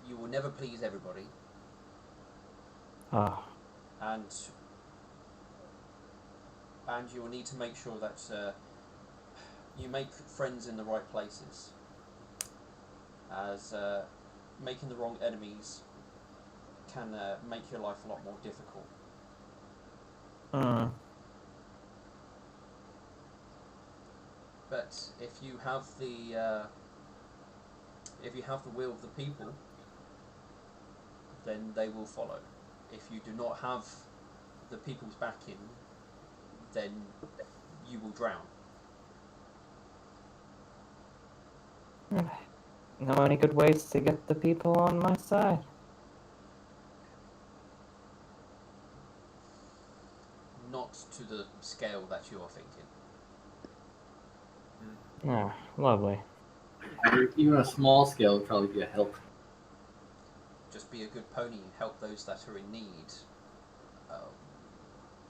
you will never please everybody. Oh. And you will need to make sure that you make friends in the right places, as making the wrong enemies can make your life a lot more difficult. But if you have the will of the people, then they will follow. If you do not have the people's backing, then you will drown. Know any good ways to get the people on my side? Not to the scale that you are thinking. Oh, lovely. Even a small scale would probably be a help. Just be a good pony, help those that are in need.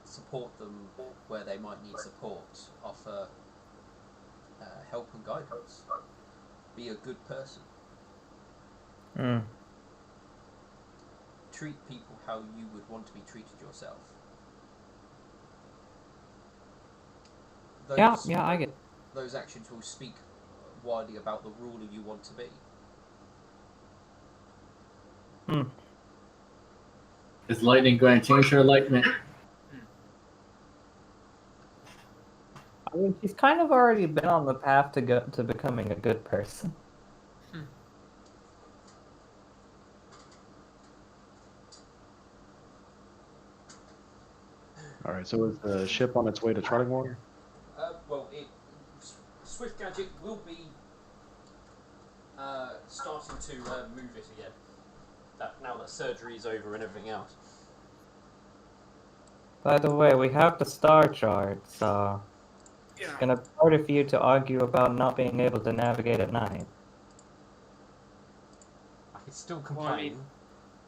Support them where they might need support. Offer help and guidance. Be a good person. Treat people how you would want to be treated yourself. Yeah, I get. Those actions will speak widely about the ruler you want to be. Is lightning going to change her alignment? I mean, she's kind of already been on the path to becoming a good person. All right. So is the ship on its way to Trotting Water? Well, Swift Gadget will be starting to move it again. Now that surgery is over and everything else. By the way, we have the star chart, so it's gonna be harder for you to argue about not being able to navigate at night. I could still complain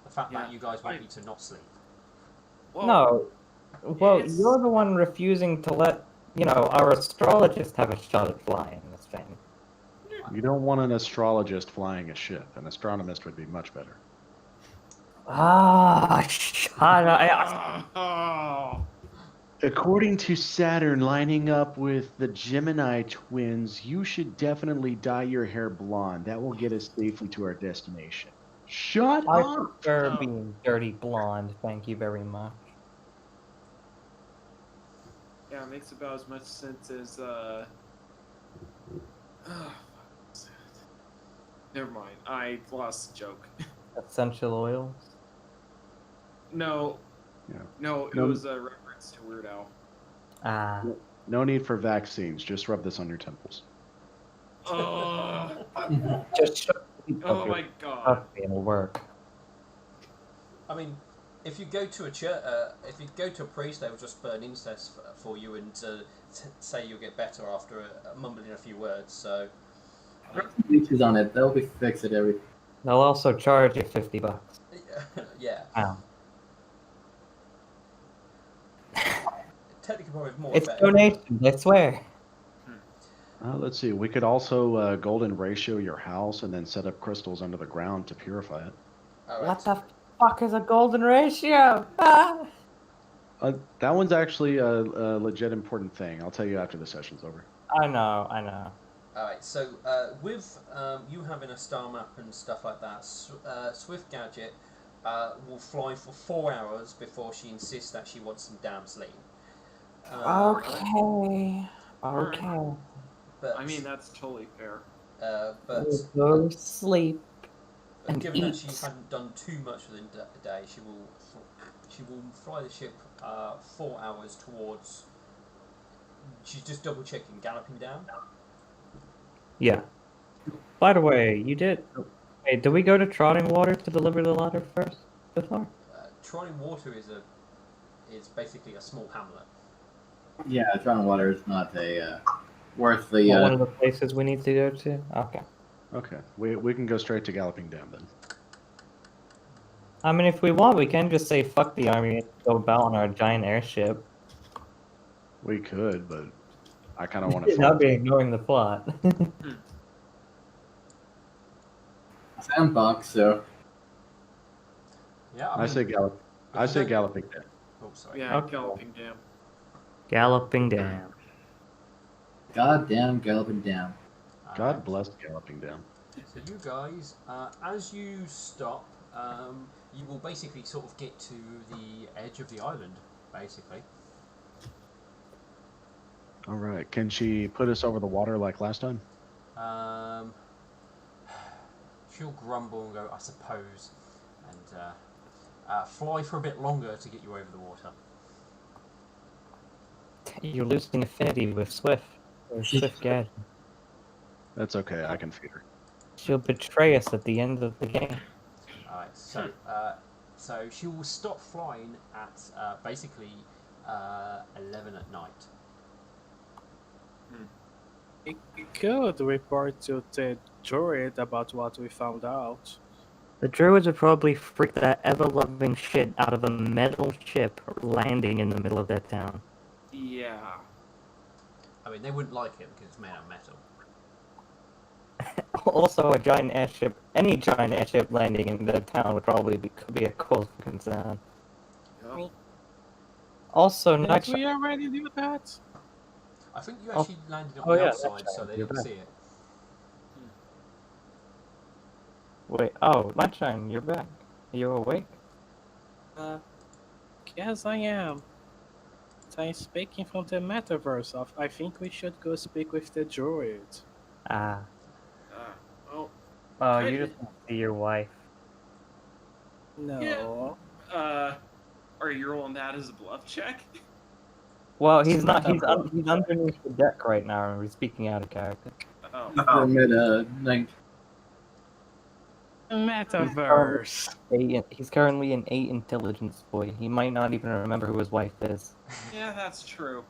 the fact that you guys want me to not sleep. Well, No, well, you're the one refusing to let our astrologist have a shot at flying this thing. You don't want an astrologist flying a ship. An astronomist would be much better. Shut up. According to Saturn lining up with the Gemini twins, you should definitely dye your hair blonde. That will get us safely to our destination. Shut I up! prefer being dirty blonde, thank you very much. Yeah, it makes about as much sense as never mind. I lost the joke. Essential oils. No, Yeah. no, it No. was a reference to Weird Al. Ah. No need for vaccines. Just rub this on your temples. Oh, Just shut oh my god. It'll work. I mean, if you go to a church, if you go to a priest, they will just burn incense for you and say you'll get better after mumbling a few words. So, Leeches on it. They'll be fixed at everything. They'll also charge you $50. yeah. Wow. Technically, probably more It's effective. donations, I swear. Let's see. We could also golden ratio your house and then set up crystals under the ground to purify it. All right. What the fuck is a golden ratio? Ah! That one's actually a legit important thing. I'll tell you after the session's over. I know. Alright, so with you having a star map and stuff like that, Swift Gadget will fly for 4 hours before she insists that she wants some damn sleep. Okay. But, I mean, that's totally fair. but Go to sleep. And given that eat. she hadn't done too much within the day, she will fly the ship 4 hours towards. She's just double checking, galloping down. Yeah. By the way, you did. Hey, did we go to Trotting Water to deliver the ladder first? Before? Trotting Water is basically a small hamlet. Yeah, Tron Water is not a worth One the. of the places we need to go to? Okay. Okay. We can go straight to Galloping Dam then. I mean, if we want, we can just say fuck the army and go about on our giant airship. We could, but I kind of want to. Not be ignoring the plot. Sandbox, so. Yeah, I say Galloping Dam. Oh, sorry. Yeah, Okay. Galloping Dam. Galloping Dam. Goddamn Galloping Dam. God bless Galloping Dam. So you guys, as you stop, you will basically sort of get to the edge of the island, basically. All right. Can she put us over the water like last time? She'll grumble and go, I suppose, and fly for a bit longer to get you over the water. You're losing affinity with Swift. Or Swift Gadget. That's okay. I can feed her. She'll betray us at the end of the game. Alright, so she will stop flying at basically 11 at night. We could report to the druid about what we found out. The druids would probably freak that ever-loving shit out of a metal ship landing in the middle of that town. Yeah. I mean, they wouldn't like it because it's made out of metal. Also, a giant airship, any giant airship landing in the town would probably could be a cause for concern. Yep. Also, Did Night we already do that? I think you actually landed on oh the yeah, outside that's so right. they You're didn't right. see it. Wait, oh, Nightshine, you're back. Are you awake? Yes, I am. I'm speaking from the metaverse. I think we should go speak with the druid. Ah. Oh. Oh, you just want to see your wife. No. Are you rolling that as a bluff check? Well, he's not. He's underneath the deck right now, and we're speaking out of character. Oh. For mid night. Metaverse. He's currently an 8 intelligence boy. He might not even remember who his wife is. Yeah, that's true.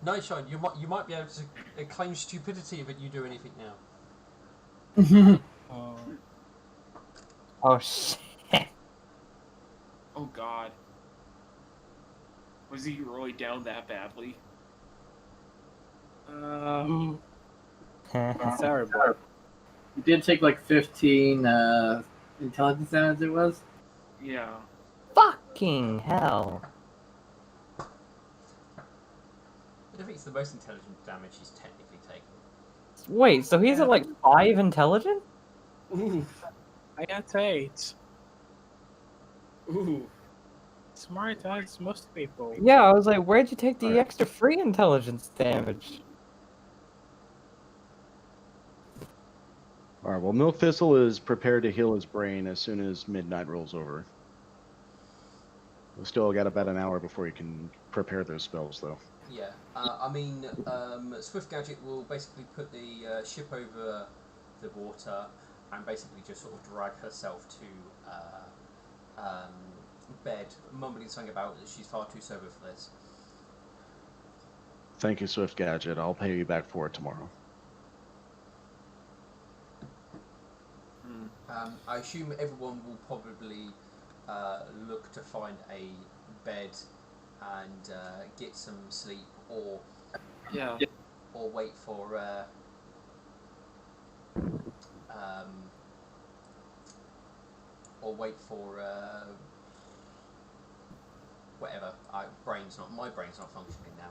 Nightshine, you might be able to claim stupidity if you do anything now. Oh shit! Oh god. Was he really down that badly? It's terrible. You did take like 15 intelligence damage, it was? Yeah. Fucking hell! I don't think it's the most intelligent damage he's technically taken. Wait, so he's at like 5 intelligent? Ooh. I got 8. Ooh. Smart as most people. Yeah, I was like, where'd you take the Alright. extra free intelligence damage? All right. Well, Milk Thistle is prepared to heal his brain as soon as midnight rolls over. We've still got about an hour before he can prepare those spells, though. Yeah, I mean, Swift Gadget will basically put the ship over the water and basically just sort of drag herself to bed, mumbling something about that she's far too sober for this. Thank you, Swift Gadget. I'll pay you back for it tomorrow. I assume everyone will probably look to find a bed and get some sleep, or Yeah. or wait for whatever. My brain's not functioning now.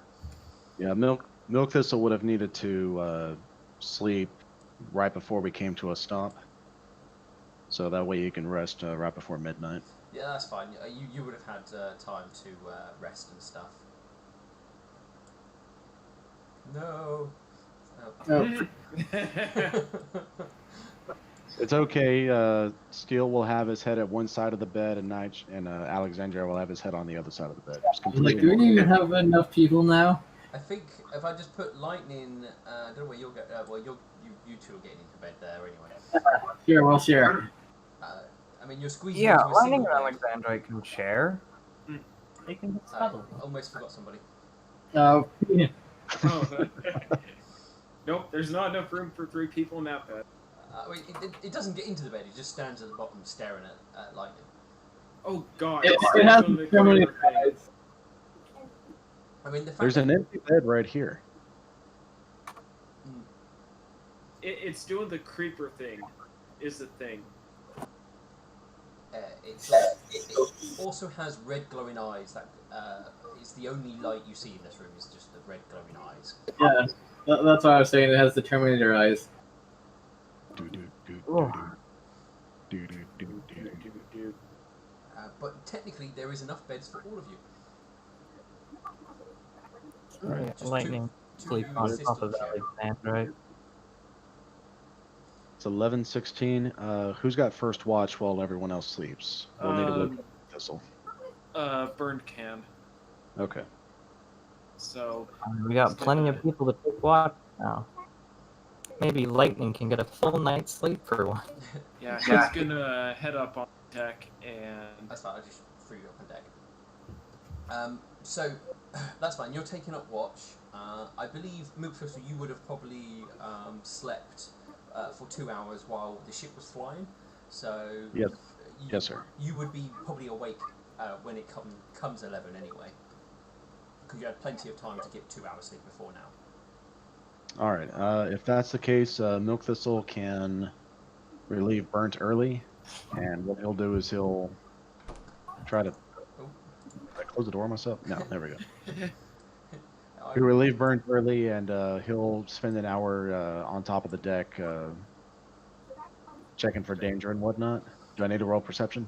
Yeah, Milk Thistle would have needed to sleep right before we came to a stop, so that way you can rest right before midnight. Yeah, that's fine. You would have had time to rest and stuff. No. Oh, It's okay. Steel will have his head at one side of the bed, and Alexandria will have his head on the other side of the bed. It's like, completely do we normal. even have enough people now? I think if I just put lightning, I don't know where you'll get. Well, you two are getting into bed there anyway. Sure, we'll share. I mean, you're squeezing Yeah, into a Lightning single and bed. Alexandrite can share. They can just cuddle. Almost forgot somebody. Oh, yeah. Oh. Nope, there's not enough room for 3 people in that bed. I mean, it doesn't get into the bed. It just stands at the bottom, staring at lightning. Oh god. It it's has doing the so many creeper thing. sides. I mean, the fact There's that an empty bed right here. It's doing the creeper thing, is the thing. it also has red glowing eyes. That is the only light you see in this room. Is just the red glowing eyes. Yeah, that's what I was saying. It has the Terminator eyes. But technically, there is enough beds for all of you. Right. Just Lightning two sleep on assistants top of share. Alexandrite. It's 11:16. Who's got first watch while everyone else sleeps? We'll need to wake up Thistle. Burned can. Okay. So We got plenty of people to take watch now. Maybe Lightning can get a full night's sleep for one. yeah, he's gonna head up on deck and That's fine. I just threw you up on deck. So that's fine. You're taking up watch. I believe Milkfister, you would have probably slept for 2 hours while the ship was flying. So Yes. Yes, sir. You would be probably awake when it comes 11 anyway, because you had plenty of time to get 2 hours sleep before now. All right. If that's the case, Milk Thistle can relieve Burnt early, and what he'll do is he'll try to. Oh. Did I close the door myself? No, there we go. I- He'll relieve Burnt early, and he'll spend an hour on top of the deck checking for danger and whatnot. Do I need to roll perception?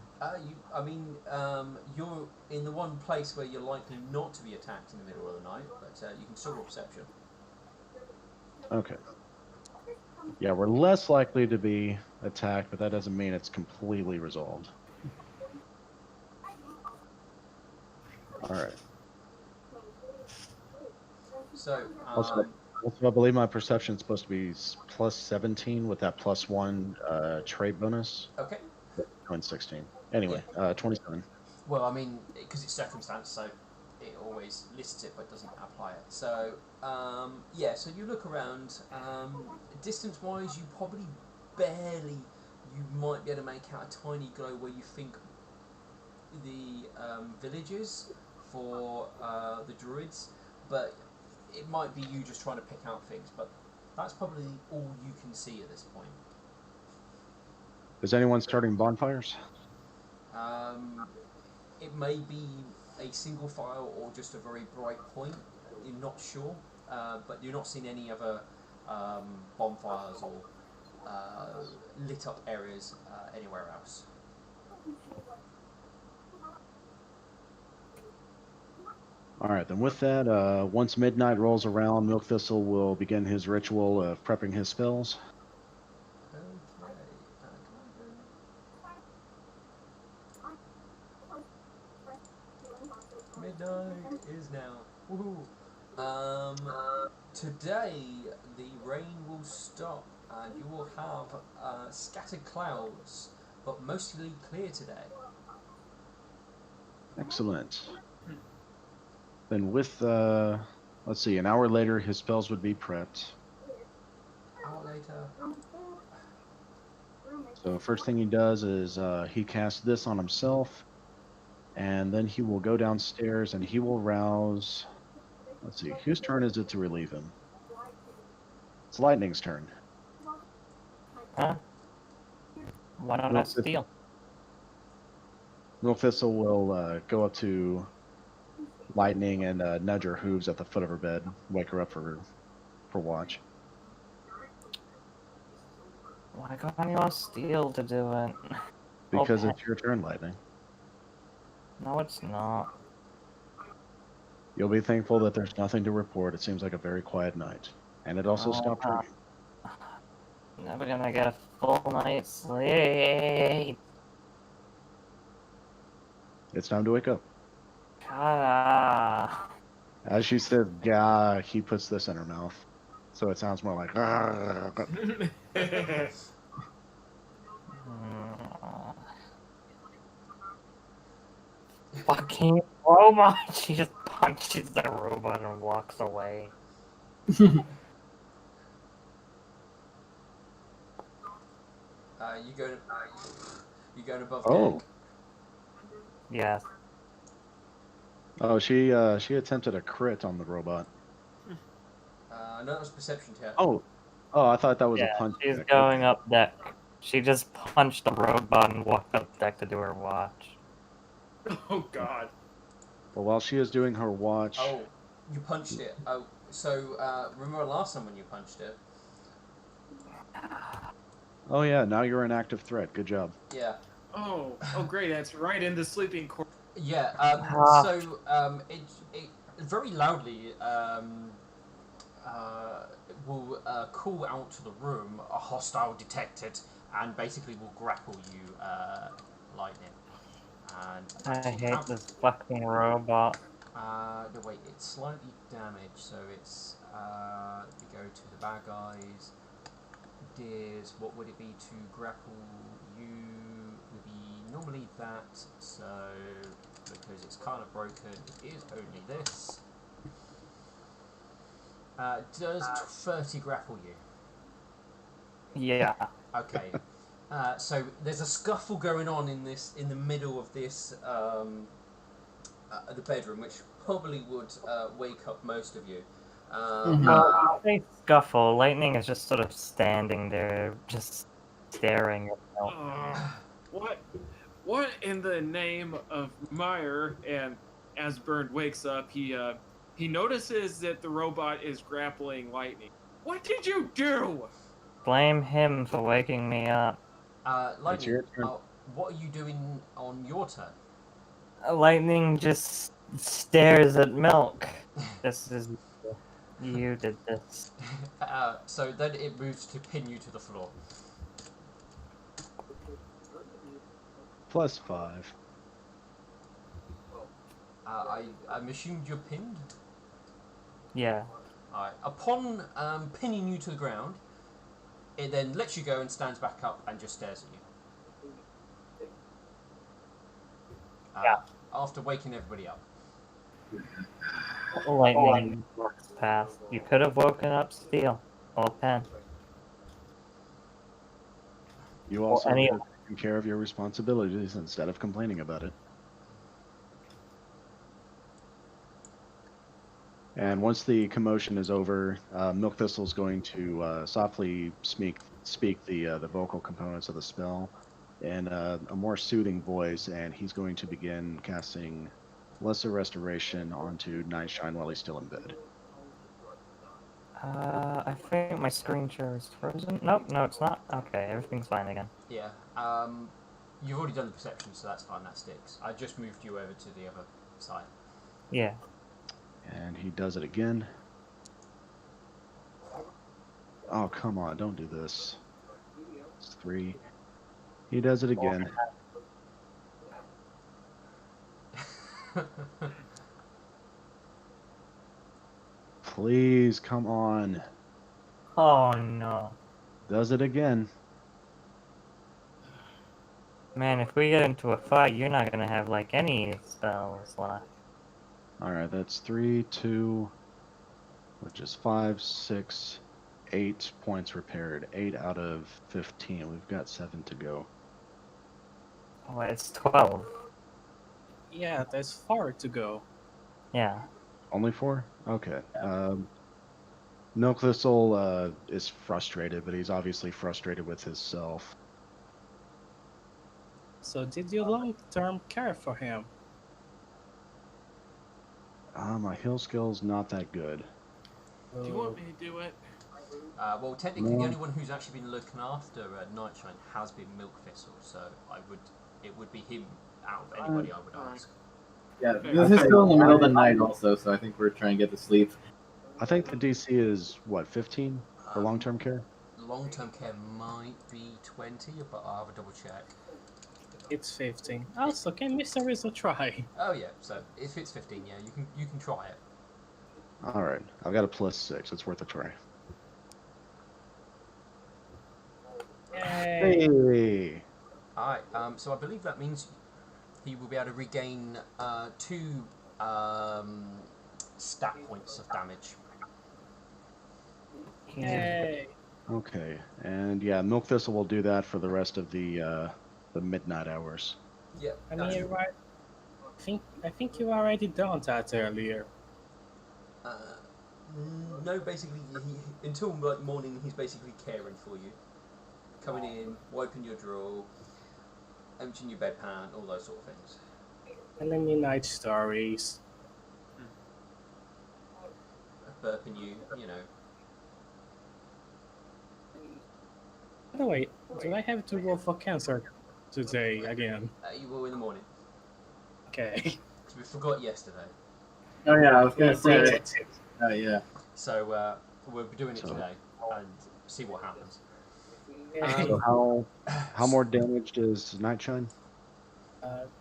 You're in the one place where you're likely not to be attacked in the middle of the night, but you can still roll perception. Okay. Yeah, we're less likely to be attacked, but that doesn't mean it's completely resolved. All right. So, Also, I believe my perception is supposed to be plus 17 with that plus 1 trait bonus. okay. 16. Anyway, 27. Well, I mean, because it's circumstance, so it always lists it but doesn't apply it. So, so you look around. Distance-wise, you probably you might be able to make out a tiny glow where you think the village is for the druids, but it might be you just trying to pick out things, but that's probably all you can see at this point. Is anyone starting bonfires? It may be a single fire or just a very bright point. You're not sure, but you're not seeing any other bonfires or lit up areas anywhere else. All right, then with that, once midnight rolls around, Milk Thistle will begin his ritual of prepping his spells. Okay. Midnight is now. Woohoo! Today the rain will stop and you will have scattered clouds, but mostly clear today. Excellent. Then with, let's see, an hour later, his spells would be prepped. Hour later. So first thing he does is he casts this on himself, and then he will go downstairs and he will rouse. Let's see, whose turn is it to relieve him? It's Lightning's turn. Huh? Why not Milk I steal? Milk Thistle will go up to Lightning and nudge her hooves at the foot of her bed, wake her up for watch. Why can't you ask Steel to do it? Because Okay. it's your turn, Lightning. No, it's not. You'll be thankful that there's nothing to report. It seems like a very quiet night. And it also stopped raining. Never gonna get a full night's sleep. It's time to wake up. Ah. As she says, "Gah," he puts this in her mouth. So it sounds more like, Fucking robot! She just punches the robot and walks away. You going above Oh. deck? Yes. Oh, she attempted a crit on the robot. No, that was perception check. Oh, I thought that was a Yeah, punch. she's check. going Okay. up deck. She just punched the robot and walked up deck to do her watch. Oh God. Well, while she is doing her watch, Oh, you punched it. Oh, so remember last time when you punched it? oh yeah, now you're an active threat. Good job. Yeah. Oh great, that's right in the sleeping quarters. Yeah. It very loudly will call out to the room, a hostile detected, and basically will grapple you, Lightning. And I hate have- this fucking robot. No, wait, it's slightly damaged, so it's we go to the bad guys. Deers, what would it be to grapple you? Would be normally that, so because it's kind of broken, it is only this. Does 30 grapple you? Yeah. Okay. So there's a scuffle going on in the middle of this the bedroom, which probably would wake up most of you. Well, they scuffle. Lightning is just sort of standing there, just staring at them. What in the name of Meyer? And as Bernd wakes up, he notices that the robot is grappling Lightning. What did you do? Blame him for waking me up. Lightning, your turn. what are you doing on your turn? Lightning just stares at Milk. This is... You did this. So then it moves to pin you to the floor. +5. I'm assumed you're pinned? Yeah. Alright. Upon pinning you to the ground, it then lets you go and stands back up and just stares at you. Yeah. After waking everybody up. Lightning walks past. You could have woken up Steel. Or Pen. You also any- have taken care of your responsibilities instead of complaining about it. And once the commotion is over, Milk Thistle is going to softly speak the vocal components of the spell in a more soothing voice, and he's going to begin casting Lesser Restoration onto Nightshine while he's still in bed. I think my screen share is frozen. Nope, no it's not. Okay, everything's fine again. Yeah. You've already done the perception, so that's fine. That sticks. I just moved you over to the other side. Yeah. And he does it again. Oh, come on, don't do this. It's 3. He does it again. Please, come on. Oh no. Does it again. Man, if we get into a fight, you're not gonna have like any spells left. Alright, that's 3, 2, which is 5, 6, 8 points repaired. 8 out of 15. We've got 7 to go. Oh, it's 12. Yeah, there's far to go. Yeah. Only 4? Okay. Milk Thistle is frustrated, but he's obviously frustrated with himself. So did you long-term care for him? My heal skill's not that good. Do you want me to do it? Well, technically, the only one who's actually been looking after Nightshine has been Milk Thistle, so it would be him out of anybody I would ask. Yeah, this is still in the middle of the night also, so I think we're trying to get to sleep. I think the DC is, what, 15 for long-term care? Long-term care might be 20, but I'll have a double check. It's 15. Also, can Mr. Rizzo try? Oh yeah, so if it's 15, yeah, you can try it. Alright, I've got a +6. It's worth a try. Yay. Hey! Alright, so I believe that means he will be able to regain 2 stat points of damage. Yay. Okay, and yeah, Milk Thistle will do that for the rest of the midnight hours. Yeah. I mean, you're right. I think you already done that earlier. No, basically, until like morning, he's basically caring for you, coming in, wiping your drawer, emptying your bedpan, all those sort of things. Telling me night stories. Burping you, you know. By the way, do I have to roll for cancer today again? You will in the morning. Okay. So we forgot yesterday. Oh yeah, I was gonna say. Oh yeah. So we'll be doing it So- today and see what happens. So how more damage does Nightshine?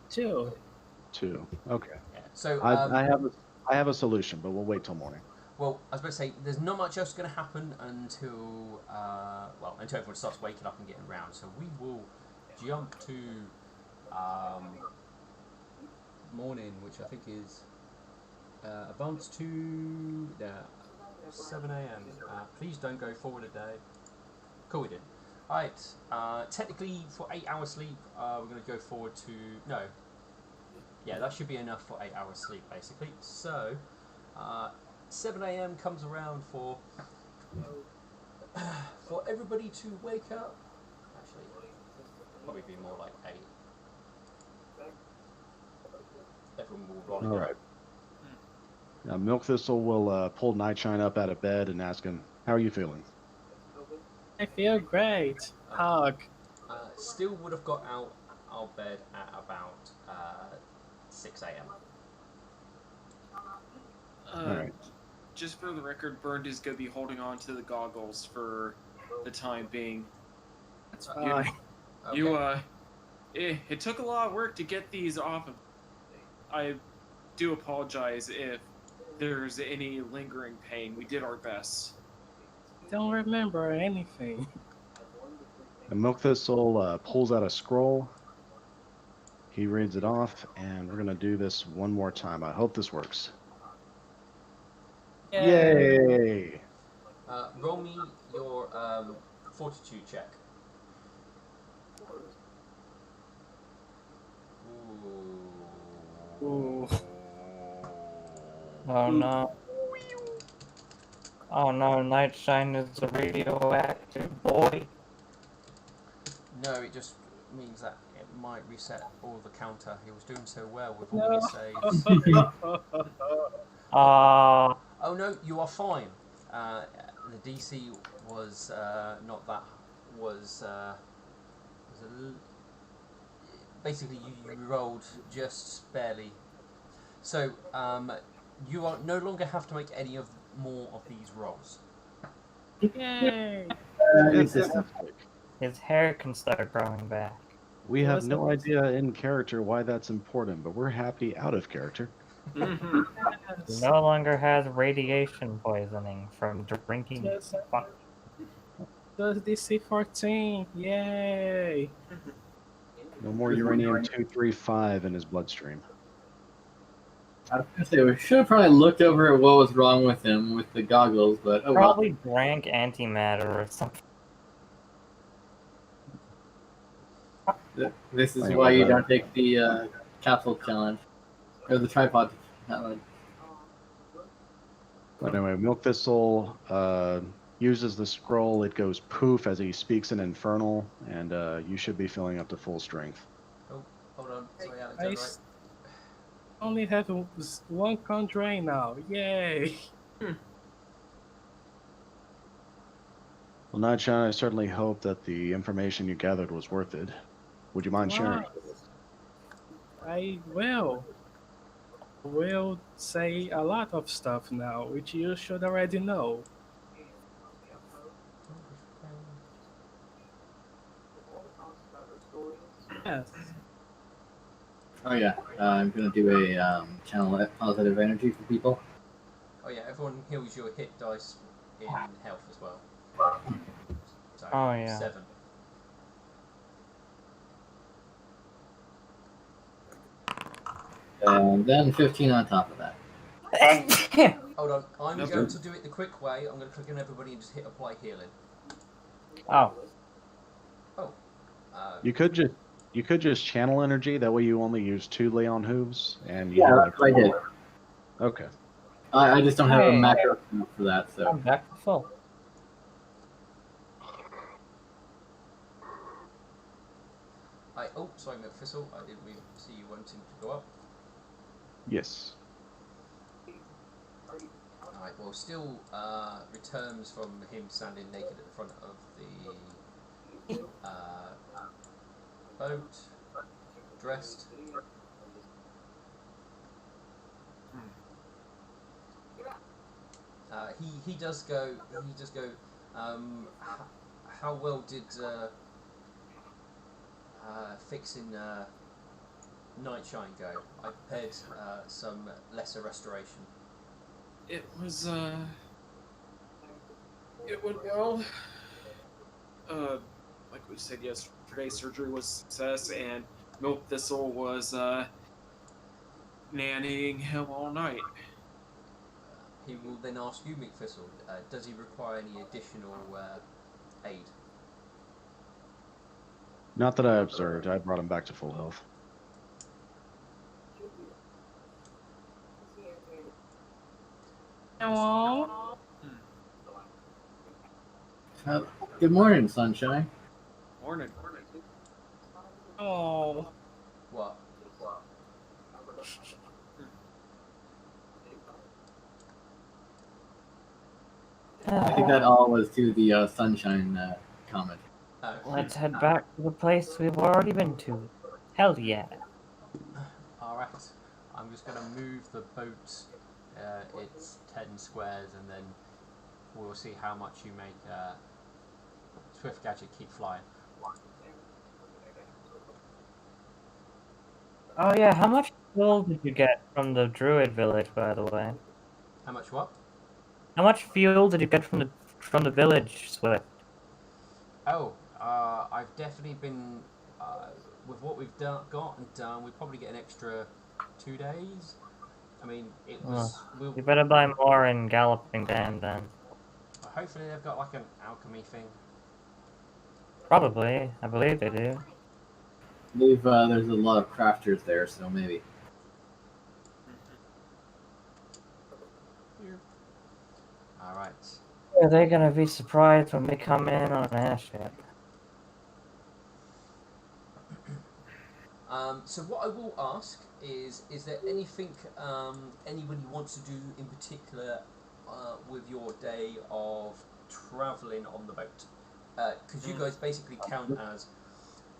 2. 2. Okay. Yeah. So I have a solution, but we'll wait till morning. well, I was about to say, there's not much else going to happen until until everyone starts waking up and getting around. So we will jump to morning, which I think is advanced to 7 a.m. Please don't go forward a day. Cool, we did. Alright, technically for 8 hours sleep, we're going to go forward to... No. Yeah, that should be enough for 8 hours sleep, basically. So, 7 a.m. comes around for everybody to wake up. Actually, probably be more like 8. Everyone will run. All right. Now, Milk Thistle will pull Nightshine up out of bed and ask him, "How are you feeling?" I feel great. Hug. Still would have got out of bed at about 6 a.m. All right. Just for the record, Bernd is going to be holding on to the goggles for the time being. That's fine. Okay. It took a lot of work to get these off of. I do apologize if there's any lingering pain. We did our best. Don't remember anything. And Milk Thistle pulls out a scroll. He reads it off, and we're going to do this one more time. I hope this works. Yay! Roll me your fortitude check. Ooh. Oh no. Oh no, Nightshine is a radioactive boy. No, it just means that it might reset all the counter. He was doing so well with all his saves. Oh no, you are fine. The DC was not that. Basically you rolled just barely. So You are no longer have to make any of more of these rolls. Yay! Fantastic. His hair can start growing back. We have Yes, no it is. idea in character why that's important, but we're happy out of character. Mm-hmm. He Yes. no longer has radiation poisoning from drinking. Yes. Fuck. Does DC 14? Yay! No more uranium-235 in his bloodstream. I was gonna say we should have probably looked over at what was wrong with him with the goggles, but oh well. Probably drank antimatter or something. This is Anyway, why you that- don't take the capsule challenge or the tripod challenge. Anyway, Milk Thistle uses the scroll. It goes poof as he speaks in Infernal, and you should be filling up to full strength. Oh, hold on. Sorry, Alex. I Right. s- only have one con drain now. Yay! Well, Nightshine, I certainly hope that the information you gathered was worth it. Would you mind sharing? Wow. I will say a lot of stuff now, which you should already know. Yes. Oh yeah, I'm gonna do a channel positive energy for people. Oh yeah, everyone heals your hit dice in health as well. So, Oh, yeah. 7. And then 15 on top of that. Hold on, I'm That's going good. to do it the quick way. I'm going to click on everybody and just hit apply healing. Oh, You could just channel energy. That way, you only use 2 Leon hooves, and you Yeah, have that's what I did. Okay. I just don't have a Hey. macro for that, so. I'm back to full. Oh, sorry, McFissel. I didn't really see you wanting to go up. Yes. Alright, well, still returns from him standing naked at the front of the boat, dressed. He does go. How well did fixing Nightshine go? I prepared some lesser restoration. It was it went well. Like we said yesterday, surgery was a success, and Milk Thistle was nannying him all night. He will then ask you, McFissel, does he require any additional aid? Not that I observed. I brought him back to full health. Hello? Good morning, sunshine. Morning. Oh, What? I think that all was to the sunshine comment. Let's head back to the place we've already been to. Hell yeah. Alright, I'm just going to move the boat. It's 10 squares, and then we'll see how much you make Swift Gadget keep flying. Oh yeah, how much fuel did you get from the druid village, by the way? How much what? How much fuel did you get from the village, Swift? Oh, I've definitely been, with what we've got and done, we probably get an extra 2 days. I mean, it was... You better buy more in Galloping Dam then. Hopefully they've got like an alchemy thing. Probably, I believe they do. I believe there's a lot of crafters there, so maybe. Alright. Are they gonna be surprised when we come in on an airship? So what I will ask is there anything anybody wants to do in particular with your day of travelling on the boat? Because you guys basically count as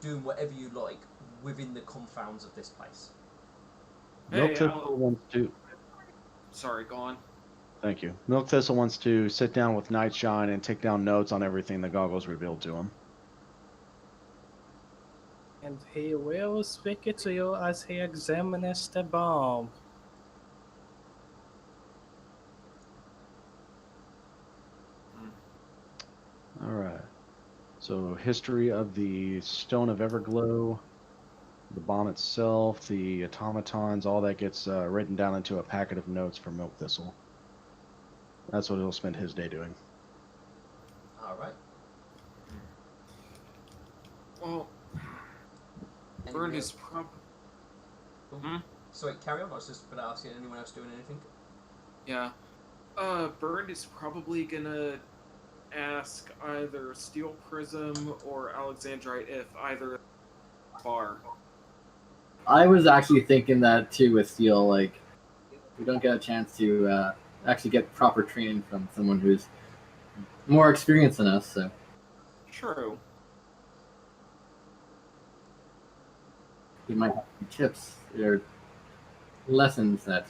doing whatever you like within the confounds of this place. Hey, Milk Thistle wants to. Sorry, go on. Thank you. Milk Thistle wants to sit down with Nightshine and take down notes on everything the goggles revealed to him. And he will speak it to you as he examines the bomb. All right. So, history of the Stone of Everglow, the bomb itself, the automatons, all that gets written down into a packet of notes for Milk Thistle. That's what he'll spend his day doing. All right. Well, Anybody Bird else? is prob. Oh, Hmm? Sorry, carry on. I was just going to ask you, anyone else doing anything? Yeah. Bird is probably gonna ask either Steel Prism or Alexandrite if either bar. I was actually thinking that too with Steel. Like, we don't get a chance to actually get proper training from someone who's more experienced than us. So True. we might have some tips or lessons that.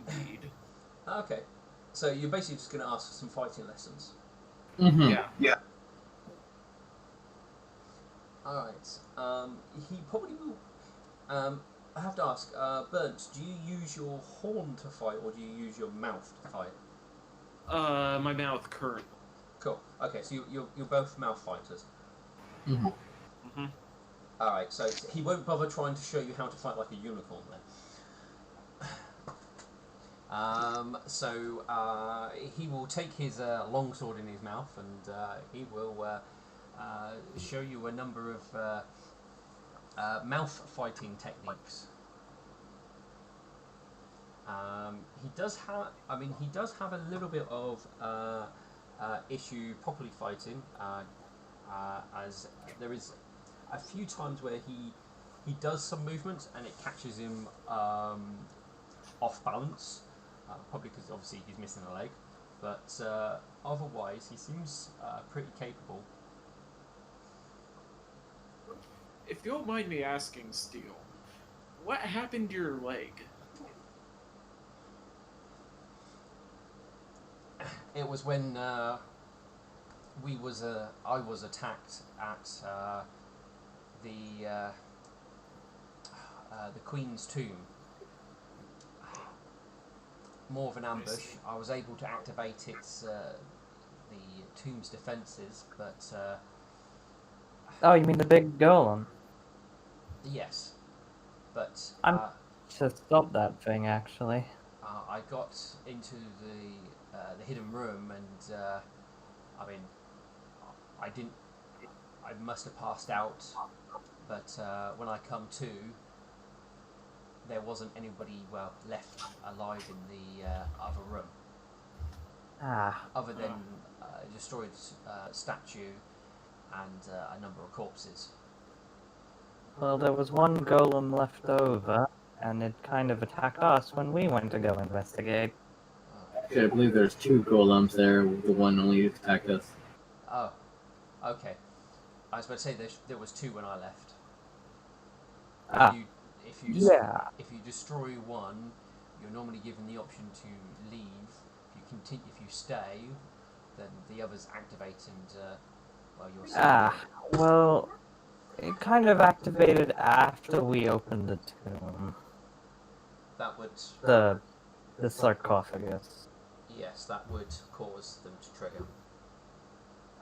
Indeed. Okay. So you're basically just going to ask for some fighting lessons. Mm-hmm. Yeah. All right. He probably will. I have to ask, Burnt, do you use your horn to fight or do you use your mouth to fight? My mouth current. Cool. Okay, so you're both mouth fighters. Mm-hmm. Mm-hmm. All right. So he won't bother trying to show you how to fight like a unicorn then. He will take his longsword in his mouth and he will show you a number of mouth fighting techniques. He does have a little bit of issue properly fighting, as there is a few times where he does some movements and it catches him off balance. Probably because obviously he's missing a leg, but otherwise he seems pretty capable. If you don't mind me asking, Steel, what happened to your leg? It was when I was attacked at the Queen's tomb. More of an ambush. I was able to activate the tomb's defences, but Oh, you mean the big golem? yes, but I'm to stop that thing, actually. I got into the hidden room, and I didn't. I must have passed out, but when I come to, there wasn't anybody left alive in the other room, Ah, other than a destroyed statue and a number of corpses. well, there was one golem left over, and it kind of attacked us when we went to go investigate. Actually, I believe there's two golems there. The one only attacked us. Oh, okay. I was about to say there was two when I left. Ah, If you yeah. if you destroy one, you're normally given the option to leave. If you stay, then the others activate and you're safe. Ah, well, it kind of activated after we opened the tomb. That would The sarcophagus. yes, that would cause them to trigger.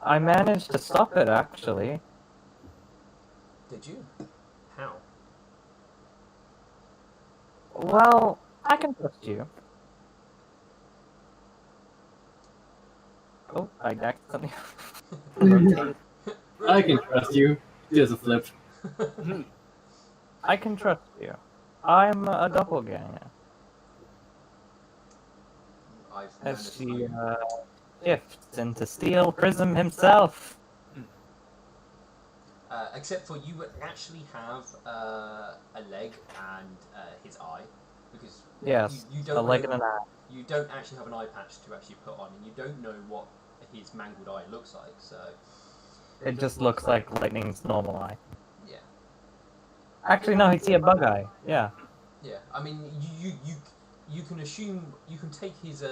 I managed to stop it, actually. Did you? How? Well, I can trust you. Oh, I accidentally rotated. I can trust you. Just a flip. I can trust you. I'm a doppelganger. I've known As a she few. shifts into Steel Prism himself. Except for you would actually have a leg and his eye, because Yes, you a don't leg know, and an eye. you don't actually have an eye patch to actually put on, and you don't know what his mangled eye looks like. So It just looks like Lightning's normal eye. yeah, Actually, no, he'd see a bug eye. Yeah. yeah. I mean, you can assume you can take his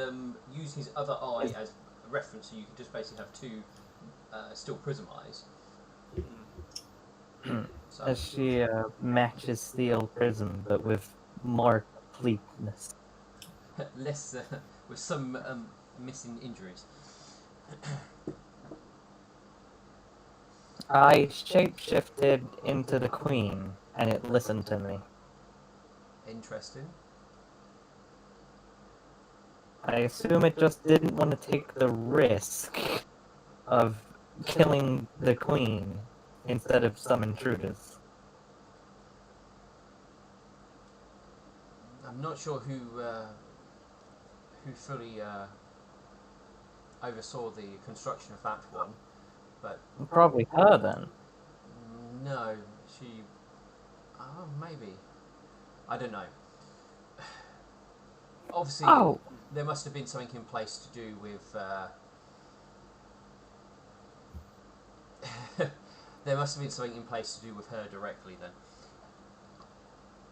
use his other eye as a reference, so you can just basically have two still prism eyes. So As she matches Steel Prism, but with more completeness. less with some missing injuries. I shapeshifted into the Queen, and it listened to me. Interesting. I assume it just didn't want to take the risk of killing the Queen instead of some intruders. I'm not sure who fully oversaw the construction of that one, but Probably her then. no, she. Oh, maybe. I don't know. Obviously, Oh, there must have been something in place to do with. There must have been something in place to do with her directly then.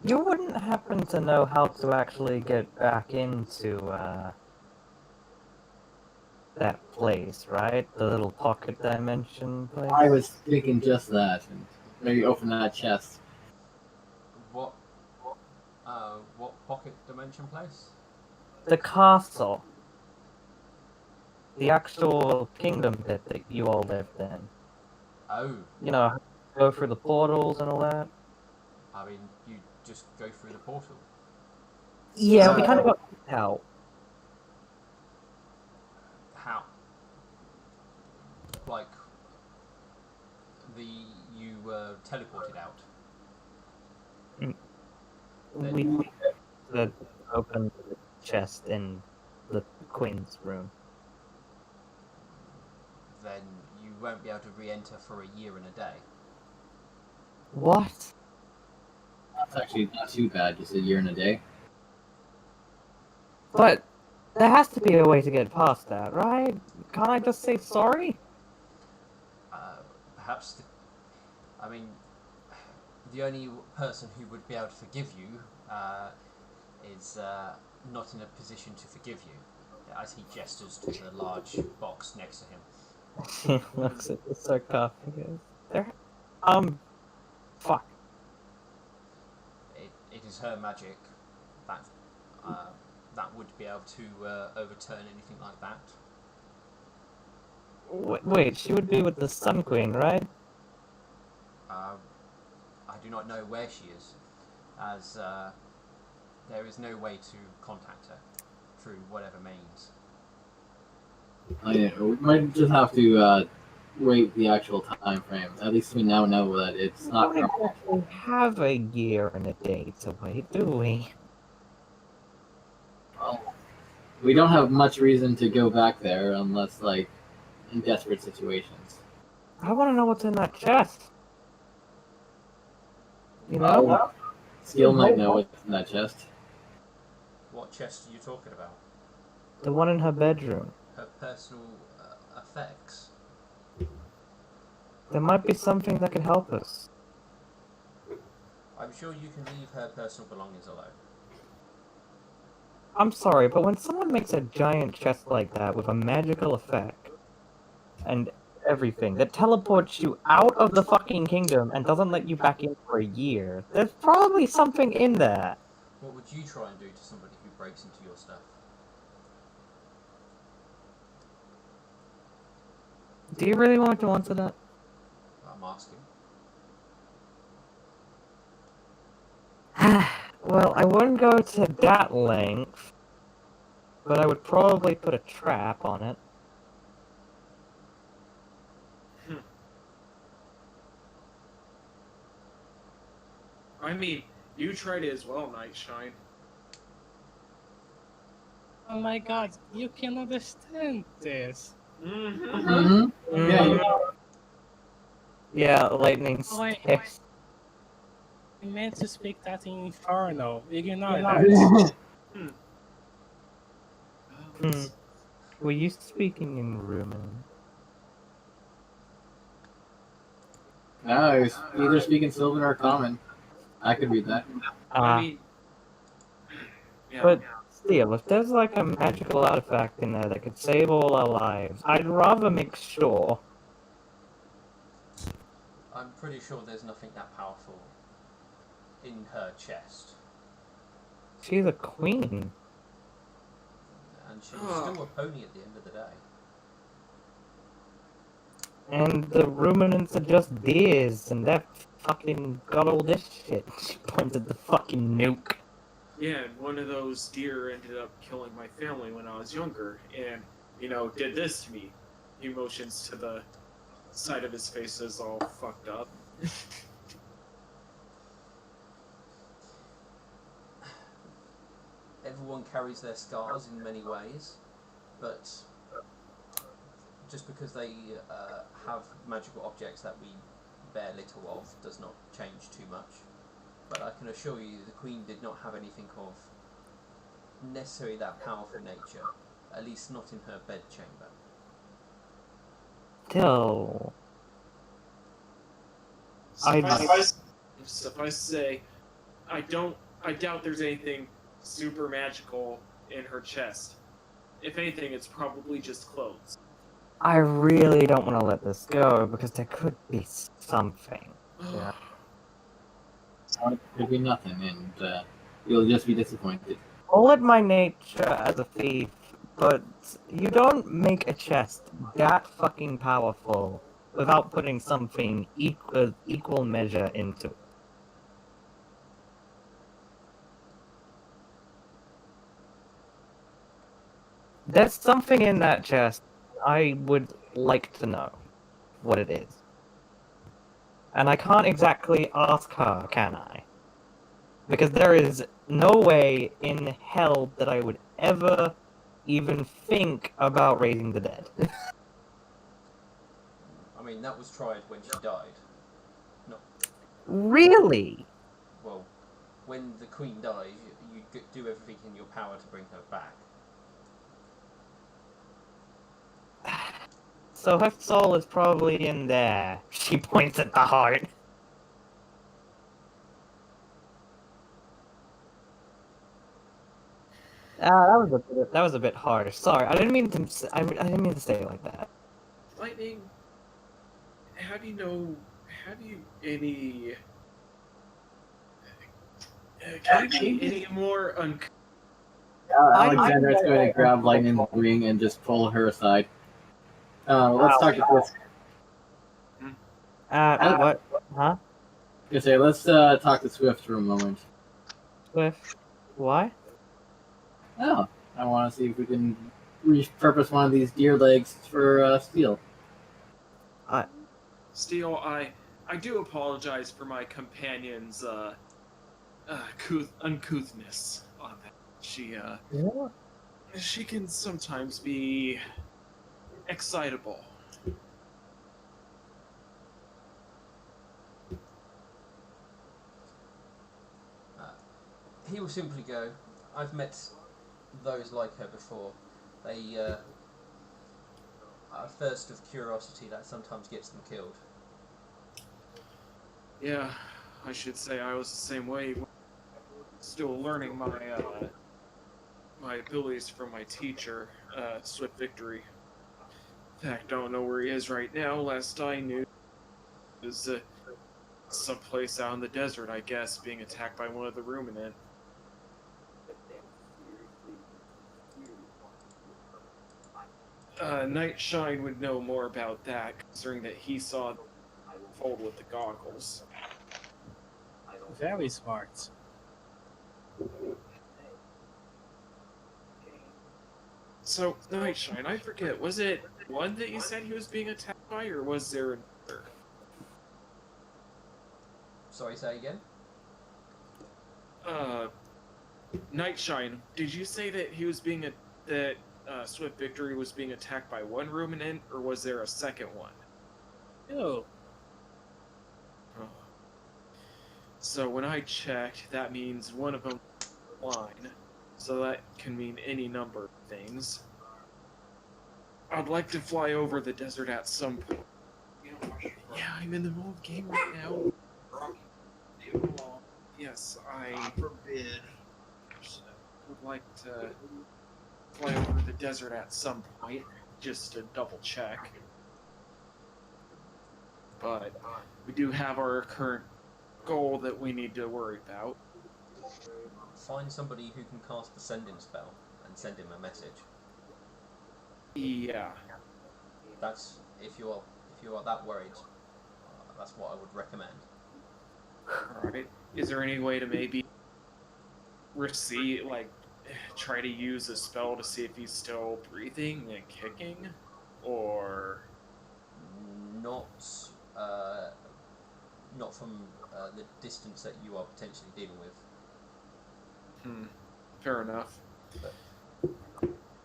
you wouldn't happen to know how to actually get back into that place, right? The little pocket dimension place? I was thinking just that, and maybe open that chest. What? What pocket dimension place? The castle. The actual kingdom bit that you all lived in. Oh, You know, go through the portals and all that. I mean, you just go through the portal. Yeah, we kind of got out. How? Like, you were teleported out. We opened the chest in the Queen's room. Then you won't be able to re-enter for a year and a day. What? That's actually not too bad, just a year and a day. But there has to be a way to get past that, right? Can't I just say sorry? Perhaps, I mean, the only person who would be able to forgive you is not in a position to forgive you, as he gestures to the large box next to him. She looks at the sarcophagus. There. Fuck. It is her magic that that would be able to overturn anything like that. Wait, she would be with the Sun Queen, right? I do not know where she is, as there is no way to contact her through whatever means. We might just have to wait the actual time frame. At least we now know that it's not. We don't exactly have a year and a day to wait, do we? Well, we don't have much reason to go back there unless, like, in desperate situations. I want to know what's in that chest. You know? Skill might know what's in that chest. What chest are you talking about? The one in her bedroom. Her personal effects. There might be something that could help us. I'm sure you can leave her personal belongings alone. I'm sorry, but when someone makes a giant chest like that with a magical effect and everything that teleports you out of the fucking kingdom and doesn't let you back in for a year, there's probably something in there. What would you try and do to somebody who breaks into your stuff? Do you really want to answer that? I'm asking. Well, I wouldn't go to that length, but I would probably put a trap on it. I mean, you tried it as well, Nightshine. Oh my god, you can understand this. Yeah. Yeah, lightning sticks. I meant to speak that in Infernal. Ignore that. Were you speaking in Roman? No, I was either speaking Sylvan or Common. I could read that. I mean, yeah. But Still, if there's like a magical artifact in there that could save all our lives, I'd rather make sure. I'm pretty sure there's nothing that powerful in her chest. She's a queen. And she's still a pony at the end of the day. And the ruminants are just deers, and they've fucking got all this shit. She pointed the fucking nuke. Yeah, and one of those deer ended up killing my family when I was younger, and, did this to me. He motions to the side of his face is all fucked up. Everyone carries their scars in many ways, but just because they have magical objects that we bear little of does not change too much. But I can assure you the Queen did not have anything of necessarily that powerful nature, at least not in her bedchamber. Still, Suffice to say, I doubt there's anything super magical in her chest. If anything, it's probably just clothes. I really don't want to let this go because there could be something. Yeah. Or it could be nothing, and you'll just be disappointed. All at my nature as a thief, but you don't make a chest that fucking powerful without putting something equal measure into it. There's something in that chest. I would like to know what it is. And I can't exactly ask her, can I? Because there is no way in hell that I would ever even think about raising the dead. I mean, that was tried when she died. No. Really? Well, when the Queen dies, you do everything in your power to bring her back. So her soul is probably in there. She points at the heart. That was a bit harsh. Sorry, I didn't mean to. I didn't mean to say it like that. Lightning, have you any? Can you be any more Alexander is going to grab Lightning's ring and just pull her aside. Let's talk to this. What? Huh? Let's talk to Swift for a moment. Swift? Why? Oh, I want to see if we can repurpose one of these deer legs for steel. Steel, I do apologize for my companion's uncouthness on that. She can sometimes be excitable. He will simply go, I've met those like her before. They a thirst of curiosity that sometimes gets them killed. Yeah, I should say I was the same way. Still learning my my abilities from my teacher, Swift Victory. In fact, I don't know where he is right now. Last I knew, he was someplace out in the desert, I guess, being attacked by one of the ruminant. Nightshine would know more about that, considering that he saw the fold with the goggles. Very smart. So, Nightshine, I forget, was it one that you said he was being attacked by, or was there another? Sorry, say again? Nightshine, did you say that he was being Swift Victory was being attacked by one ruminant, or was there a second one? Ew. Oh. So when I checked, that means one of them was line. So that can mean any number of things. I'd like to fly over the desert at some point. Yeah, I'm in the middle of the game right now. Yes, I forbid. would like to fly over the desert at some point, just to double check. But we do have our current goal that we need to worry about. Find somebody who can cast the sending spell and send him a message. Yeah. That's if you are that worried. That's what I would recommend. Alright. Is there any way to maybe try to use a spell to see if he's still breathing and kicking? Or Not not from the distance that you are potentially dealing with. Fair enough. But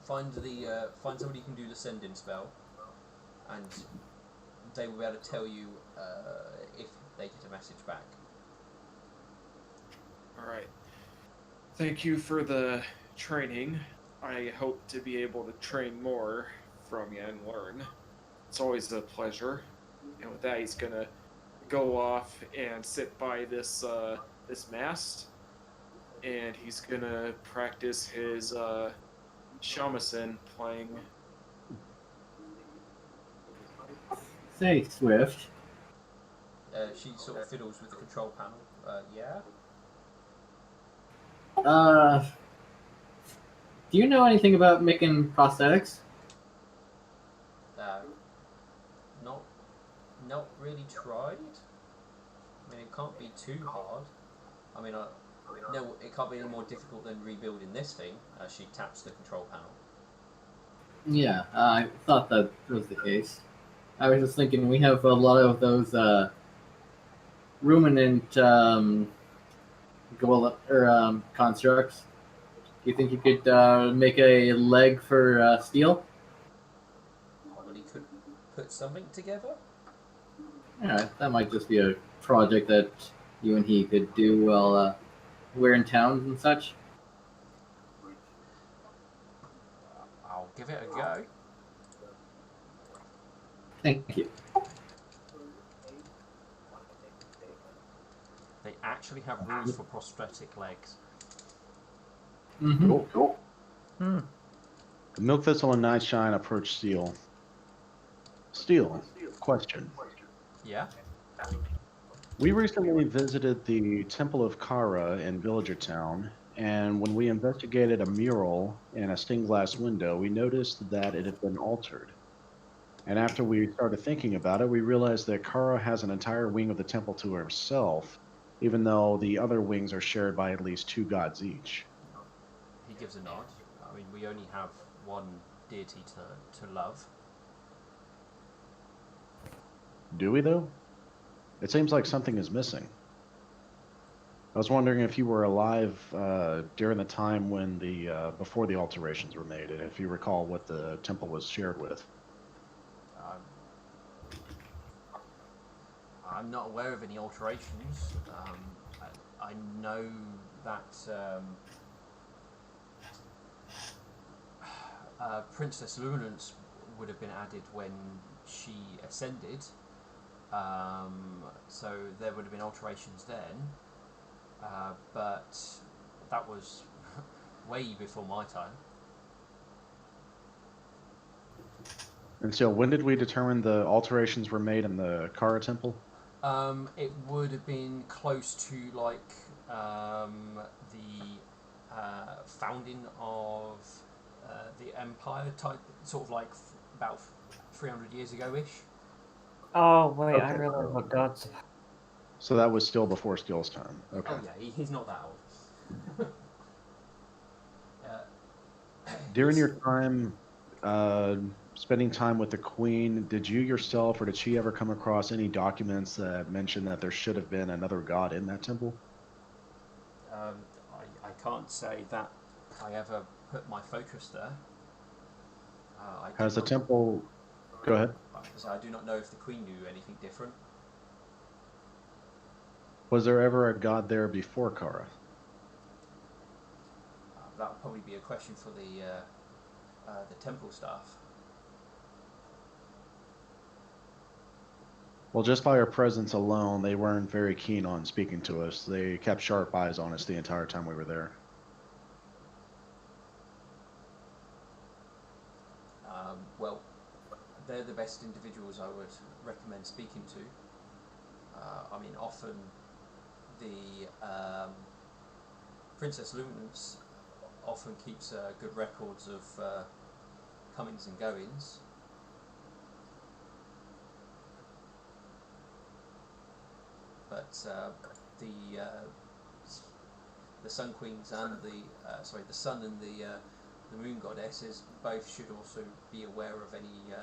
find somebody who can do the send-in spell, and they will be able to tell you if they get a message back. Alright. Thank you for the training. I hope to be able to train more from you and learn. It's always a pleasure. And with that, he's gonna go off and sit by this mast, and he's gonna practice his shamisen playing. Say, Swift. She sort of fiddles with the control panel. Yeah. Do you know anything about making prosthetics? Not really tried. I mean, it can't be too hard. I mean, no, it can't be any more difficult than rebuilding this thing. She taps the control panel. Yeah, I thought that was the case. I was just thinking we have a lot of those ruminant constructs. Do you think you could make a leg for steel? Probably could put something together. Yeah, that might just be a project that you and he could do while we're in town and such. I'll give it a go. Thank you. They actually have rules for prosthetic legs. Mm-hmm. Cool. Hmm. The Milk Thistle and Nightshine approach Steel. Steel, question. Yeah. We recently visited the Temple of Kara in Villager Town, and when we investigated a mural in a stained glass window, we noticed that it had been altered. And after we started thinking about it, we realized that Kara has an entire wing of the temple to herself, even though the other wings are shared by at least 2 gods each. He gives a nod. I mean, we only have one deity to love. Do we, though? It seems like something is missing. I was wondering if you were alive during the time when before the alterations were made, and if you recall what the temple was shared with. I'm not aware of any alterations. I know that Princess Luminance would have been added when she ascended, so there would have been alterations then, but that was way before my time. And so when did we determine the alterations were made in the Kara temple? It would have been close to like the founding of the empire type, sort of like about 300 years ago-ish. Oh wait, I Okay. realize what gods. So that was still before Steel's time. Okay. Oh yeah, he's not that old. During your time spending time with the Queen, did you yourself or did she ever come across any documents that mention that there should have been another god in that temple? I can't say that I ever put my focus there. Has the temple... Go ahead. I do not know if the Queen knew anything different. Was there ever a god there before Kara? That would probably be a question for the temple staff. Well, just by our presence alone, they weren't very keen on speaking to us. They kept sharp eyes on us the entire time we were there. the best individuals I would recommend speaking to. I mean, often the Princess Luminance often keeps good records of comings and goings. But the Sun Queens and the Sun and the Moon Goddesses both should also be aware of any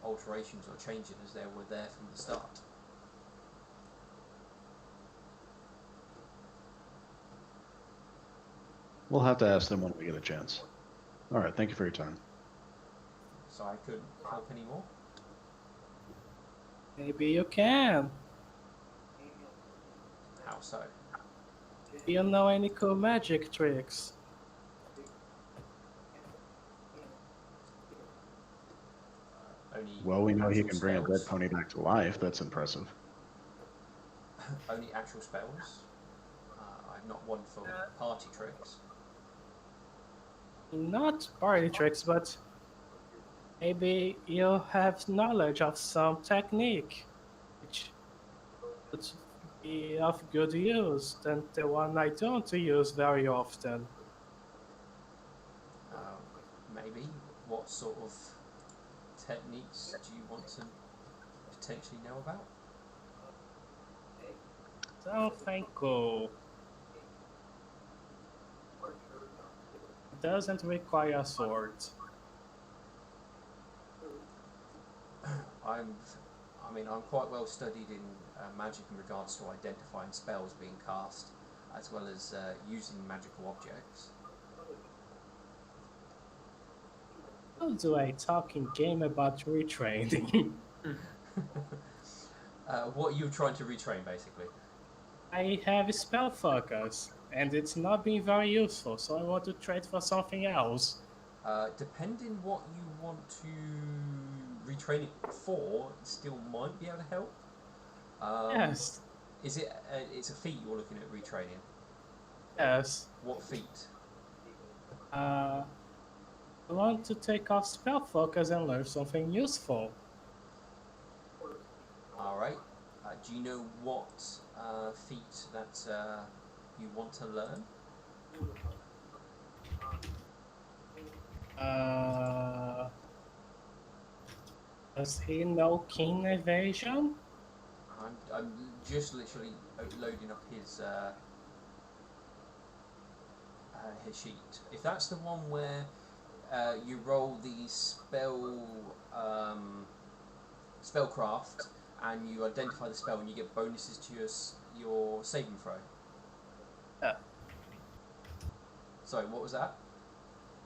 alterations or changes as they were there from the start. We'll have to ask them when we get a chance. All right, thank you for your time. So I couldn't help anymore. Maybe you can. How so? Do you know any cool magic tricks? Only Well, we know he actual can bring a spells. dead pony back to life. That's impressive. Only actual spells. I'm not one for party tricks. Not party tricks, but maybe you have knowledge of some technique which would be of good use than the one I don't use very often. Maybe. What sort of techniques do you want to potentially know about? Something cool. Doesn't require a sword. I'm quite well studied in magic in regards to identifying spells being cast, as well as using magical objects. I'll do a talking game about retraining. What are you trying to retrain, basically? I have spell focus, and it's not been very useful, so I want to trade for something else. Depending what you want to retrain it for, it still might be able to help. Yes, Is it? It's a feat you're looking at retraining. yes. What feat? I want to take off spell focus and learn something useful. All right. Do you know what feat that you want to learn? Does he know keen evasion? I'm just literally loading up his sheet. If that's the one where you roll the spellcraft and you identify the spell and you get bonuses to your saving throw. Yeah. Sorry, what was that?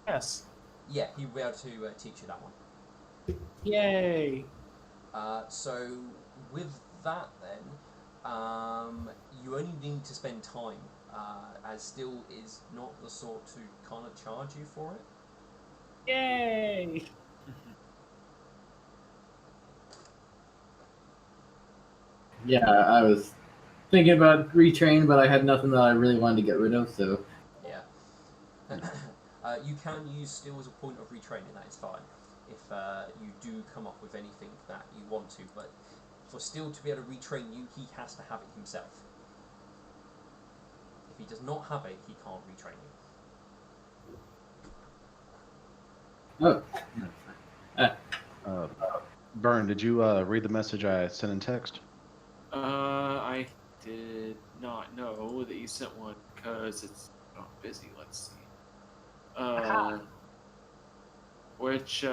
Yes. Yeah, he'll be able to teach you that one. Yay! So with that then, you only need to spend time, as still is not the sort to kind of charge you for it. Yay! Yeah, I was thinking about retrain, but I had nothing that I really wanted to get rid of, so. Yeah. You can use still as a point of retraining, that is fine. If you do come up with anything that you want to, but for still to be able to retrain you, he has to have it himself. If he does not have it, he can't retrain you. Oh. Byrne, did you read the message I sent in text? I did not know that you sent one because it's not busy. Let's see. Which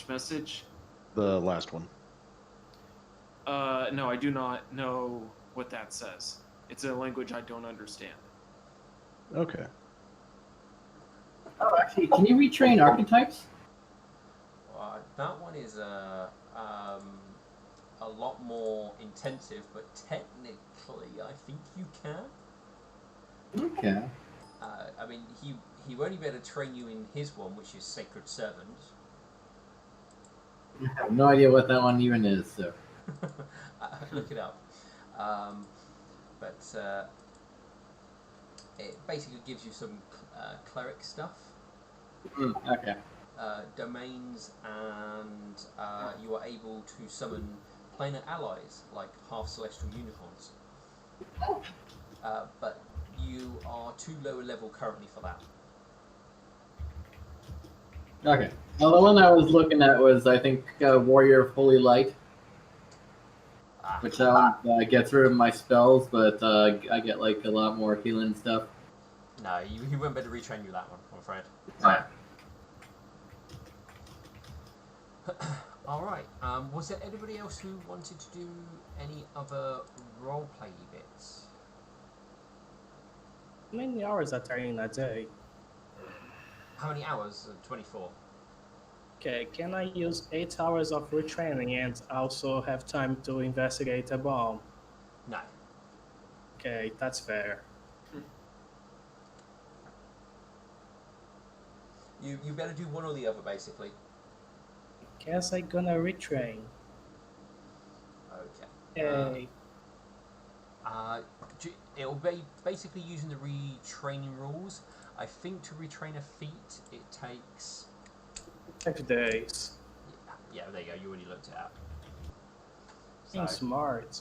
message? The last one. No, I do not know what that says. It's a language I don't understand. Okay. Oh, actually, can you retrain archetypes? That one is a lot more intensive, but technically, I think you can. Okay. I mean, he won't be able to train you in his one, which is Sacred Servant. I have no idea what that one even is, so. Look it up. But it basically gives you some cleric stuff. Okay. domains, and you are able to summon planar allies like half celestial unicorns. But you are too low a level currently for that. Okay. Well, the one I was looking at was, I think, Warrior of Holy Light, which I get through my spells, but I get like a lot more healing stuff. No, you won't be able to retrain you that one, I'm afraid. Right. Alright, was there anybody else who wanted to do any other roleplay bits? How many hours are there in a day? How many hours? 24. Okay, can I use 8 hours of retraining and also have time to investigate a bomb? No. Okay, that's fair. You better do one or the other, basically. Guess I gonna retrain. Okay. Hey, It'll be basically using the retraining rules. I think to retrain a feat, it takes... 5 days. Yeah, there you go. You already looked it up. Being smart.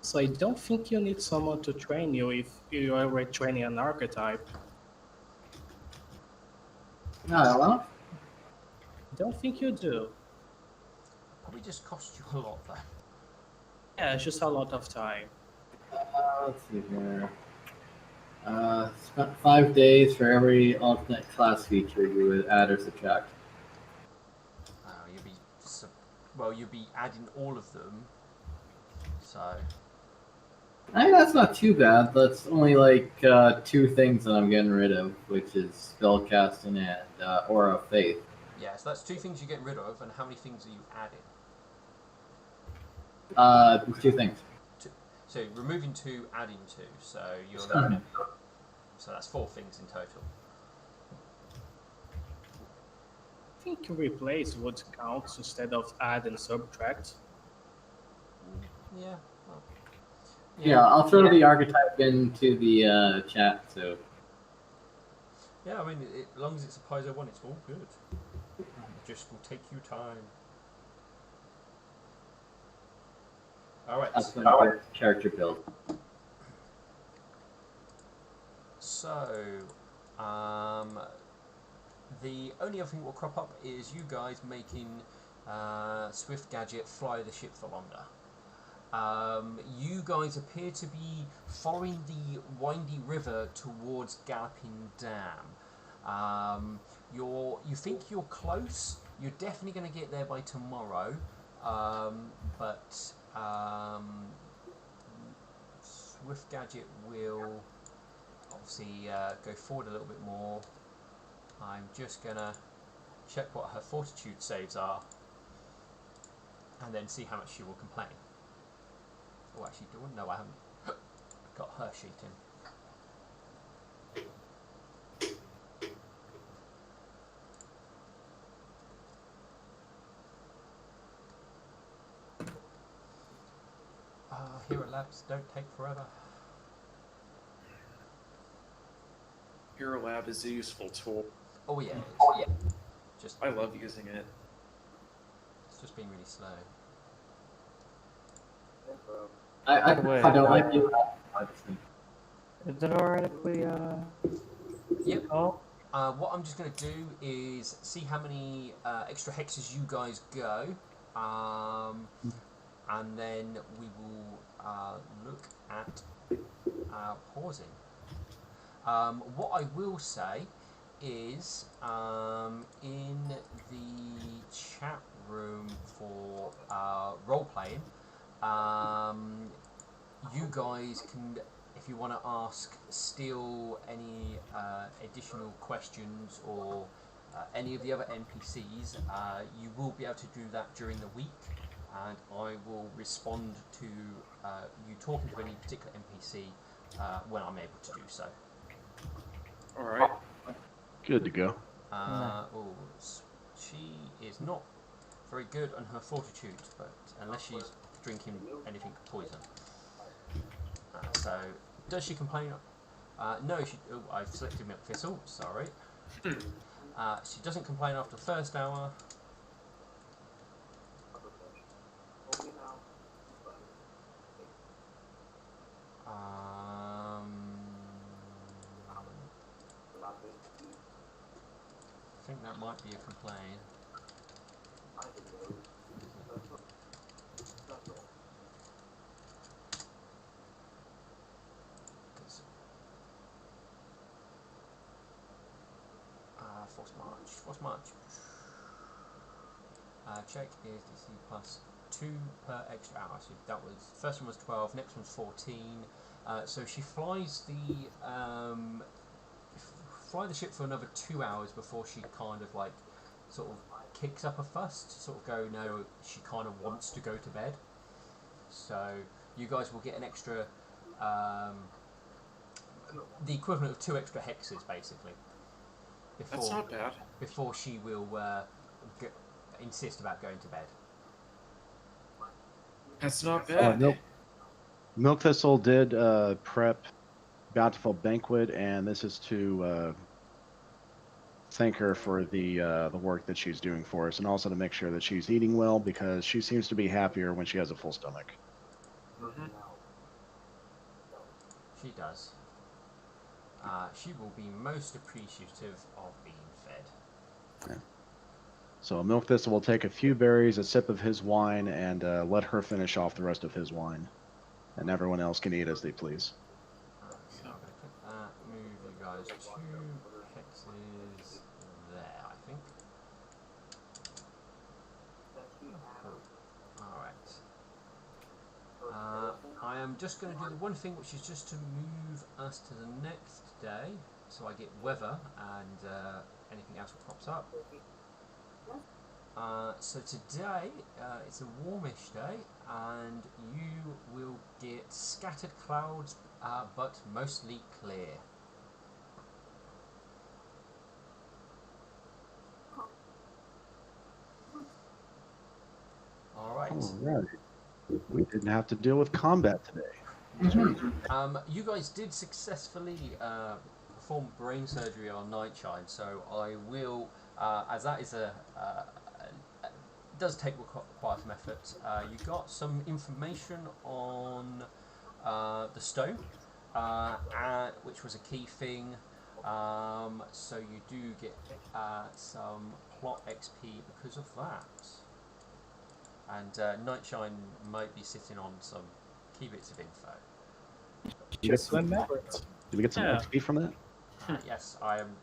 So I don't think you need someone to train you if you are retraining an archetype. Well, Don't think you do. Probably just cost you a lot, though. Yeah, it's just a lot of time. let's see here. Spent 5 days for every alternate class feature you would add or subtract. You'll be adding all of them. So I think that's not too bad. That's only like 2 things that I'm getting rid of, which is spellcasting and Aura of Faith. yeah, so that's 2 things you're getting rid of, and how many things are you adding? 2 things. 2. So removing 2, adding 2. So you're looking at, so that's 4 things in total. I think replace would count instead of add and subtract. Yeah. Well, Yeah, I'll throw the archetype into the chat. So. Yeah, I mean, as long as it's a Paizo 1, it's all good. It just will take you time. Alright. That's my character build. So, the only other thing that will crop up is you guys making Swift Gadget fly the ship for longer. You guys appear to be following the windy river towards Galloping Dam. You think you're close. You're definitely going to get there by tomorrow, but Swift Gadget will obviously go forward a little bit more. I'm just going to check what her fortitude saves are and then see how much she will complain. Oh, actually, no, I haven't got her sheet in. Hero labs don't take forever. Hero Lab is a useful tool. Oh yeah. Just I love using it. it's just being really slow. I don't like you. Is it alright if we, Yep. Oh? What I'm just going to do is see how many extra hexes you guys go, and then we will look at pausing. What I will say is in the chat room for role playing, you guys can, if you want to ask still any additional questions or any of the other NPCs, you will be able to do that during the week, and I will respond to you talking to any particular NPC when I'm able to do so. Alright. Good to go. She is not very good on her fortitude, but unless she's drinking anything poison. So, does she complain? No, she. Oh, I've selected Milk Thistle. Sorry. She doesn't complain after the first hour. I think that might be a complaint. Force March. Check is DC plus 2 per extra hour. So that was first one was 12, next one's 14. So she flies the ship for another 2 hours before she kind of like sort of kicks up a fuss to sort of go, no, she kind of wants to go to bed. So you guys will get an extra, the equivalent of 2 extra hexes basically. That's not bad. Before she will insist about going to bed. That's not bad. Milk Thistle did prep Bountiful Banquet, and this is to thank her for the work that she's doing for us, and also to make sure that she's eating well, because she seems to be happier when she has a full stomach. Mm-hmm. She does. She will be most appreciative of being fed. Yeah. So Milk Thistle will take a few berries, a sip of his wine, and let her finish off the rest of his wine. And everyone else can eat as they please. So I'm going to click that, move you guys 2 hexes there, I think. Alright. I am just going to do the one thing, which is just to move us to the next day, so I get weather and anything else that pops up. So today, it's a warmish day, and you will get scattered clouds, but mostly clear. Alright. Alright. We didn't have to deal with combat today. You guys did successfully perform brain surgery on Nightshine, so I will, as that is does take quite some effort. You got some information on the stone, which was a key thing. So you do get some plot XP because of that. And Nightshine might be sitting on some key bits of info. Just remember it. Did we get some XP from that? Yes, I am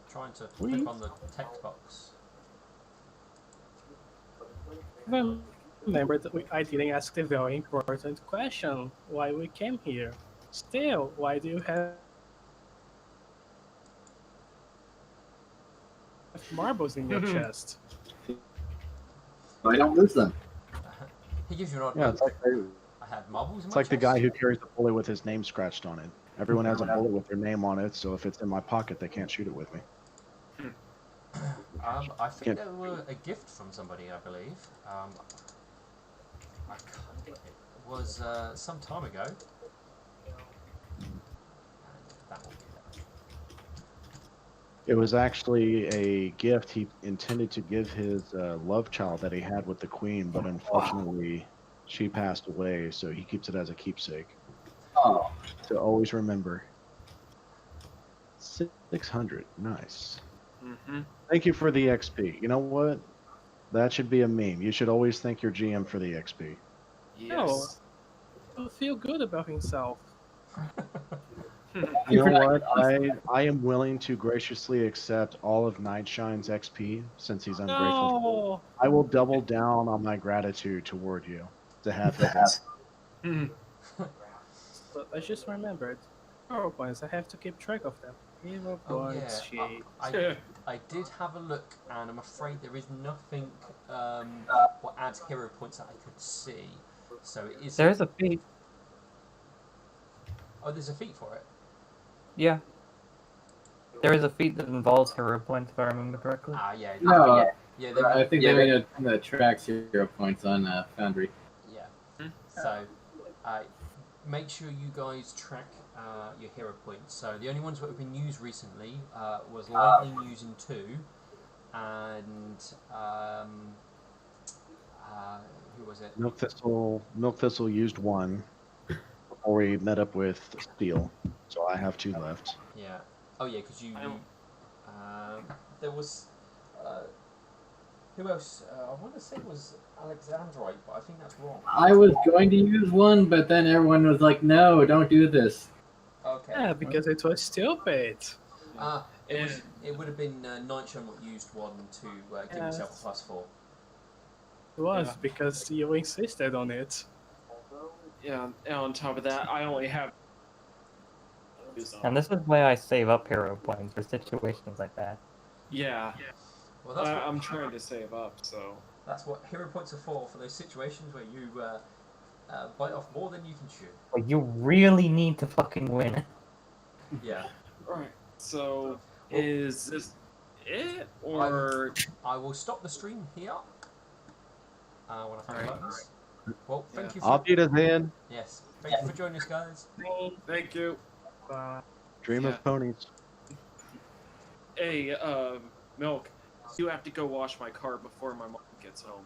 trying to click on the text box. Remember that I didn't ask the very important question, why we came here. Still, why do you have marbles in your chest? I don't lose them. He gives you an odd Yeah, look. it's like, I had marbles in it's my like the chest. guy who carries a bullet with his name scratched on it. Everyone has a bullet with their name on it, so if it's in my pocket, they can't shoot it with me. I think they were a gift from somebody, I believe. It was some time ago. And that will be that. It was actually a gift he intended to give his love child that he had with the Queen, but unfortunately she passed away, so he keeps it as a keepsake. Oh. To always remember. 600, nice. Mm-hmm. Thank you for the XP. You know what? That should be a meme. You should always thank your GM for the XP. Yes. He'll feel good about himself. You know what? I am willing to graciously accept all of Nightshine's XP since he's ungrateful. No! I will double down on my gratitude toward you to have his. But I just remembered. Hero points, I have to keep track of them. Hero points, shit. I did have a look, and I'm afraid there is nothing what adds hero points that I could see. So it is. There's a feat. Oh, there's a feat for it. Yeah. There is a feat that involves hero points, if I remember correctly. Yeah. No, Yeah. I think they made a thing that tracks hero points on Foundry. Yeah. So, make sure you guys track your hero points. So the only ones that have been used recently was Lightning using 2, and who was it? Milk Thistle used 1 before we met up with Steel, so I have 2 left. Yeah. Oh yeah, because you. There was. Who else? I want to say it was Alexandrite, but I think that's wrong. I was going to use 1, but then everyone was like, "No, don't do this." Okay. Yeah, because it was stupid. It would have been Nitro that used 1 to give yourself a +4. It was because you insisted on it. Yeah, and on top of that, I only have. And this is why I save up hero points for situations like that. Yeah. Well, that's what, I'm trying to save up, so. that's what hero points are for those situations where you bite off more than you can chew. But you really need to fucking win. Yeah. Alright, so is this it? Or. I will stop the stream here. When I find Alright. buttons. Well, thank you for. I'll beat us in. Yes. Thank you for joining us, guys. Thank you. Dream of ponies. Hey, Milk, you have to go wash my car before my mom gets home.